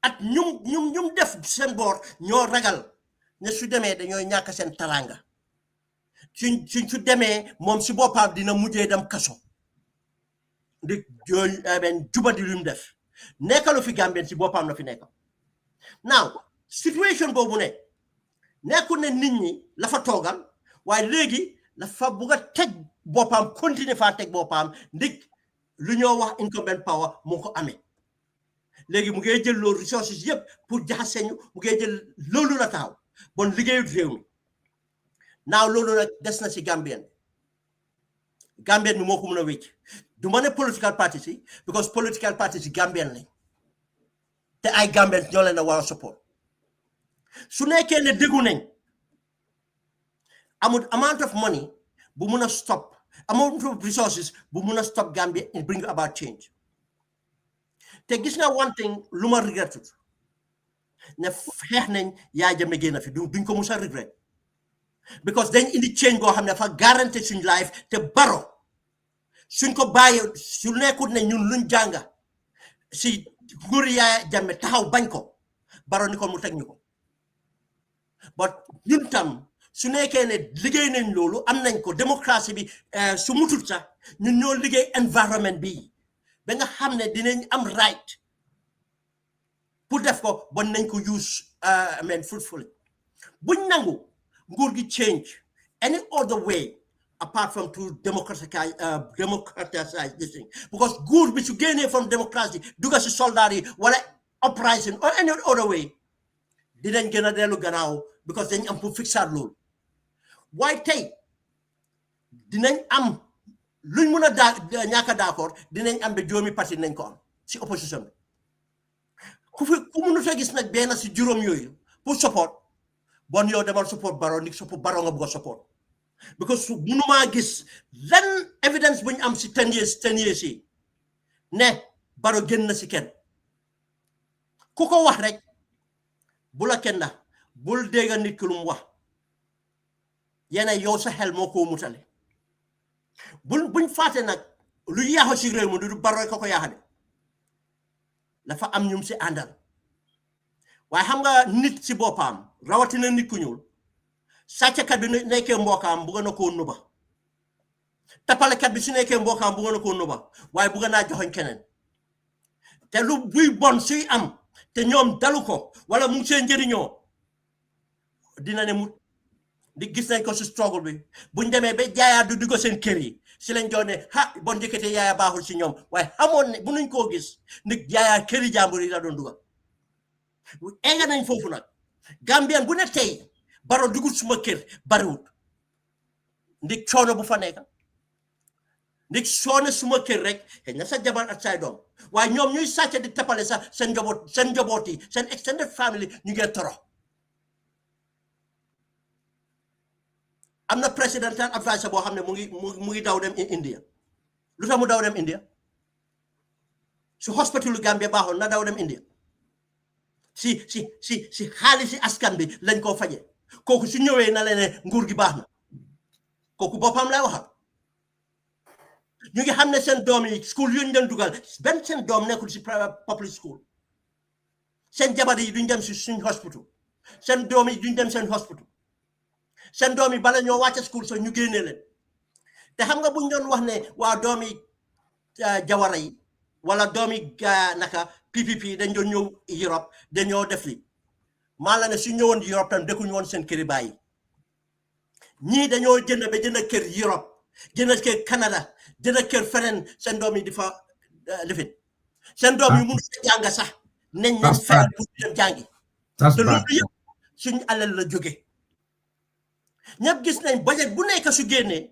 at ñum def seen boor ñoo ragal ne su demee dañooy ñàkk seen taranga suñ su demee moom si boppam dina mujjee dem kaso di jubadi lu mu def nekkalu fi Gambien si boppam la fi nekkal now situation boobu ne nekkul ne nit ñi la fa toogal waaye léegi dafa bugg a teg boppam continuer faa teg boppam ndig lu ñoo wax incumbent power moo ko amee léegi mu ngay jël loolu resources yëpp pour jaxase ñu mu ngay jël loolu la taxaw bon liggéeyut réew mi naaw loolu nag des na si Gambien bi moo ko mën a wécc du ma ne political parties si because political parties si Gambien lañ te ay Gambien ñoo leen a war a support su nekkee ne déggu nañ amul amount of money bu mun a stop amount of resources bu mun a stop Gambia and bring about change te gis nga one thing lu ma regretut ne xeex nañ Yaya Jammeh génn fi duñ ko mus a regret because dañ indi change boo xam ne dafa garanti suñ life te baro suñ ko bàyyi su nekkut ne ñun luñ jànga si nguur Yaya Jammeh taxaw bañ ko baro ni ko mu teg ñu ko but ñun tam su nekkee ne liggéey nañ loolu am nañ ko démocratie bi su mutut sax ñun ñoo liggéey environment bi ba nga xam ne dinañ am right pour def ko bon nañ ko use fruitfully buñ nangu nguur gi change any other way apart from to democratize this thing because nguur bi su génnee from democracy duga si soldat yi wala uprising or any other way dinañ gën a dellu gannaaw because dañ am pour fixaat loolu waaye tey dinañ am luñ mun a ñàkk a d'accord dinañ am ba juróomi parti nañ ko am si opposition bi ku mënut a gis nag benn si juróom yooyu pour support bon yow demal support Barrow ni support Barrow nga bëgg a support because su mënumaa gis lan evidence buñ am si 10 years yi ne Barrow génn na si kenn ku ko wax rek bu la kenn da bul dégg nit ki lu mu wax yéena yow sa xel moo ko mutale buñ fàtte nag lu yaaxo si réew mi du Barrow ko yaaxade dafa am ñum si àndal waaye xam nga nit si boppam rawatina nit ku ñuul sàcckat bi nekkee mbokkaam bugga na koo nuba tapalekat bi su nekkee mbokkaam bugga na koo nuba waaye bugga naa joxoñ keneen te lu buy bon suy am te ñoom dalu ko wala mu ngi seen njëriñoo dina ne mu di gis nañ ko si struggle bi buñ demee ba jaayaa du di ko seen kër yi si lañ jox ne bon njëkkate yaaya baaxul si ñoom waaye xamoon ne bu nuñ koo gis ndig jaayaa këri jàmbur yi la doon dugal egga nañ foofu nag Gambien bu ne tey Barrow dugul suma kër bariwut ndig coono bu fa nekk ndig soone suma kër rek xëy na sa jabar ak say doom waaye ñoom ñuy sàcc di tapale sax seen njaboot yi seen extended family ñu ngeen toro am na presidential advisor boo xam ne mu ngi daw dem India lu tax mu daw dem India su hospitalu Gambia baaxoon na daw dem India si xaalisi askan bi lañ koo faje kooku su ñëwee na leen nguur gi baax na kooku boppam lay waxal ñu ngi xam ne seen doom yi school yu ñu doon dugal benn seen doom nekkul si public school seen jabar yi duñ dem si suñ hospital seen doom yi duñ dem seen hospital seen doom yi bala ñoo wàcce school so ñu génnee leen te xam nga buñ doon wax ne waa doomi jawara yi wala doomi naka PPP dañ doon ñëw Europe dañoo def li mala ne su ñewon Europe tam dekuñ won seen këri bayi ñi dañoo jënd ba jënd kër Europe jënd kër Canada jënd kër fenen seen doom yi di fa lifin seen doom yi mënu jàng sax nañ fayal pour dem jàngi te loolu yëpp suñu alal la jóge ñëpp gis nañ budget bu nekk su génnee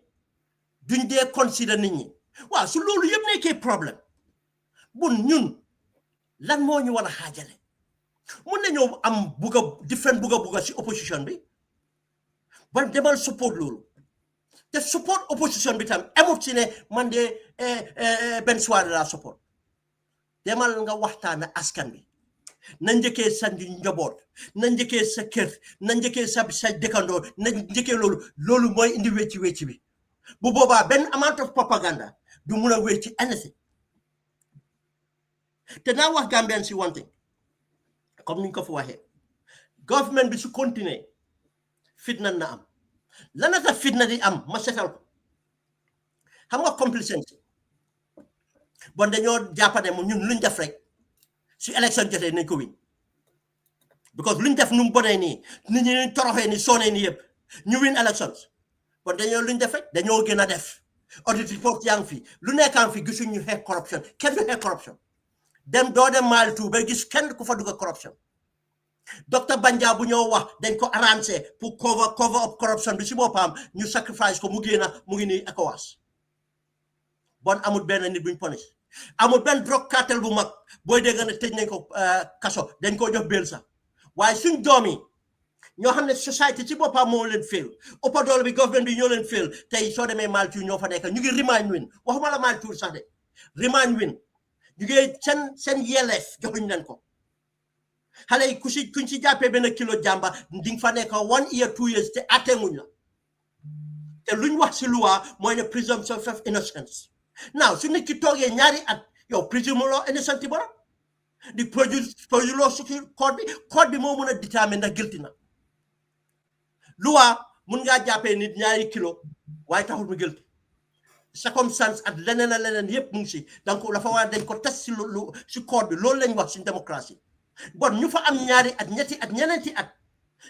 duñ dee consider nit ñi waaw su loolu yëpp nekkee problème bun ñun lan moo ñu war a xaajale mun nañoo am different bugga si opposition bi ba demal support loolu te support opposition bi tam amut si ne man de benn soirée la support demal nga waxtaan askan bi na njëkkee sa njaboot na njëkkee sa kër na njëkkee sa dëkkandoo na njëkkee loolu mooy indi wecci bi bu boobaa benn amount of propaganda du mun a wecci anything te naa wax Gambian si one thing comme ni ñu ko fa waxee government bi su continuer fitna na am lanata fitna di am ma setal ko xam nga complacency bon dañoo jàppane mu ñun luñ def rek si élection jotee nañ ko win because luñ def nu mu bonee nii nit ñi toroxee ni sonee ni yëpp ñu win elections bon dañoo luñ def rek dañoo gën a def audit report yaa ngi fi lu nekkaan fi gisuñ ñu xeex corruption kenn du xeex corruption doo dem Mali tout ba gis kenn ku fa dugg corruption docteur Banja bu ñoo wax dañ ko arrangé pour cover up corruption bi si boppam ñu sacrifice ko mu ngi nii ECOWAS bon amul benn nit buñ punish amul benn drug cartel bu mag booy dégg ne tëj nañ ko kaso dañ ko jox bail sax waaye suñ doom yi ñoo xam ne société ci boppam moo leen fail ëppa doole bi government bi ñoo leen fail tey soo demee Mali tout ñoo fa nekk ñu ngi remind win waxuma la Mali tout sax de remind win ñu ngi seen yelleef joxuñ leen ko xale yi kuñ si jàppee benn kilo jàmba di nga fa nekk 1 year 2 years te attemuñ la te luñ wax si loi mooy ne presumption of innocence now su nit ki toogee ñaari at yow présume loo innocent borom di produce loo su code bi moo mën a déterminer ndax guilty na loi mun ngaa jàppee nit ñaari kilo waaye taxul mu guilty circumstance ak leneen yëpp mu ngi si donc dafa war dañ ko test si code bi loolu lañ wax suñ démocratie bon ñu fa am ñaari at ñetti at ñeneenti at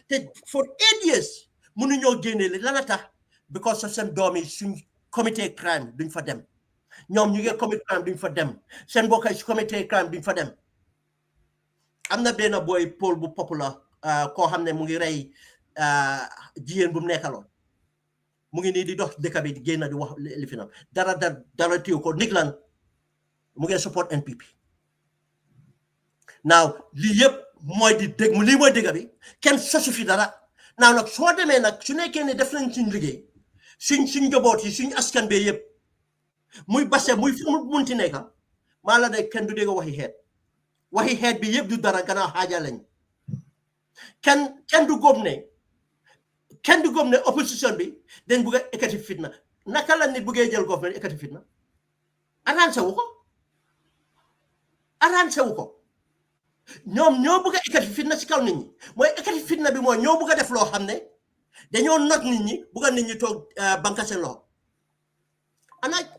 te for 8 years mënuñoo génnee li lana tax because of seen doom yi suñ comité crime duñ fa dem ñoom ñu ngi comité crime duñ fa dem seen mbokk yi si comité crime duñ fa dem am na benn boy Paul bu popular koo xam ne mu ngi rey jigéen bu mu nekkaloon mu ngi nii di dox dëkk bi di génn di wax li fi nam dara téew ko niglan mu ngi support NPP now lii yëpp mooy lii mooy dëgg bi kenn sosu fi dara now nag soo demee nag su nekkee ne def nañ suñ liggéey suñ njaboot yi suñ askan bee yëpp muy base muy fu mu munti nekk maa la ne kenn du dégg waxi xeet bi yëpp du dara gannaaw xaaja lañ kenn du góob ne opposition bi dañ bugg a ekkati fitna naka la nit buggee jël government ekkati fitna arrangé wu ko ñoom ñoo bugg a ekkati fitna si kaw nit ñi mooy ekkati fitna bi mooy ñoo bugg a def loo xam ne dañoo not nit ñi bugg a nit ñi toog banka seen loxo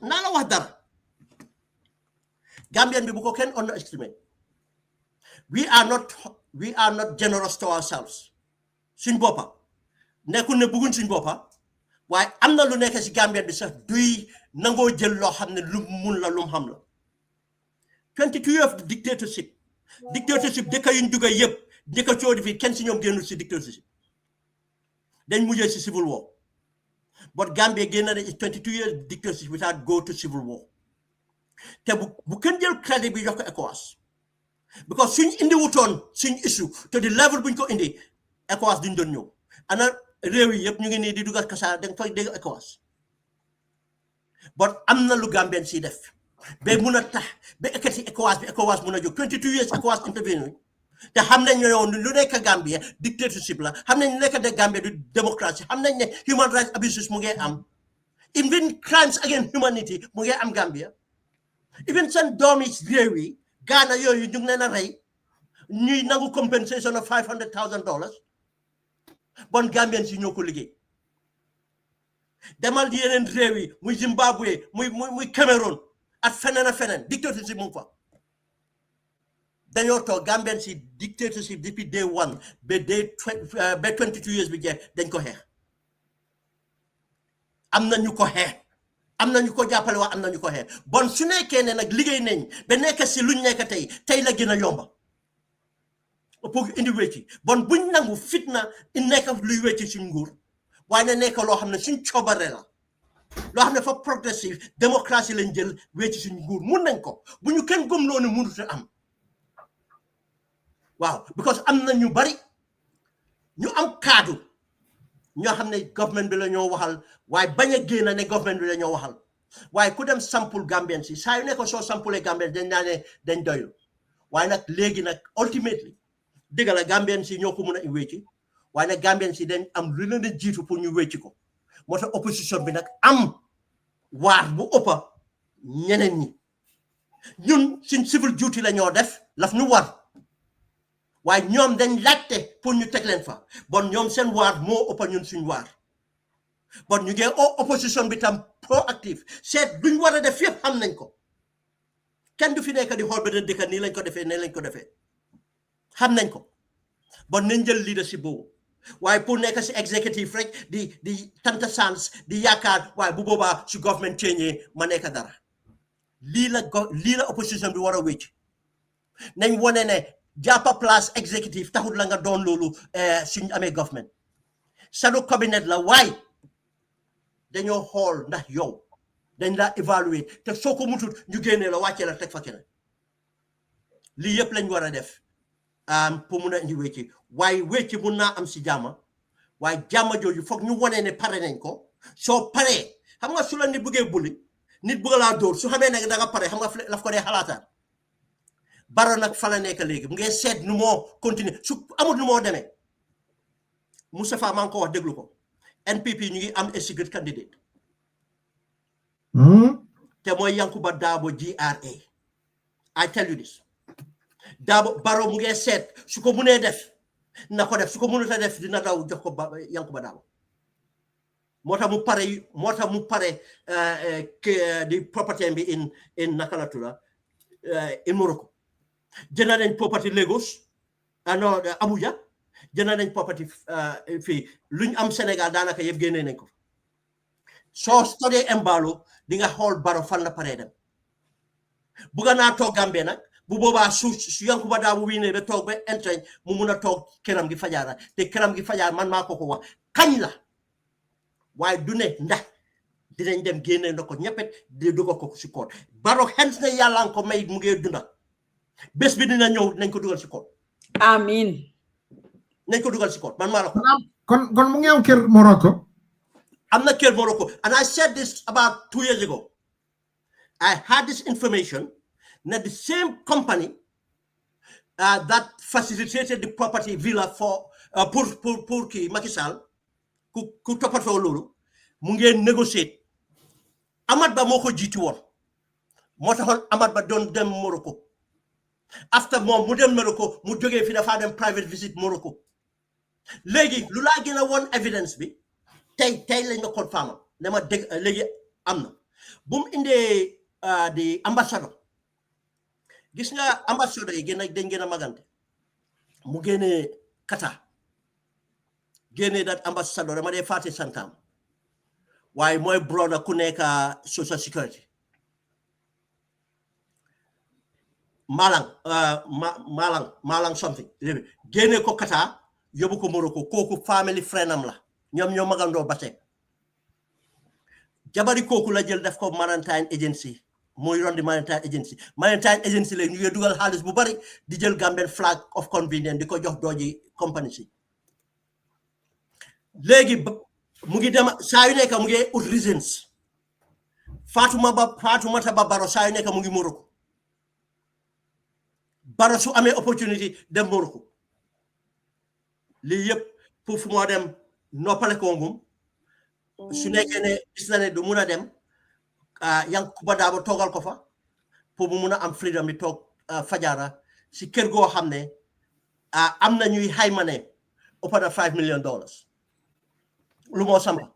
naa la wax dara Gambian bi bu ko kenn underestimate we are not generous to ourselves suñ boppa nekkul ne bëgguñ suñ boppa waaye am na lu nekk si Gambian bi sax duy nangoo jël loo xam ne lu mun la lu xam la 22 years of dictatorship dëkk yuñ dugga yëpp dëkk coodi fii kenn si ñoom génnul si dictatorship dañ mujjee si civil war but Gambia génn na 22 years dictatorship without go to civil war te bu kenn jël crédit bi jox ko ECOWAS because suñ indi wutoon suñ issue te di level buñ ko indi ECOWAS duñ doon ñëw ana réew yi yëpp ñu ngi nii di dugal kasa da nga fay dégg ECOWAS but am na lu Gambien si def ba mun a tax ba ekkati ECOWAS mun a jóg 22 years ECOWAS intervene te xam nañ ne lu nekk Gambia dictatorship la xam nañ lu nekk de Gambia du démocratie xam nañ ne human rights abuses mu ngi am even crimes against humanity mu ngi am Gambia even seen doomi réew yi Ghana yooyu ñu ngi leen a rey ñuy nangu compensation of $500,000 bon Gambien si ñoo ko liggéey demal yeneen réew yi muy Zimbabwe muy Cameroon ak feneen dictatorship mu ngi fa dañoo toog Gambian si dictatorship depuis day one ba 22 years bi jeex dañ ko xeex am na ñu ko xeex am na ñu ko jàppale wax am na ñu ko xeex bon su nekkee ne nag liggéey nañ ba nekk si luñ nekk tey la gën a yomba pour indi wecci bon buñ nangu fitna nekk luy wecci suñ nguur waaye na nekk loo xam ne suñ coobare la loo xam ne fa progressive démocratie lañ jël wecci suñ nguur mun nañ ko bu ñu kenn gëm loo ne mënut a am waaw because am na ñu bari ñu am kaddu ñoo xam ne government bi la ñoo waxal waaye bañ a génn ne government bi la ñoo waxal waaye ku dem sample Gambian si saa yu ne ko soo sampulee Gambian dañ naa ne dañ doylu waaye nag léegi nag ultimately dëgg la Gambian si ñoo ko mun a wecci waaye nag Gambian si dañ am lu leen a jiitu pour ñu wecci ko moo tax opposition bi nag am waar bu ëppa ñeneen ñi ñun suñ civil duty la ñoo def laf ñu war waaye ñoom dañ laajte pour ñu teg leen fa bon ñoom seen waar moo ëppa ñun suñ waar bon ñu ngee opposition bi tam proactive seet luñ war a def yëpp xam nañ ko kenn du fi nekk di xool ba dëkk nii lañ ko defee nii lañ ko defee xam nañ ko bon nañ jël leadership boobu waaye pour nekk si executive rek di tanta sans di yaakaar waaye bu boobaa su government change ma nekk dara lii la opposition bi war a wécc nañ wone ne jàppa place executive taxul la nga doon loolu suñ amee government sanu cabinet la waaye dañoo xool ndax yow dañ la évaluer te soo ko mutut ñu génnee la wàccee la teg fa keneen lii yëpp lañ war a def pour mun a indi wécci waaye wécci mun naa am si jàmma waaye jàmma jooju foog ñu wone ne pare nañ ko soo paree xam nga su la nit bëggee bulli nit bëgg laa dóor su xamee ne da nga pare xam nga laf ko dee xalaataan Barrow nag fa la nekk léegi mu ngi seet nu moo continuer su amul nu moo demee Moustapha maa ngi ko wax déglu ko NPP ñu ngi am a secret candidate te mooy Yankuba Dabo GRA I tell you this Dabo Barrow mu ngi seet su ko munee def na ko def su ko mënut a def dina daw jox ko Yankuba Dabo moo tax mu pare di property bi in naka la tudd in Morocco jënd nañ property Lagos non Abuja jënd nañ property fii luñ am Sénégal daanaka yëpp génnee nañ ko soo study Embalo di nga xool Barrow fan la paree dem bugga naa toog Gambie nag bu boobaa su Yankuba Dabo wii ne ba toog ba entrañ mu mun a toog këram gi fajaara te këram gi fajaar man maa ko wax kañ la waaye du ne ndax dinañ dem génne na ko ñeppet di dugal ko si koot Barrow xens ne yàlla ko may mu ngi dunda bés bi dina ñëw nañ ko dugal si koot Amin. nañ ko dugal si koot man maa la ko kon mu ngi am kër Morocco am na kër Morocco and I said this about 2 years ago I had this information that the same company that facilitated the property villa for pour kii Macky Sall ku toppatoo loolu mu ngi négocier Amat Ba moo ko jiitu woon moo taxoon Amat Ba doon dem Morocco after moom mu dem Morocco mu jógee fi dafa dem private visit Morocco léegi lu laa gën a woon evidence bi tey lañ ma confirmer ne ma dégg léegi am na bu mu indee di ambassadeur gis nga ambassadeur yi dañ gën a magante mu génnee Qatar génnee dat ambassadeur dama dee fàtte santam waaye mooy brother ku nekk social security Malang something génne ko Qatar yóbbu ko Morocco kooku family friend am la ñoom ñoo magandoo bate jabari kooku la jël def ko maritime agency mooy rondi maritime agency léegi ñu ngi dugal xaalis bu bari di jël Gambian flag of convenience di ko jox dooji company si léegi mu ngi dem saa yu nekk mu ngi ut reasons Fatoumata Ba Barrow saa yu nekk mu ngi Morocco Barrow su amee opportunity dem Morocco lii yëpp pour fu moo dem noppale ko ngum su nekkee ne gis na ne du mun a dem Yankuba Dabo toogal ko fa pour mu mun a am freedom bi toog Fajara si kër goo xam ne am na ñuy xayma ne ëpp na $5 million lu moo sampa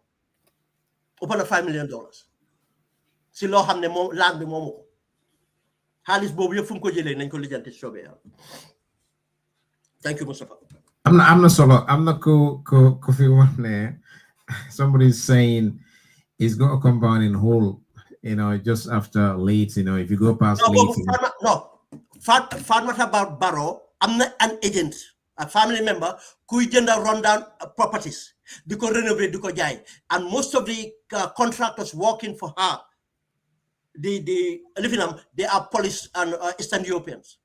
ëpp na $5 million si loo xam ne moom land bi moomu ko xaalis boobu yëpp fu mu ko jëlee nañ ko lijjanti soobee yàlla. Thank you, Mustafa. I'm not solo. I'm not coffee one there. Somebody's saying it's got a compound in whole, just after late, if you go past late. Farmers about Barrow, I'm not an agent, a family member, who gender run down properties, because renovate, because jai. And most of the contractors working for her, they are Polish and Eastern Europeans.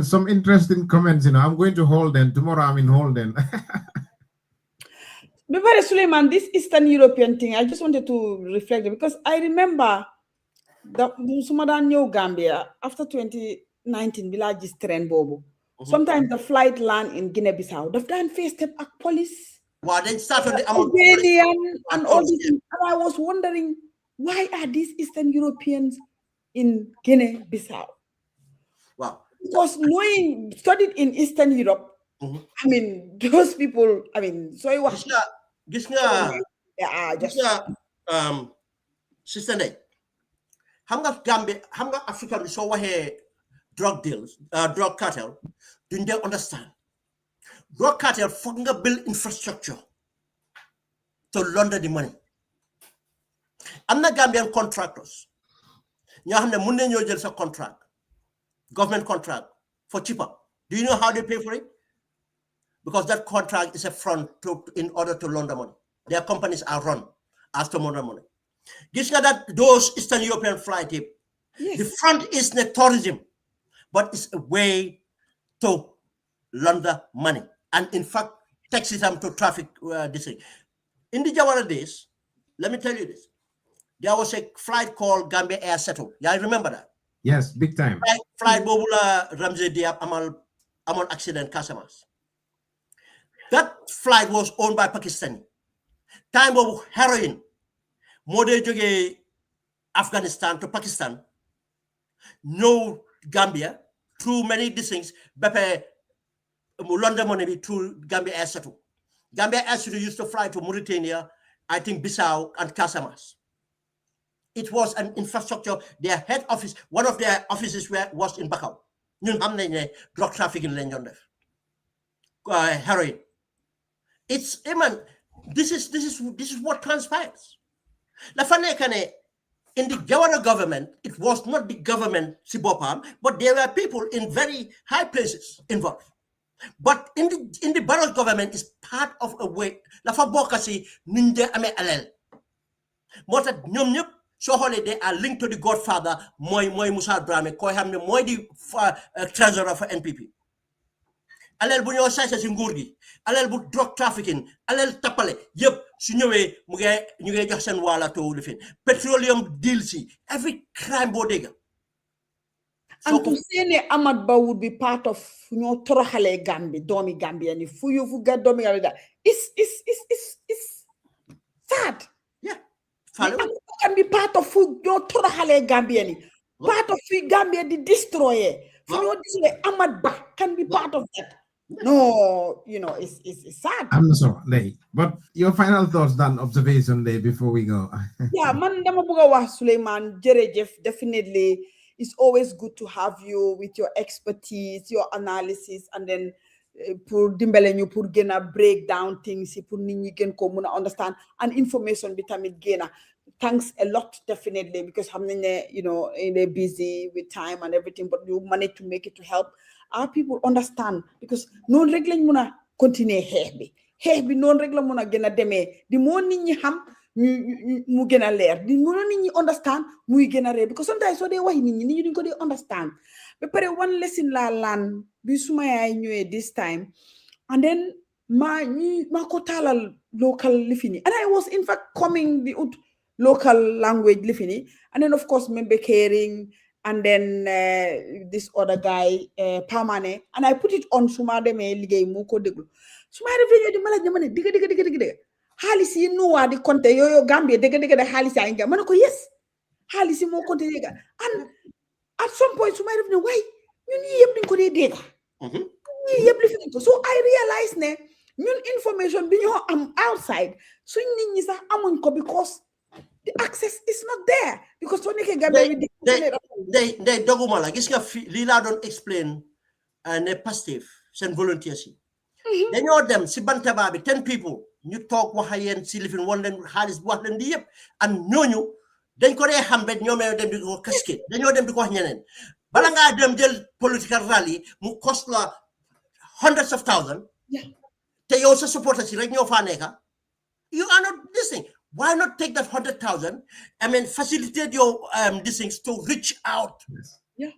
Some interesting comments, I'm going to Holden. Tomorrow I'm in Holden. Before Suleiman, this Eastern European thing, I just wanted to reflect because I remember the Sumadan New Gambia after 2019, village trend bobo. Sometimes the flight land in Guinea-Bissau, they've done face step at police. Well, they started the and all these things. And I was wondering, why are these Eastern Europeans in Guinea-Bissau? Wow. Because studied in Eastern Europe, I mean, those people, so it was Sister Day. Gambia, Africa so wahe drug deals, drug cartel, do they understand? Drug cartel funga build infrastructure to launder the money. I'm not Gambian contractors. You have the contract, government contract for cheaper. Do you know how they pay for it? Because that contract is a front in order to launder money. Their companies are run as to launder money. This guy that those Eastern European flight tip, the front is the tourism, but it's a way to launder money. And in fact, taxes them to traffic this thing. In the Jawara days, let me tell you this. There was a flight called Gambia Air Settle. Yeah, I remember that. Yes, big time. Flight Bobula Ramsey Diab Amal accident Casamas. That flight was owned by Pakistani. Time of heroin. Mode joge Afghanistan to Pakistan. No Gambia. Through many these things. Bepe London money through Gambia Air Settle. Gambia Air Settle used to fly to Mauritania, I think Bissau and Casamas. It was an infrastructure. Their head office, one of their offices was in Bakau. Drug trafficking in heroin. It's this is what transpires. In the Jawara government, it was not the government Sibopam, but there were people in very high places involved. But in the Barrow government is part of a way. La fa bokasi ninja ame alel. Mota ñom ñep so xolé they are linked to the godfather moy Musa Dramé koy xamné moy di treasurer for NPP. Alel bu ñoo saxé ci nguur gi, alel bu drug trafficking, alel tapalé yépp su ñëwé mu ñu ngay jox sen wala to lifin. Petroleum deals, every crime bodega. And to say Ahmad Ba would be part of Torohale Gambia, Domi Gambia, and if you get Domi Gambia, it's sad. Yeah. Can be part of Torohale Gambia, part of Gambia, the destroyer. Ahmad Ba can be part of that. No, it's sad. I'm sorry, but your final thoughts, Dan, observation day before we go. Yeah, man, dama buga wax Suleiman, Jerejef, definitely. It's always good to have you with your expertise, your analysis, and then pour dimbele ñu pour gëna break down things pour nit ñi gën ko mëna understand and information bi tamit gëna. Thanks a lot, definitely, because they're busy with time and everything, but you managed to make it to help our people understand, because non rek lañ mëna continuer xeex bi non rek la mëna gëna démé di mo nit ñi xam mu gëna leer di mëna nit ñi understand muy gëna ré, because sometimes so they wax nit ñi duñ ko dey understand. But one lesson la lan bi suma yaay ñëwé this time, and then ma ko talal local lifini, and I was in fact coming the local language lifini, and then of course member caring, and then this other guy Pamane, and I put it on suma demé ligéy mu ko déglu suma revenu di mala jamane diga halisi nuwa di konte yoyo Gambia diga de halisi ay nga manako yes halisi mo konte diga, and at some point suma revenu way ñun yépp dañ ko dé dégga ñi yépp li fi so I realized ne ñun information bi ñoo am outside suñ nit ñi sax amuñ ko, because the access is not there because when you Gambia they doguma la gis nga li la don explain ne positive sen volunteers yi dañoo dem si bantaba bi 10 people ñu toog wax yeen si lifin won leen xaalis bu wax leen di yëpp and ñooñu dañ ko dee xam bet ñoom dem di ko casquette dañoo dem di ko wax ñeneen bala ngaa dem jël political rally mu cost la hundreds of thousands te yow sa supporters yi rek ñoo fa nekka you are not listening. Why not take that 100,000? I mean, facilitate your these things to reach out. Yeah.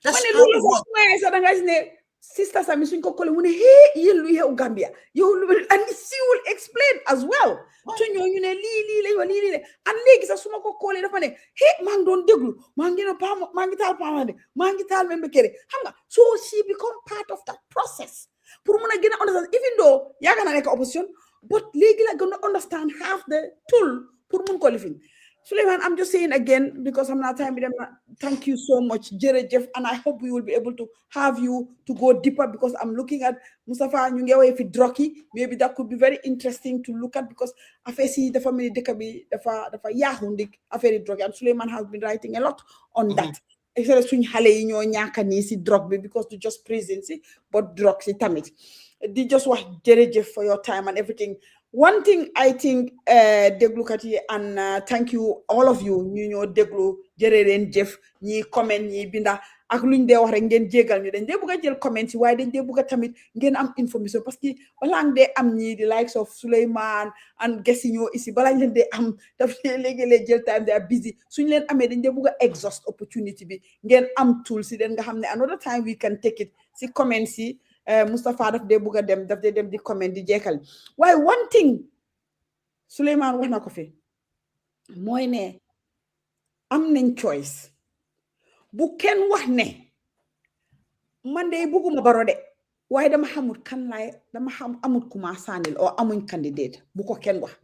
That's how it works. Sister Sami suñ ko kole mu ne hey yéen lu yeewu Gambia yow lu and she will explain as well to ñooñu ne lii la lii and léegi sax su ma ko koolee dafa ne hey maa ngi doon déglu maa ngi taal paamande maa ngi taal membe kere xam nga so she become part of that process pour mun a gën a understand even though yaaga na nekk opposition but léegi la gonna understand half the tool pour mun ko lifin Suleiman, I'm just saying again because I'm not time with them. Thank you so much, Jerejef, and I hope we will be able to have you to go deeper because I'm looking at Mustafa Nyungewa if Droki. Maybe that could be very interesting to look at because I see the family dekabi the Yahundik affair Droki and Suleiman has been writing a lot on that. Especially because to just presidency, but drugs tamit. They just want Jerejef for your time and everything. One thing I think déglu kat yi and thank you all of you ñu ñoo déglu jërë leen jëf ñi comment ñi binda ak luñ dee wax rek ngeen jégal ñu dañ dee bëgg a jël comment yi waaye dañ dee bëgg a tamit ngeen am information parce que balaa nga dee am ñi di likes of Suleiman and gesi ñoo ici balaa leen dee am daf léegi-léeg jël time they are busy suñ leen amee dañ dee bëgg a exhaust opportunity bi ngeen am tool si den nga xam ne another time we can take it si comments yi Mustafa daf dee bëgg a dem daf dee dem di comment di jeekal waaye one thing Suleiman wax na ko fi mooy ne am nañ choice bu kenn wax ne man de bëgguma Barrow de waaye dama xamul kan laay dama xam amul kuma saanil o amuñ candidate bu ko kenn wax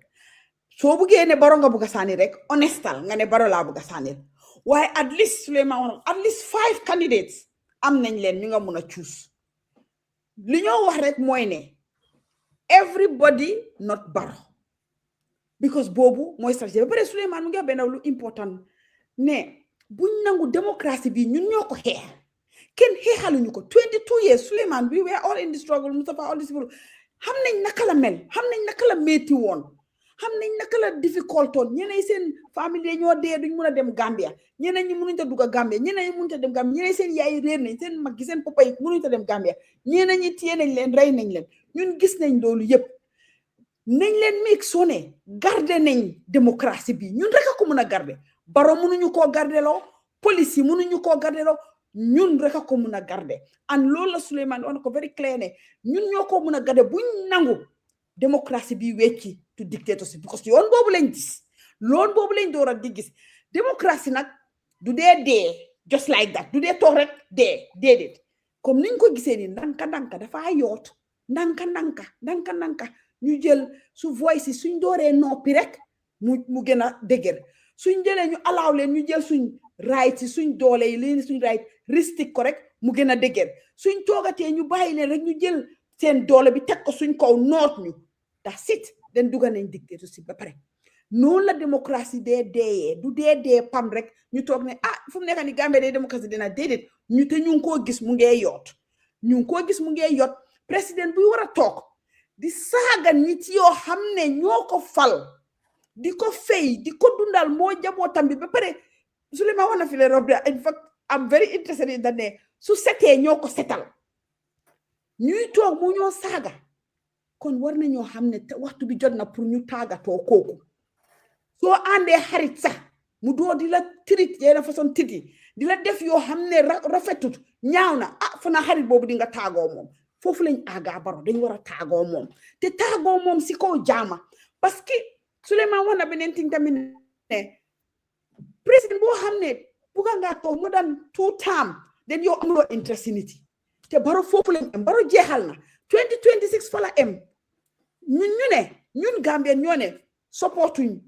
soo buggee ne Barrow nga bëgg a saanil rek honestal nga ne Barrow laa bëgg a saanil waaye at least Suleiman wax at least 5 candidates am nañ leen ñu nga mun a choose li ñoo wax rek mooy ne everybody not Barrow because boobu mooy stratégie ba pare Suleiman mu ngi benn lu important ne buñ nangu démocratie bi ñun ñoo ko xeex kenn xeexaluñu ko 22 years Suleiman we were all in the struggle Mustafa all this people xam nañ naka la mel xam nañ naka la métti woon xam nañ naka la difficult woon ñeneen seen famille ñoo dee duñ mun a dem Gambia ñeneen ñi mënuñ ta dugg Gambia ñeneen ñi mënuñ ta dem Gambia ñeneen seen yaay réer nañ seen mag gi seen papa yi mënuñ ta dem Gambia ñeneen ñi téye nañ leen rey nañ leen ñun gis nañ loolu yëpp nañ leen meeg sone garder nañ démocratie bi ñun rek a ko mën a garder Barrow mënuñu koo gardeloo police yi mënuñu koo gardeloo ñun rek a ko mën a garder and loolu la Suleiman wax na ko very clear ne ñun ñoo ko mën a garder buñ nangu démocratie bi wecci to dictatorship because yoon boobu lañ gis loon boobu lañ door a di gis démocratie nag du dee just like that du dee toog rek déedéet comme niñ ko gisee ni ndanka dafa yoot ndanka ñu jël su voice yi suñ dooree noppi rek mu gën a dëgër suñ jëlee ñu allow leen ñu jël suñ right yi suñ doole yi leen suñ right ristique ko rek mu gën a dëgër suñ toogatee ñu bàyyi leen rek ñu jël seen doole bi teg ko suñ kaw noot ñu that's it den dugga nañ dictatorship ba pare noonu la démocratie dee du dee pam rek ñu toog ne fu mu nekk ni Gambie dee démocratie dina déedéet ñu te ñu ngi koo gis mu ngee yoot président buy war a toog di saaga nit yoo xam ne ñoo ko fal di ko fay di ko dundal moo jabootam bi ba pare Suleiman wax na fi le rob in fact I'm very interested in that ne su setee ñoo ko setal ñuy toog mu ñoo saaga kon war nañoo xam ne waxtu bi jot na pour ñu tàggatoo kooku soo àndee xarit sax mu doo di la tirit yenn façon titi di la def yoo xam ne rafetut ñaaw na fana xarit boobu di nga taagoo moom foofu lañ àggaa Barrow dañ war a taagoo moom te taagoo moom si kaw jaama parce que Suleiman wax na beneen ting tamit ne président boo xam ne buga ngaa toog mu daan 2 term den yow amuloo interest nit yi te Barrow foofu lañ am Barrow jeexal na 2026 fa la am ñun Gambien ñoo ne supportuñ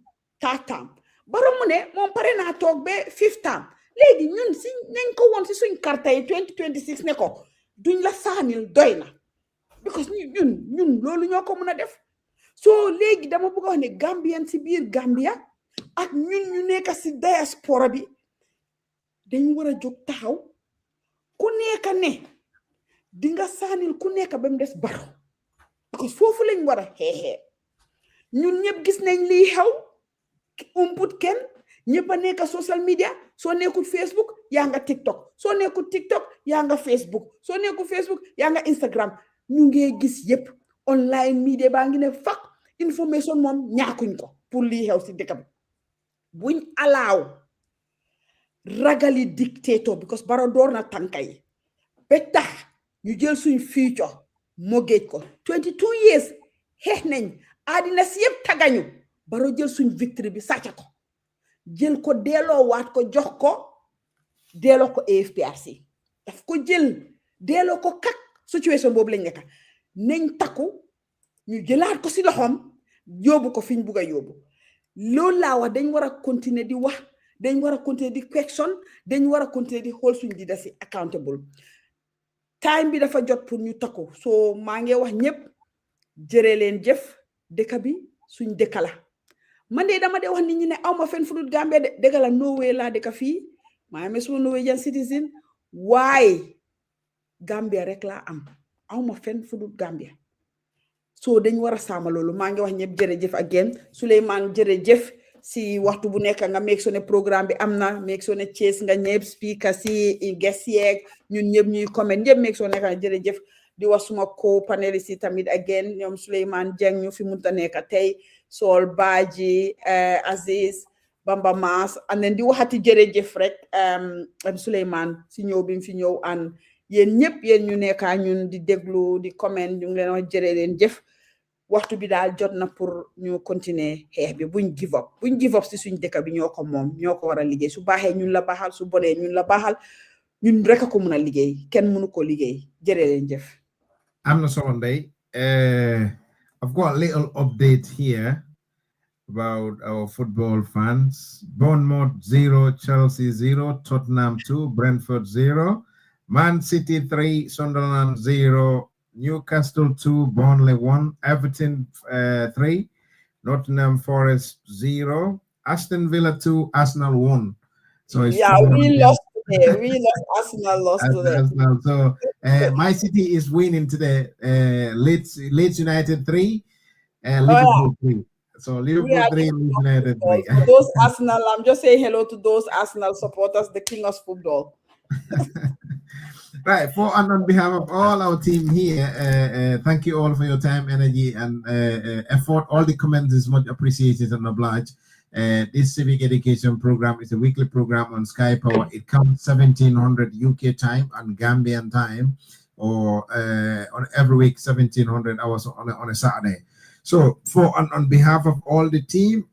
3rd term Barrow mu ne moom pare naa toog ba 5th term léegi ñun si nañ ko woon si suñ carte yi 2026 ne ko duñ la saanil doy na because ñun loolu ñoo ko mën a def soo léegi dama bëgg a wax ne Gambien si biir Gambia ak ñun ñu nekk si diaspora bi dañ war a jóg taxaw ku nekk ne di nga saanil ku nekk ba mu des Barrow parce que foofu lañ war a xeexee ñun ñëpp gis nañ lii xew umput kenn ñëpp a nekk social media soo nekkul Facebook yaa nga TikTok soo nekkul TikTok yaa nga Facebook soo nekkul Facebook yaa nga Instagram ñu ngee gis yëpp online media baa ngi ne fak information moom ñaakuñ ko pour lii xew si dëkk bi buñ alaaw ragali dictator because Barrow door na tànka yi ba tax ñu jël suñ future mogéej ko 22 years xeex nañ àddina si yëpp tagañu Barrow jël suñ victory bi sàcca ko jël ko delloo waat ko jox ko delloo ko AFPRC daf ko jël delloo ko kak situation boobu lañ nekk nañ takku ñu jëlaat ko si loxoom yóbbu ko fi ñu bugg a yóbbu loolu laa wax dañ war a continuer di wax dañ war a continuer di question dañ war a continuer di xool suñ di si accountable time bi dafa jot pour ñu takku so maa ngi wax ñëpp jëree leen jëf dëkk bi suñ dëkk la man de dama de wax nit ñi ne awma fen fudut Gambia de dëgg la Norway laa dëkk fii maa ngi suma Norwegian citizen waaye Gambia rek laa am awma fen fudut Gambia so dañ war a sàmm loolu maa ngi wax ñëpp jërëjëf again Souleymane jërëjëf si waxtu bu nekk nga make sure ne programme bi am na make sure ne Thiès nga ñëpp speaker si guest yeeg ñun ñëpp ñuy comment ñëpp make sure nekk na jërëjëf di wax suma co panelist yi tamit again ñoom Souleymane Dieng ñu fi munta nekk tey Sol Baji Aziz Bamba Mass and then di waxati jërëjëf rek Souleymane si ñëw bi mu fi ñëw an yéen ñëpp yéen ñu nekka ñun di déglu di comment ñu ngi leen wax jërë leen jëf waxtu bi daal jot na pour ñu continuer xeex bi buñ give up si suñ dëkk bi ñoo ko moom ñoo ko war a liggéey su baaxee ñun la baaxal su bonee ñun la baaxal ñun rek a ko mun a liggéey kenn mënu ko liggéey jërë leen jëf. I'm not sure Monday. I've got a little update here about our football fans. Bournemouth 0, Chelsea 0, Tottenham 2, Brentford 0, Man City 3, Sunderland 0, Newcastle 2, Burnley 1, Everton 3, Nottingham Forest 0, Aston Villa 2, Arsenal 1. So it's we lost today. We lost. Arsenal lost today. Arsenal. So my City is winning today. Leeds United 3, Liverpool 3. So Liverpool 3, Leeds United 3. For those Arsenal, I'm just saying hello to those Arsenal supporters, the king of football. Right, on behalf of all our team here, thank you all for your time, energy, and effort. All the comments is much appreciated and obliged. This civic education program is a weekly program on Sky Power. It comes 1700 UK time and Gambian time, or on every week 1700 hours on a Saturday. So on behalf of all the team,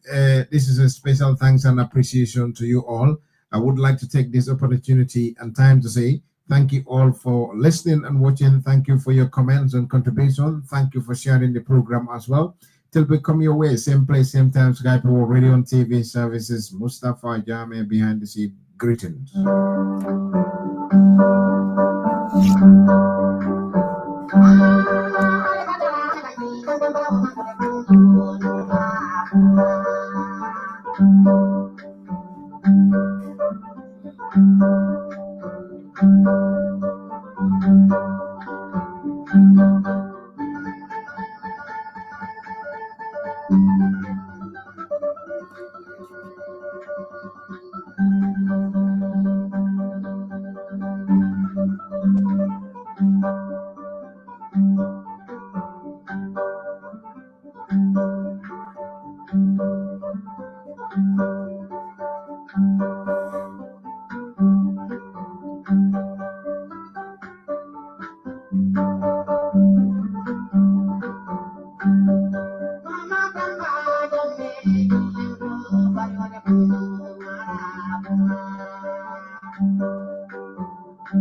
this is a special thanks and appreciation to you all. I would like to take this opportunity and time to say thank you all for listening and watching. Thank you for your comments and contribution. Thank you for sharing the program as well. Till we come your way, same place, same time, Sky Power Radio and TV services. Mustafa Jame behind the scene. Greetings.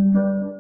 Thank you.